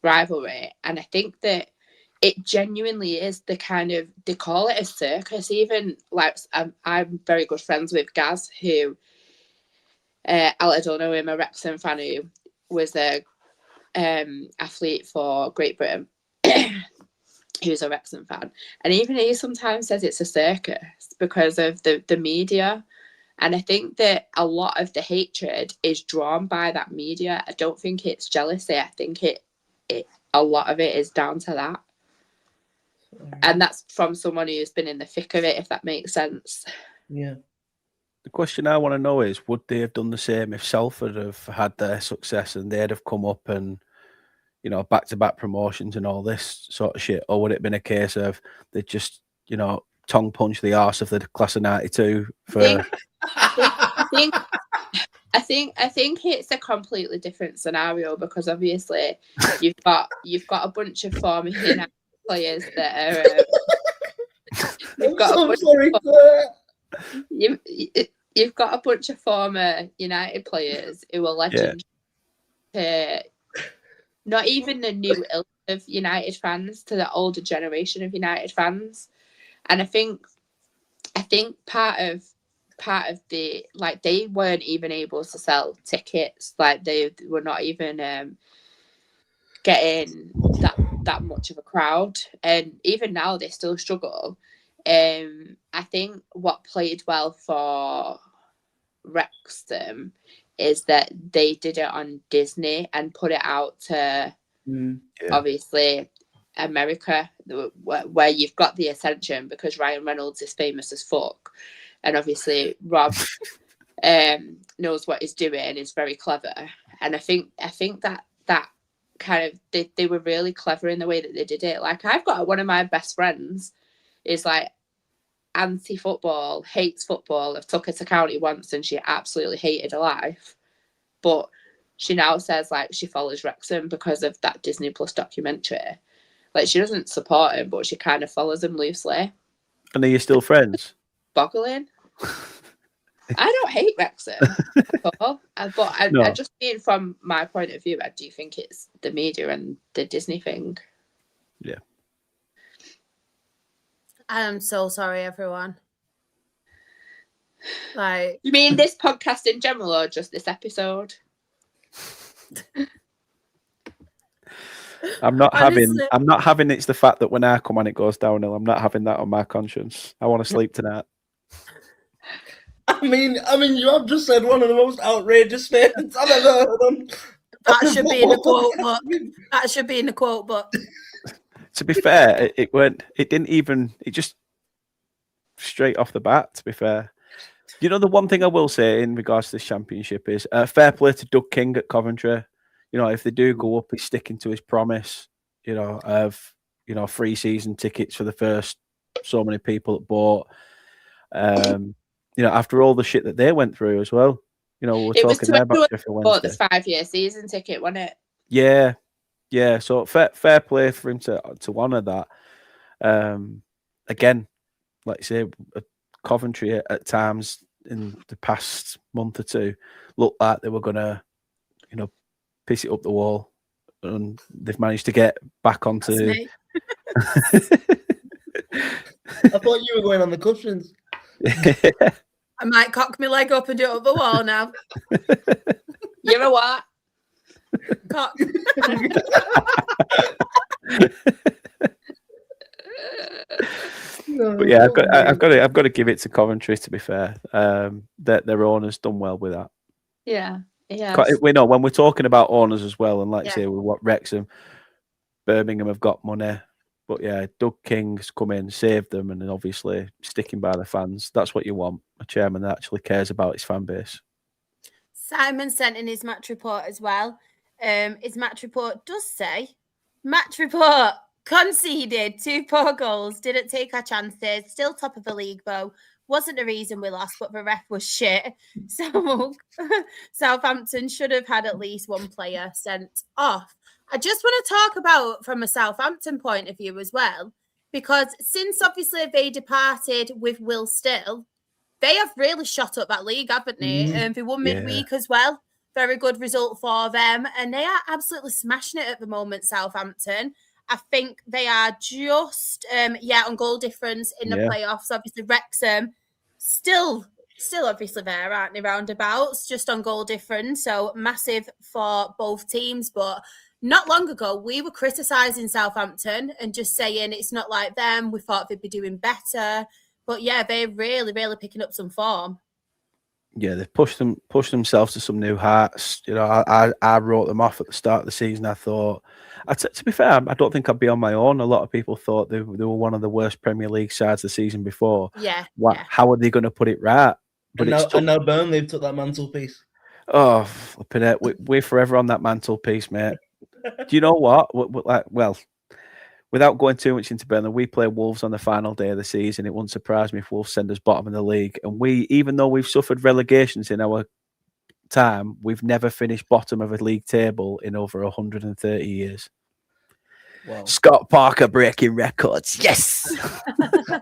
rivalry, and I think that it genuinely is the kind of, they call it a circus. Even like, I'm very good friends with Gaz, who I don't know him, a Wrexham fan who was a athlete for Great Britain. He was a Wrexham fan, and even he sometimes says it's a circus because of the media. And I think that a lot of the hatred is drawn by that media. I don't think it's jealousy. I think a lot of it is down to that. And that's from someone who's been in the thick of it, if that makes sense. Yeah. The question I want to know is, would they have done the same if Salford have had their success and they'd have come up and, you know, back-to-back promotions and all this sort of shit? Or would it have been a case of they just, you know, tongue punch the arse of the class of 92 for... I think it's a completely different scenario, because obviously you've got a bunch of former United players that are You've got a bunch of former United players who are legends. To not even the new ilk of United fans, to the older generation of United fans, and I think part of the, like, they weren't even able to sell tickets, like they were not even getting that much of a crowd, and even now they still struggle. I think what played well for Wrexham is that they did it on Disney and put it out to obviously America, where you've got the Ascension, because Ryan Reynolds is famous as fuck, and obviously Rob knows what he's doing and is very clever. And I think that kind of they were really clever in the way that they did it. Like, I've got one of my best friends is like anti-football, hates football. I've took her to county once and she absolutely hated her life, but she now says, like, she follows Wrexham because of that Disney Plus documentary. Like, she doesn't support him, but she kind of follows him loosely. And are you still friends? Boggling. I don't hate Wrexham at all, but I just mean from my point of view, I do think it's the media and the Disney thing. Yeah. I'm so sorry, everyone. Like, you mean this podcast in general, or just this episode? I'm not having it's the fact that when I come on it goes downhill. I'm not having that on my conscience. I want to sleep tonight. I mean, you have just said one of the most outrageous statements I've ever heard on. That should be in the quote book. That should be in the quote book. To be fair, it just straight off the bat, to be fair. You know, the one thing I will say in regards to this championship is fair play to Doug King at Coventry. You know, if they do go up, he's sticking to his promise, you know, of, you know, free season tickets for the first so many people that bought. You know, after all the shit that they went through as well. You know, we're talking there about Sheffield Wednesday. The 5-year season ticket, wasn't it? Yeah. Yeah. So fair play for him to honour that. Again, like I say, Coventry at times in the past month or two looked like they were gonna, you know, piss it up the wall, and they've managed to get back onto. I thought you were going on the cushions. I might cock my leg up and do it up the wall now. You know what? Cock. But yeah, I've got to give it to Coventry, to be fair. That their owners done well with that. Yeah. Yeah. We know when we're talking about owners as well, and like I say, with what Wrexham, Birmingham have got money. But yeah, Doug King's come in, saved them, and then obviously sticking by the fans. That's what you want, a chairman that actually cares about his fan base. Simon sent in his match report as well. His match report does say, match report conceded 2 poor goals, didn't take our chances, still top of the league though. Wasn't the reason we lost, but the ref was shit. So Southampton should have had at least 1 player sent off. I just want to talk about from a Southampton point of view as well, because since obviously they departed with Will Still, they have really shot up that league, haven't they? They won midweek as well. Very good result for them. And they are absolutely smashing it at the moment, Southampton. I think they are just, on goal difference in the playoffs. Obviously, Wrexham still obviously there, aren't they, roundabouts, just on goal difference. So massive for both teams. But not long ago, we were criticising Southampton and just saying it's not like them. We thought they'd be doing better. But yeah, they're really, really picking up some form. Yeah, they've pushed themselves to some new heights. You know, I wrote them off at the start of the season. I thought, to be fair, I don't think I'd be on my own. A lot of people thought they were one of the worst Premier League sides the season before. Yeah. How are they going to put it right? But now Burnley took that mantelpiece. Oh, flipping it. We're forever on that mantelpiece, mate. Do you know what? Well, without going too much into Burnley, we play Wolves on the final day of the season. It wouldn't surprise me if Wolves send us bottom of the league. And even though we've suffered relegations in our time, we've never finished bottom of a league table in over 130 years. Wow. Scott Parker breaking records. Yes.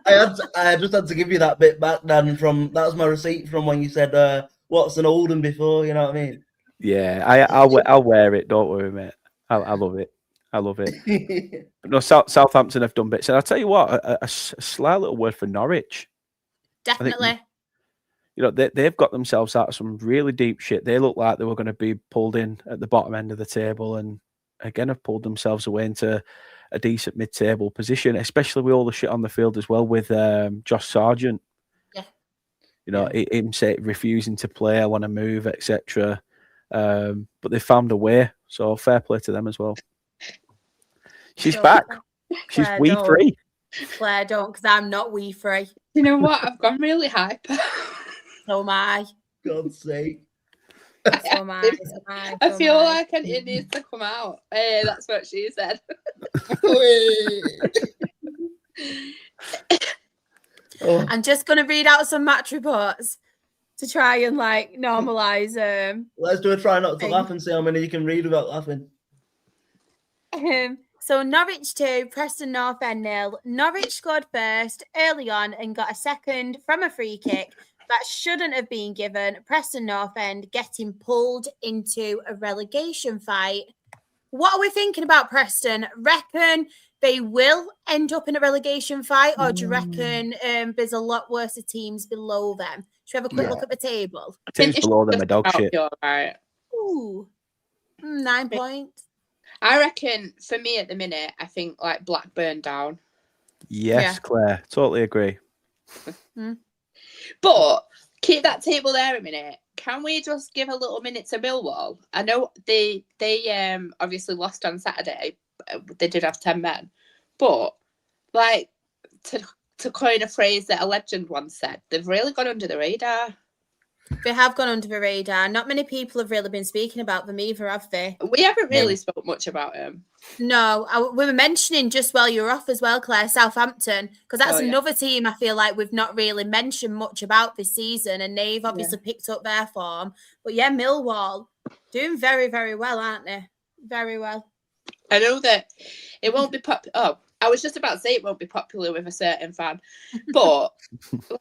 I just had to give you that bit back, Dan. That was my receipt from when you said, "What's an Oldham before?" You know what I mean? Yeah, I'll wear it. Don't worry, mate. I love it. I love it. But no, Southampton have done bits, and I'll tell you what, a sly little word for Norwich. Definitely. They've got themselves out of some really deep shit. They look like they were going to be pulled in at the bottom end of the table, and again have pulled themselves away into a decent mid-table position, especially with all the shit on the field as well with Josh Sargent. Yeah. Him refusing to play, I want to move, etc. But they found a way, so fair play to them as well. She's back. She's wee free. Claire, don't, because I'm not wee free. You know what? I've gone really hyper. So am I. God's sake. So am I. I feel like it needs to come out. Hey, that's what she said. I'm just going to read out some match reports to try and normalise. Let's do a try not to laugh and see how many you can read without laughing. So Norwich 2, Preston North End 0. Norwich scored first early on and got a second from a free kick that shouldn't have been given. Preston North End getting pulled into a relegation fight. What are we thinking about Preston? Reckon they will end up in a relegation fight, or do you reckon there's a lot worse teams below them? Should we have a quick look at the table? Teams below them are dog shit. Right. Ooh, 9 points. I reckon for me at the minute, I think Blackburn down. Yes, Claire, totally agree. But keep that table there a minute. Can we just give a little minute to Millwall? I know they obviously lost on Saturday. They did have 10 men, but to coin a phrase that a legend once said, they've really gone under the radar. They have gone under the radar. Not many people have really been speaking about them either, have they? We haven't really spoke much about them. No, we were mentioning just while you were off as well, Claire, Southampton, because that's another team I feel like we've not really mentioned much about this season, and they've obviously picked up their form. But yeah, Millwall doing very, very well, aren't they? Very well. I know that it won't be I was just about to say it won't be popular with a certain fan, but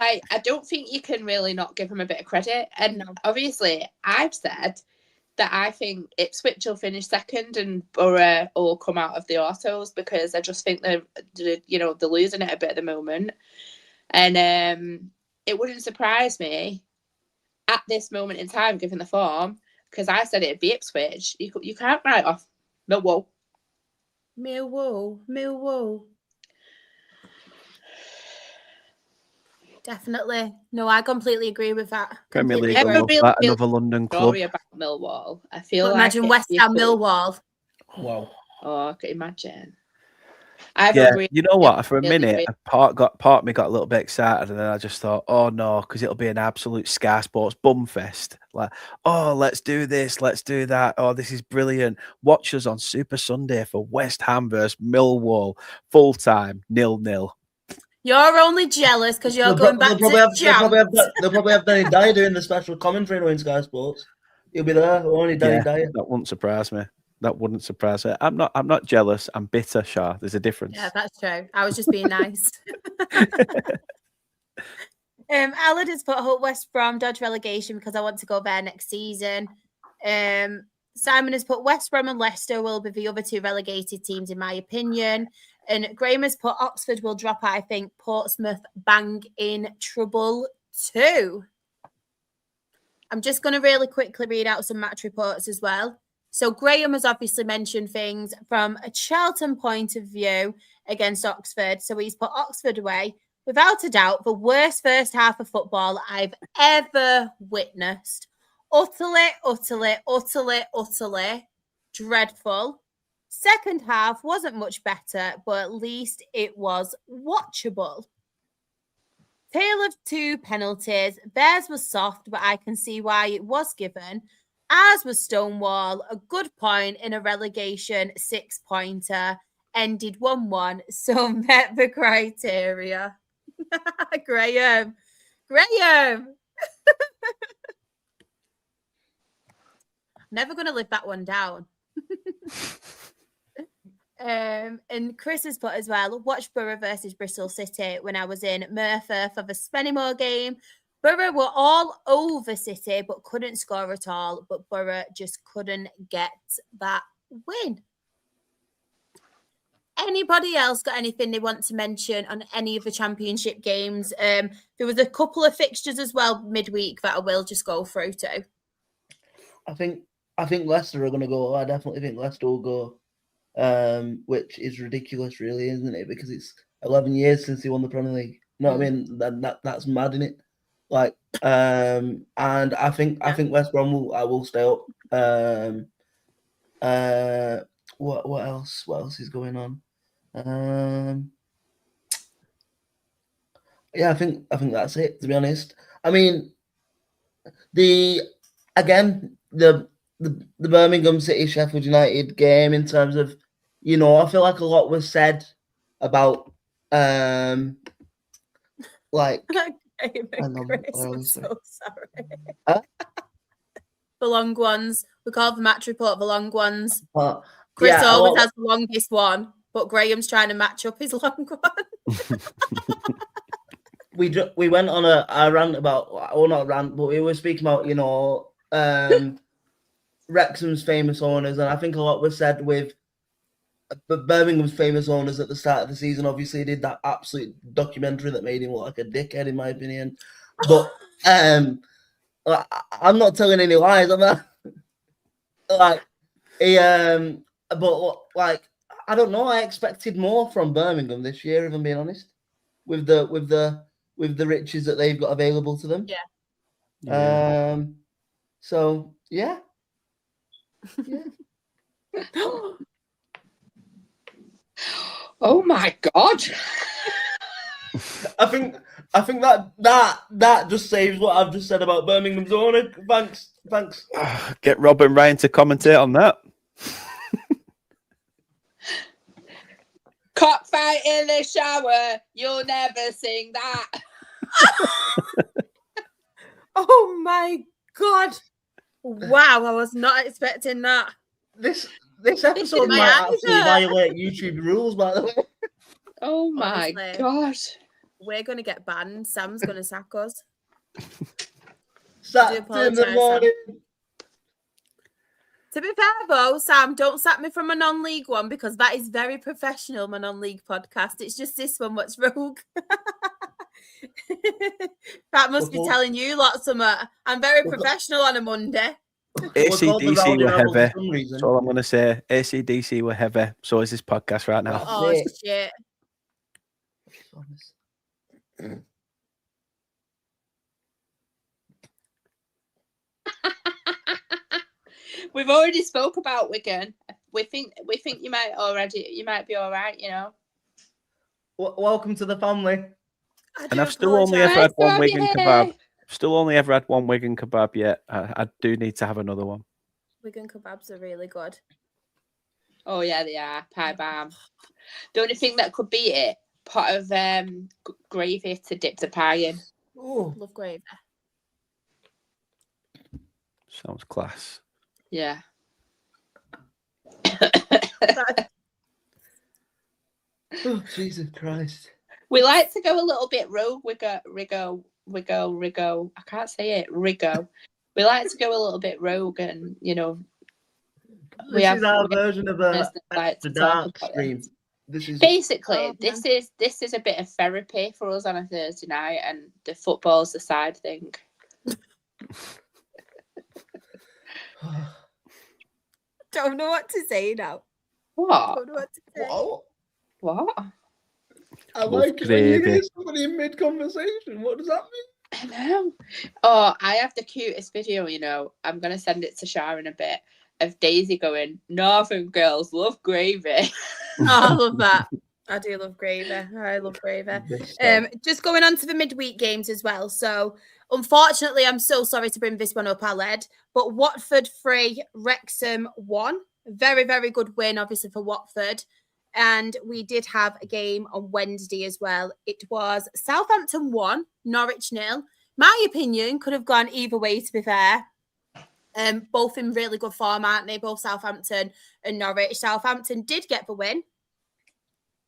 I don't think you can really not give them a bit of credit. And obviously, I've said that I think Ipswich will finish second and Borough will come out of the autos, because I just think they're losing it a bit at the moment. And it wouldn't surprise me at this moment in time, given the form, because I said it'd be Ipswich. You can't write off Millwall. Millwall. Definitely. No, I completely agree with that. Premier League, another London club. Story about Millwall. I feel imagine West Ham Millwall. Wow. Oh, I can imagine. You know what? For a minute, part of me got a little bit excited, and then I just thought, oh no, because it'll be an absolute Sky Sports bumfest. Like, oh, let's do this, let's do that. Oh, this is brilliant. Watch us on Super Sunday for West Ham versus Millwall, full time 0-0. You're only jealous because you're going back to They'll probably have Danny Dyer doing the special commentary in Sky Sports. He'll be there. Only Danny Dyer. That wouldn't surprise me. That wouldn't surprise me. I'm not jealous. I'm bitter, Shah. There's a difference. Yeah, that's true. I was just being nice. Alad has put Hope West Brom dodge relegation because I want to go there next season. Simon has put West Brom and Leicester will be the other two relegated teams, in my opinion. And Graham has put Oxford will drop out. I think Portsmouth bang in trouble too. I'm just going to really quickly read out some match reports as well. So Graham has obviously mentioned things from a Charlton point of view against Oxford. So he's put Oxford away. Without a doubt, the worst first half of football I've ever witnessed. Utterly dreadful. Second half wasn't much better, but at least it was watchable. Tale of two penalties. Theirs was soft, but I can see why it was given. Ours was Stonewall, a good point in a relegation 6-pointer, ended 1-1, so met the criteria. Graham. Never going to live that one down. And Chris has put as well, watched Borough versus Bristol City when I was in Merthyr for the Spennymoor game. Borough were all over City, but couldn't score at all. But Borough just couldn't get that win. Anybody else got anything they want to mention on any of the championship games? There was a couple of fixtures as well midweek that I will just go through too. I think Leicester are going to go. I definitely think Leicester will go, which is ridiculous, really, isn't it? Because it's 11 years since he won the Premier League. You know what I mean? That's mad, isn't it? Like, and I think West Brom will stay up. What else? What else is going on? Yeah, I think that's it. To be honest, I mean, the Birmingham City Sheffield United game, in terms of, I feel like a lot was said about like. I'm so sorry. The long ones. We call the match report the long ones. Chris always has the longest one, but Graham's trying to match up his long one. We went on a rant about, or not a rant, but we were speaking about, Wrexham's famous owners, and I think a lot was said with Birmingham's famous owners at the start of the season. Obviously, did that absolute documentary that made him look like a dickhead, in my opinion. But I'm not telling any lies. I'm not like but like, I don't know. I expected more from Birmingham this year, if I'm being honest, with the riches that they've got available to them. Yeah. So yeah. Oh my God. I think that just saves what I've just said about Birmingham's owner. Thanks. Get Rob and Ryan to commentate on that. Cockfight in the shower. You'll never sing that. Oh my God. Wow, I was not expecting that. This episode might actually violate YouTube rules, by the way. Oh my God. We're going to get banned. Sam's going to sack us. Sacked in the morning. To be fair, though, Sam, don't sack me from a non-league one, because that is very professional, my non-league podcast. It's just this one what's rogue. That must be telling you lots of I'm very professional on a Monday. AC/DC were heavy. That's all I'm going to say. AC/DC were heavy. So is this podcast right now. Oh, shit. We've already spoke about Wigan. We think you might be all right, Welcome to the family. And I've still only ever had one Wigan kebab. Still only ever had one Wigan kebab yet. I do need to have another one. Wigan kebabs are really good. Oh yeah, they are. Pie balm. The only thing that could beat it, pot of gravy to dip the pie in. Oh, love gravy. Sounds class. Yeah. Oh, Jesus Christ. We like to go a little bit rogue. Rigo. I can't say it. Rigo. We like to go a little bit rogue, and this is our version of the dark stream. This is a bit of therapy for us on a Thursday night, and the football's the side thing. Don't know what to say now. What? Don't know what to say. What? I like it when you hear somebody in mid-conversation. What does that mean? I know. Oh, I have the cutest video, I'm going to send it to Sharon a bit, of Daisy going, Northern girls love gravy. Oh, I love that. I do love gravy. I love gravy. Just going on to the midweek games as well. So, unfortunately, I'm so sorry to bring this one up, Aled, but Watford 3, Wrexham 1. Very, very good win, obviously, for Watford. And we did have a game on Wednesday as well. It was Southampton 1, Norwich 0. My opinion could have gone either way, to be fair. Both in really good form, aren't they? Both Southampton and Norwich. Southampton did get the win.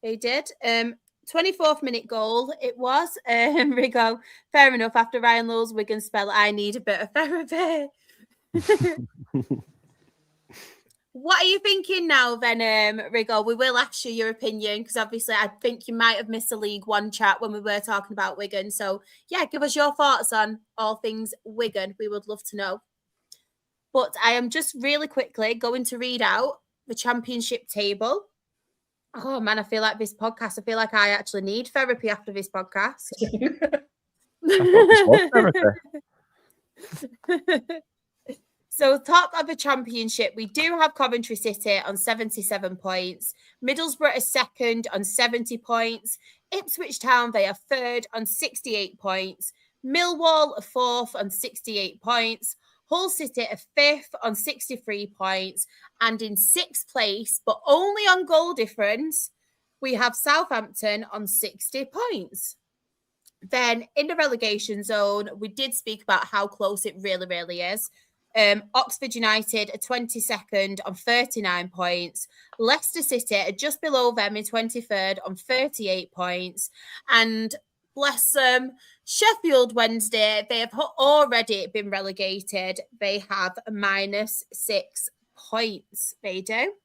They did. 24th minute goal it was. Rigo, fair enough. After Ryan Lowe's Wigan spell, I need a bit of therapy. What are you thinking now then, Rigo? We will ask you your opinion because obviously I think you might have missed a League One chat when we were talking about Wigan. So yeah, give us your thoughts on all things Wigan. We would love to know. But I am just really quickly going to read out the championship table. Oh man, I feel like this podcast, I feel like I actually need therapy after this podcast. I thought this was therapy. So top of the championship, we do have Coventry City on 77 points. Middlesbrough is second on 70 points. Ipswich Town, they are third on 68 points. Millwall are fourth on 68 points. Hull City are fifth on 63 points. And in sixth place, but only on goal difference, we have Southampton on 60 points. Then in the relegation zone, we did speak about how close it really, really is. Oxford United are 22nd on 39 points. Leicester City are just below them in 23rd on 38 points. And bless them, Sheffield Wednesday, they have already been relegated. They have -6 points. They do.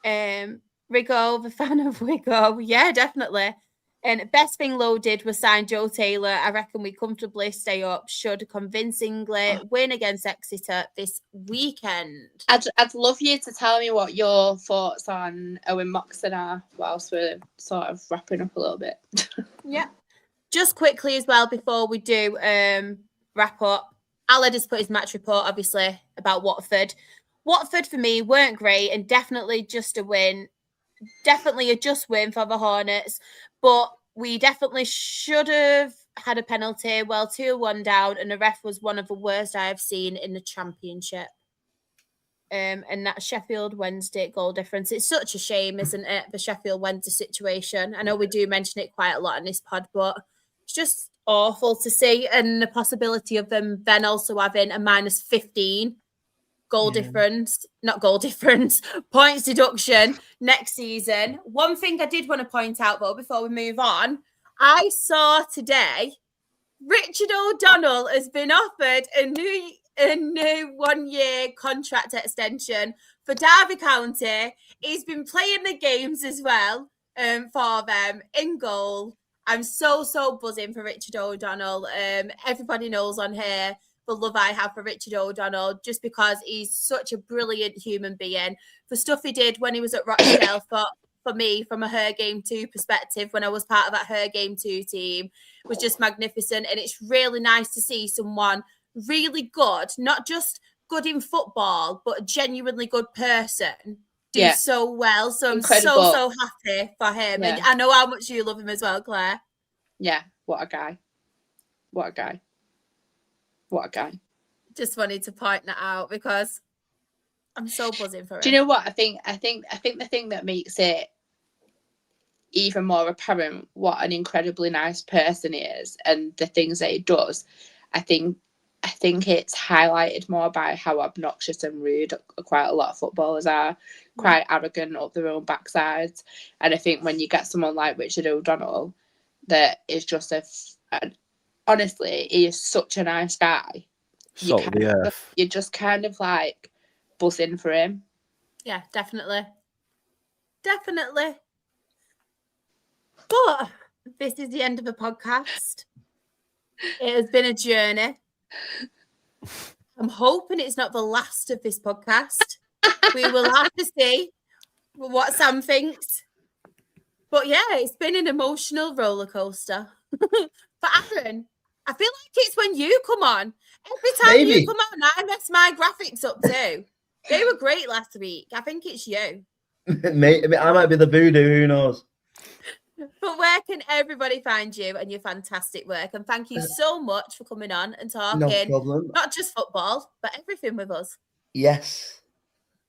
Rigo, the fan of Wigo. Yeah, definitely. And best thing Lowe did was sign Joe Taylor. I reckon we comfortably stay up, should convincingly win against Exeter this weekend. I'd love you to tell me what your thoughts on Owen Moxon are whilst we're sort of wrapping up a little bit. Yeah. Just quickly as well, before we do wrap up, Aled has put his match report, obviously, about Watford. Watford, for me, weren't great and definitely just a win. Definitely a just win for the Hornets. But we definitely should have had a penalty. Well, 2-1 down, and the ref was one of the worst I have seen in the championship. And that Sheffield Wednesday goal difference. It's such a shame, isn't it, the Sheffield Wednesday situation? I know we do mention it quite a lot in this pod, but it's just awful to see. And the possibility of them then also having a -15 goal difference, not goal difference, points deduction next season. One thing I did want to point out, though, before we move on, I saw today Richard O'Donnell has been offered a new 1-year contract extension for Derby County. He's been playing the games as well for them in goal. I'm so buzzing for Richard O'Donnell. Everybody knows on here the love I have for Richard O'Donnell, just because he's such a brilliant human being. The stuff he did when he was at Rochdale for me, from a Her Game 2 perspective, when I was part of that Her Game 2 team, was just magnificent. And it's really nice to see someone really good, not just good in football, but a genuinely good person do so well. So Incredible. I'm so happy for him. Yeah. And I know how much you love him as well, Claire. Yeah, what a guy. What a guy. What a guy. Just wanted to point that out because I'm so buzzing for him. Do you know what? I think the thing that makes it even more apparent what an incredibly nice person he is and the things that he does, I think it's highlighted more by how obnoxious and rude quite a lot of footballers are, quite arrogant up their own backsides. And I think when you get someone like Richard O'Donnell that is just honestly, he is such a nice guy. You just kind of like buzzing for him. Yeah, definitely. But this is the end of the podcast. It has been a journey. I'm hoping it's not the last of this podcast. We will have to see what Sam thinks. But yeah, it's been an emotional roller coaster. For Aaron, I feel like it's when you come on. Every time you come on, I mess my graphics up too. They were great last week. I think it's you. Mate, I might be the voodoo, who knows? But where can everybody find you and your fantastic work? And thank you so much for coming on and talking, no problem. Not just football, but everything with us. Yes.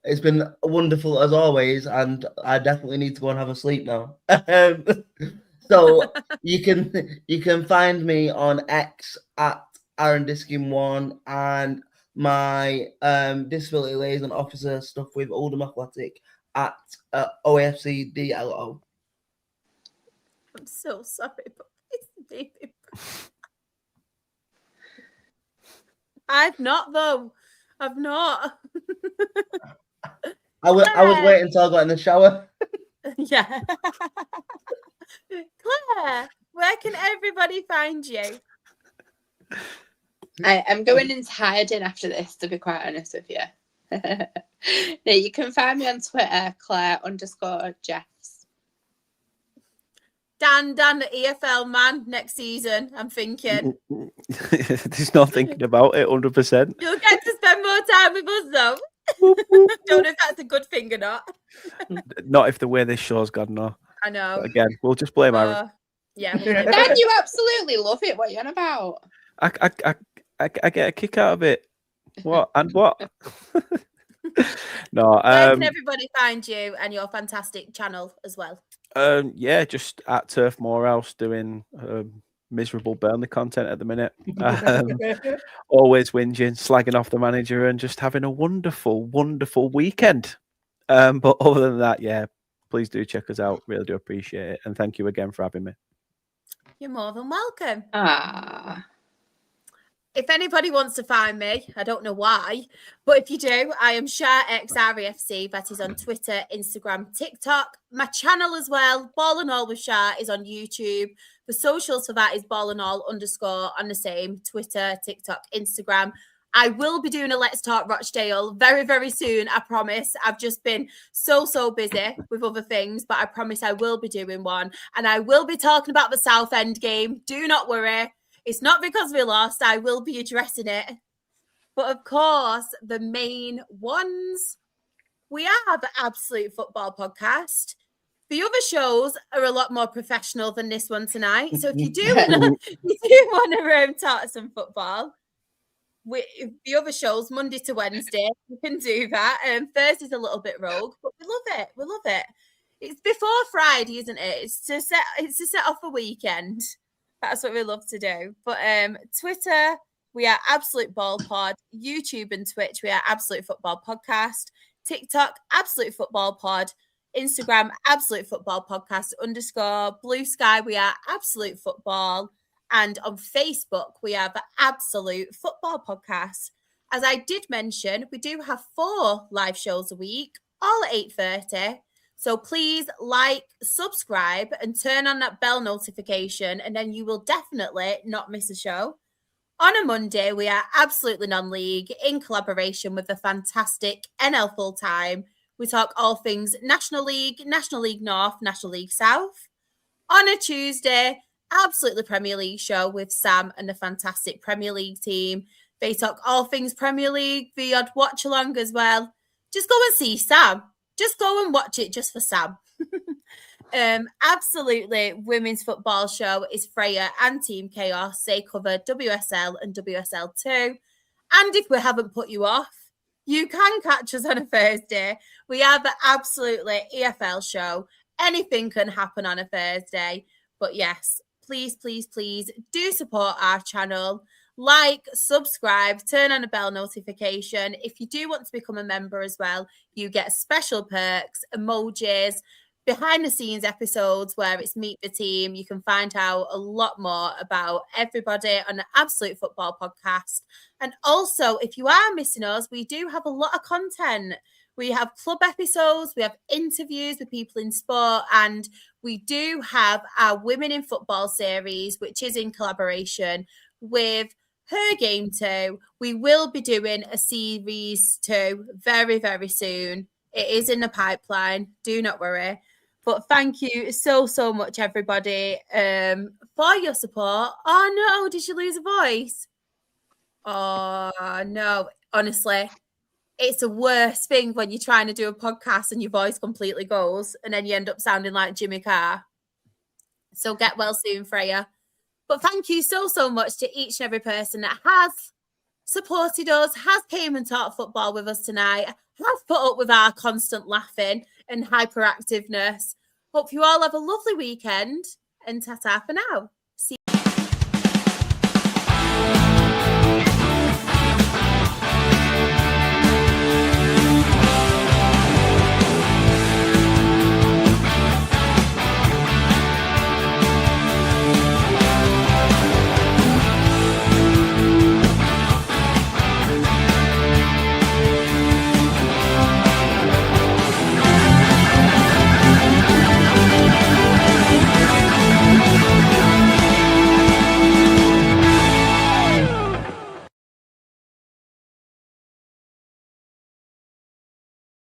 It's been wonderful as always, and I definitely need to go and have a sleep now. So you can find me on X at Aaron Diskin1, and my disability liaison officer stuff with Wigan Athletic at OFCDLO. I'm so sorry, but it's baby. I've not, though. I've not. I was waiting until I got in the shower. Yeah. Claire, where can everybody find you? I'm going into hiding after this, to be quite honest with you. No, you can find me on Twitter, Claire_Jeffs. Dan, the EFL man next season, I'm thinking. He's not thinking about it 100%. You'll get to spend more time with us, though. Don't know if that's a good thing or not. Not if the way this show's gone, no. I know. But again, we'll just blame Aaron. Yeah. We'll blame Dan, you absolutely love it. What are you on about? I get a kick out of it. What? And what? No. Where can everybody find you and your fantastic channel as well? Yeah, just at Turf Morehouse doing miserable Burnley content at the minute. Always whinging, slagging off the manager, and just having a wonderful, wonderful weekend. But other than that, yeah, please do check us out. Really do appreciate it. And thank you again for having me. You're more than welcome. If anybody wants to find me, I don't know why, but if you do, I am SharXREFC. That is on Twitter, Instagram, TikTok. My channel as well, Ball and All with Shar, is on YouTube. The socials for that is Ball and All _ on the same Twitter, TikTok, Instagram. I will be doing a Let's Talk Rochdale very, very soon. I promise. I've just been so busy with other things, but I promise I will be doing one. And I will be talking about the Southend game. Do not worry. It's not because we lost. I will be addressing it. But of course, the main ones, we have the Absolute Football Podcast. The other shows are a lot more professional than this one tonight. So if you do want to talk some football, the other shows, Monday to Wednesday, you can do that. Thursday's a little bit rogue, but we love it. We love it. It's before Friday, isn't it? It's to set off a weekend. That's what we love to do. But Twitter, we are Absolute Ball Pod. YouTube and Twitch, we are Absolute Football Podcast. TikTok, Absolute Football Pod. Instagram, Absolute Football Podcast _ Blue Sky, we are Absolute Football. And on Facebook, we have Absolute Football Podcast. As I did mention, we do have 4 live shows a week, all at 8:30. So please like, subscribe, and turn on that bell notification, and then you will definitely not miss a show. On a Monday, we are Absolutely Non-League in collaboration with the fantastic NL Full Time. We talk all things National League North, National League South. On a Tuesday, Absolutely Premier League show with Sam and the fantastic Premier League team. They talk all things Premier League, the odd watch along as well. Just go and see Sam. Just go and watch it just for Sam. Absolutely Women's Football Show is Freya and Team Chaos. They cover WSL and WSL2. And if we haven't put you off, you can catch us on a Thursday. We have the Absolutely EFL Show. Anything can happen on a Thursday. But yes, please do support our channel. Like, subscribe, turn on a bell notification. If you do want to become a member as well, you get special perks, emojis, behind the scenes episodes where it's Meet the Team. You can find out a lot more about everybody on the Absolute Football Podcast. And also, if you are missing us, we do have a lot of content. We have club episodes, we have interviews with people in sport, and we do have our Women in Football series, which is in collaboration with Her Game 2. We will be doing a series 2 very, very soon. It is in the pipeline. Do not worry. But thank you so much, everybody, for your support. Oh, no. Did you lose a voice? Oh, no. Honestly, it's the worst thing when you're trying to do a podcast and your voice completely goes and then you end up sounding like Jimmy Carr. So get well soon, Freya. But thank you so much to each and every person that has supported us, has came and talked football with us tonight, has put up with our constant laughing and hyperactiveness. Hope you all have a lovely weekend, and ta-ta for now.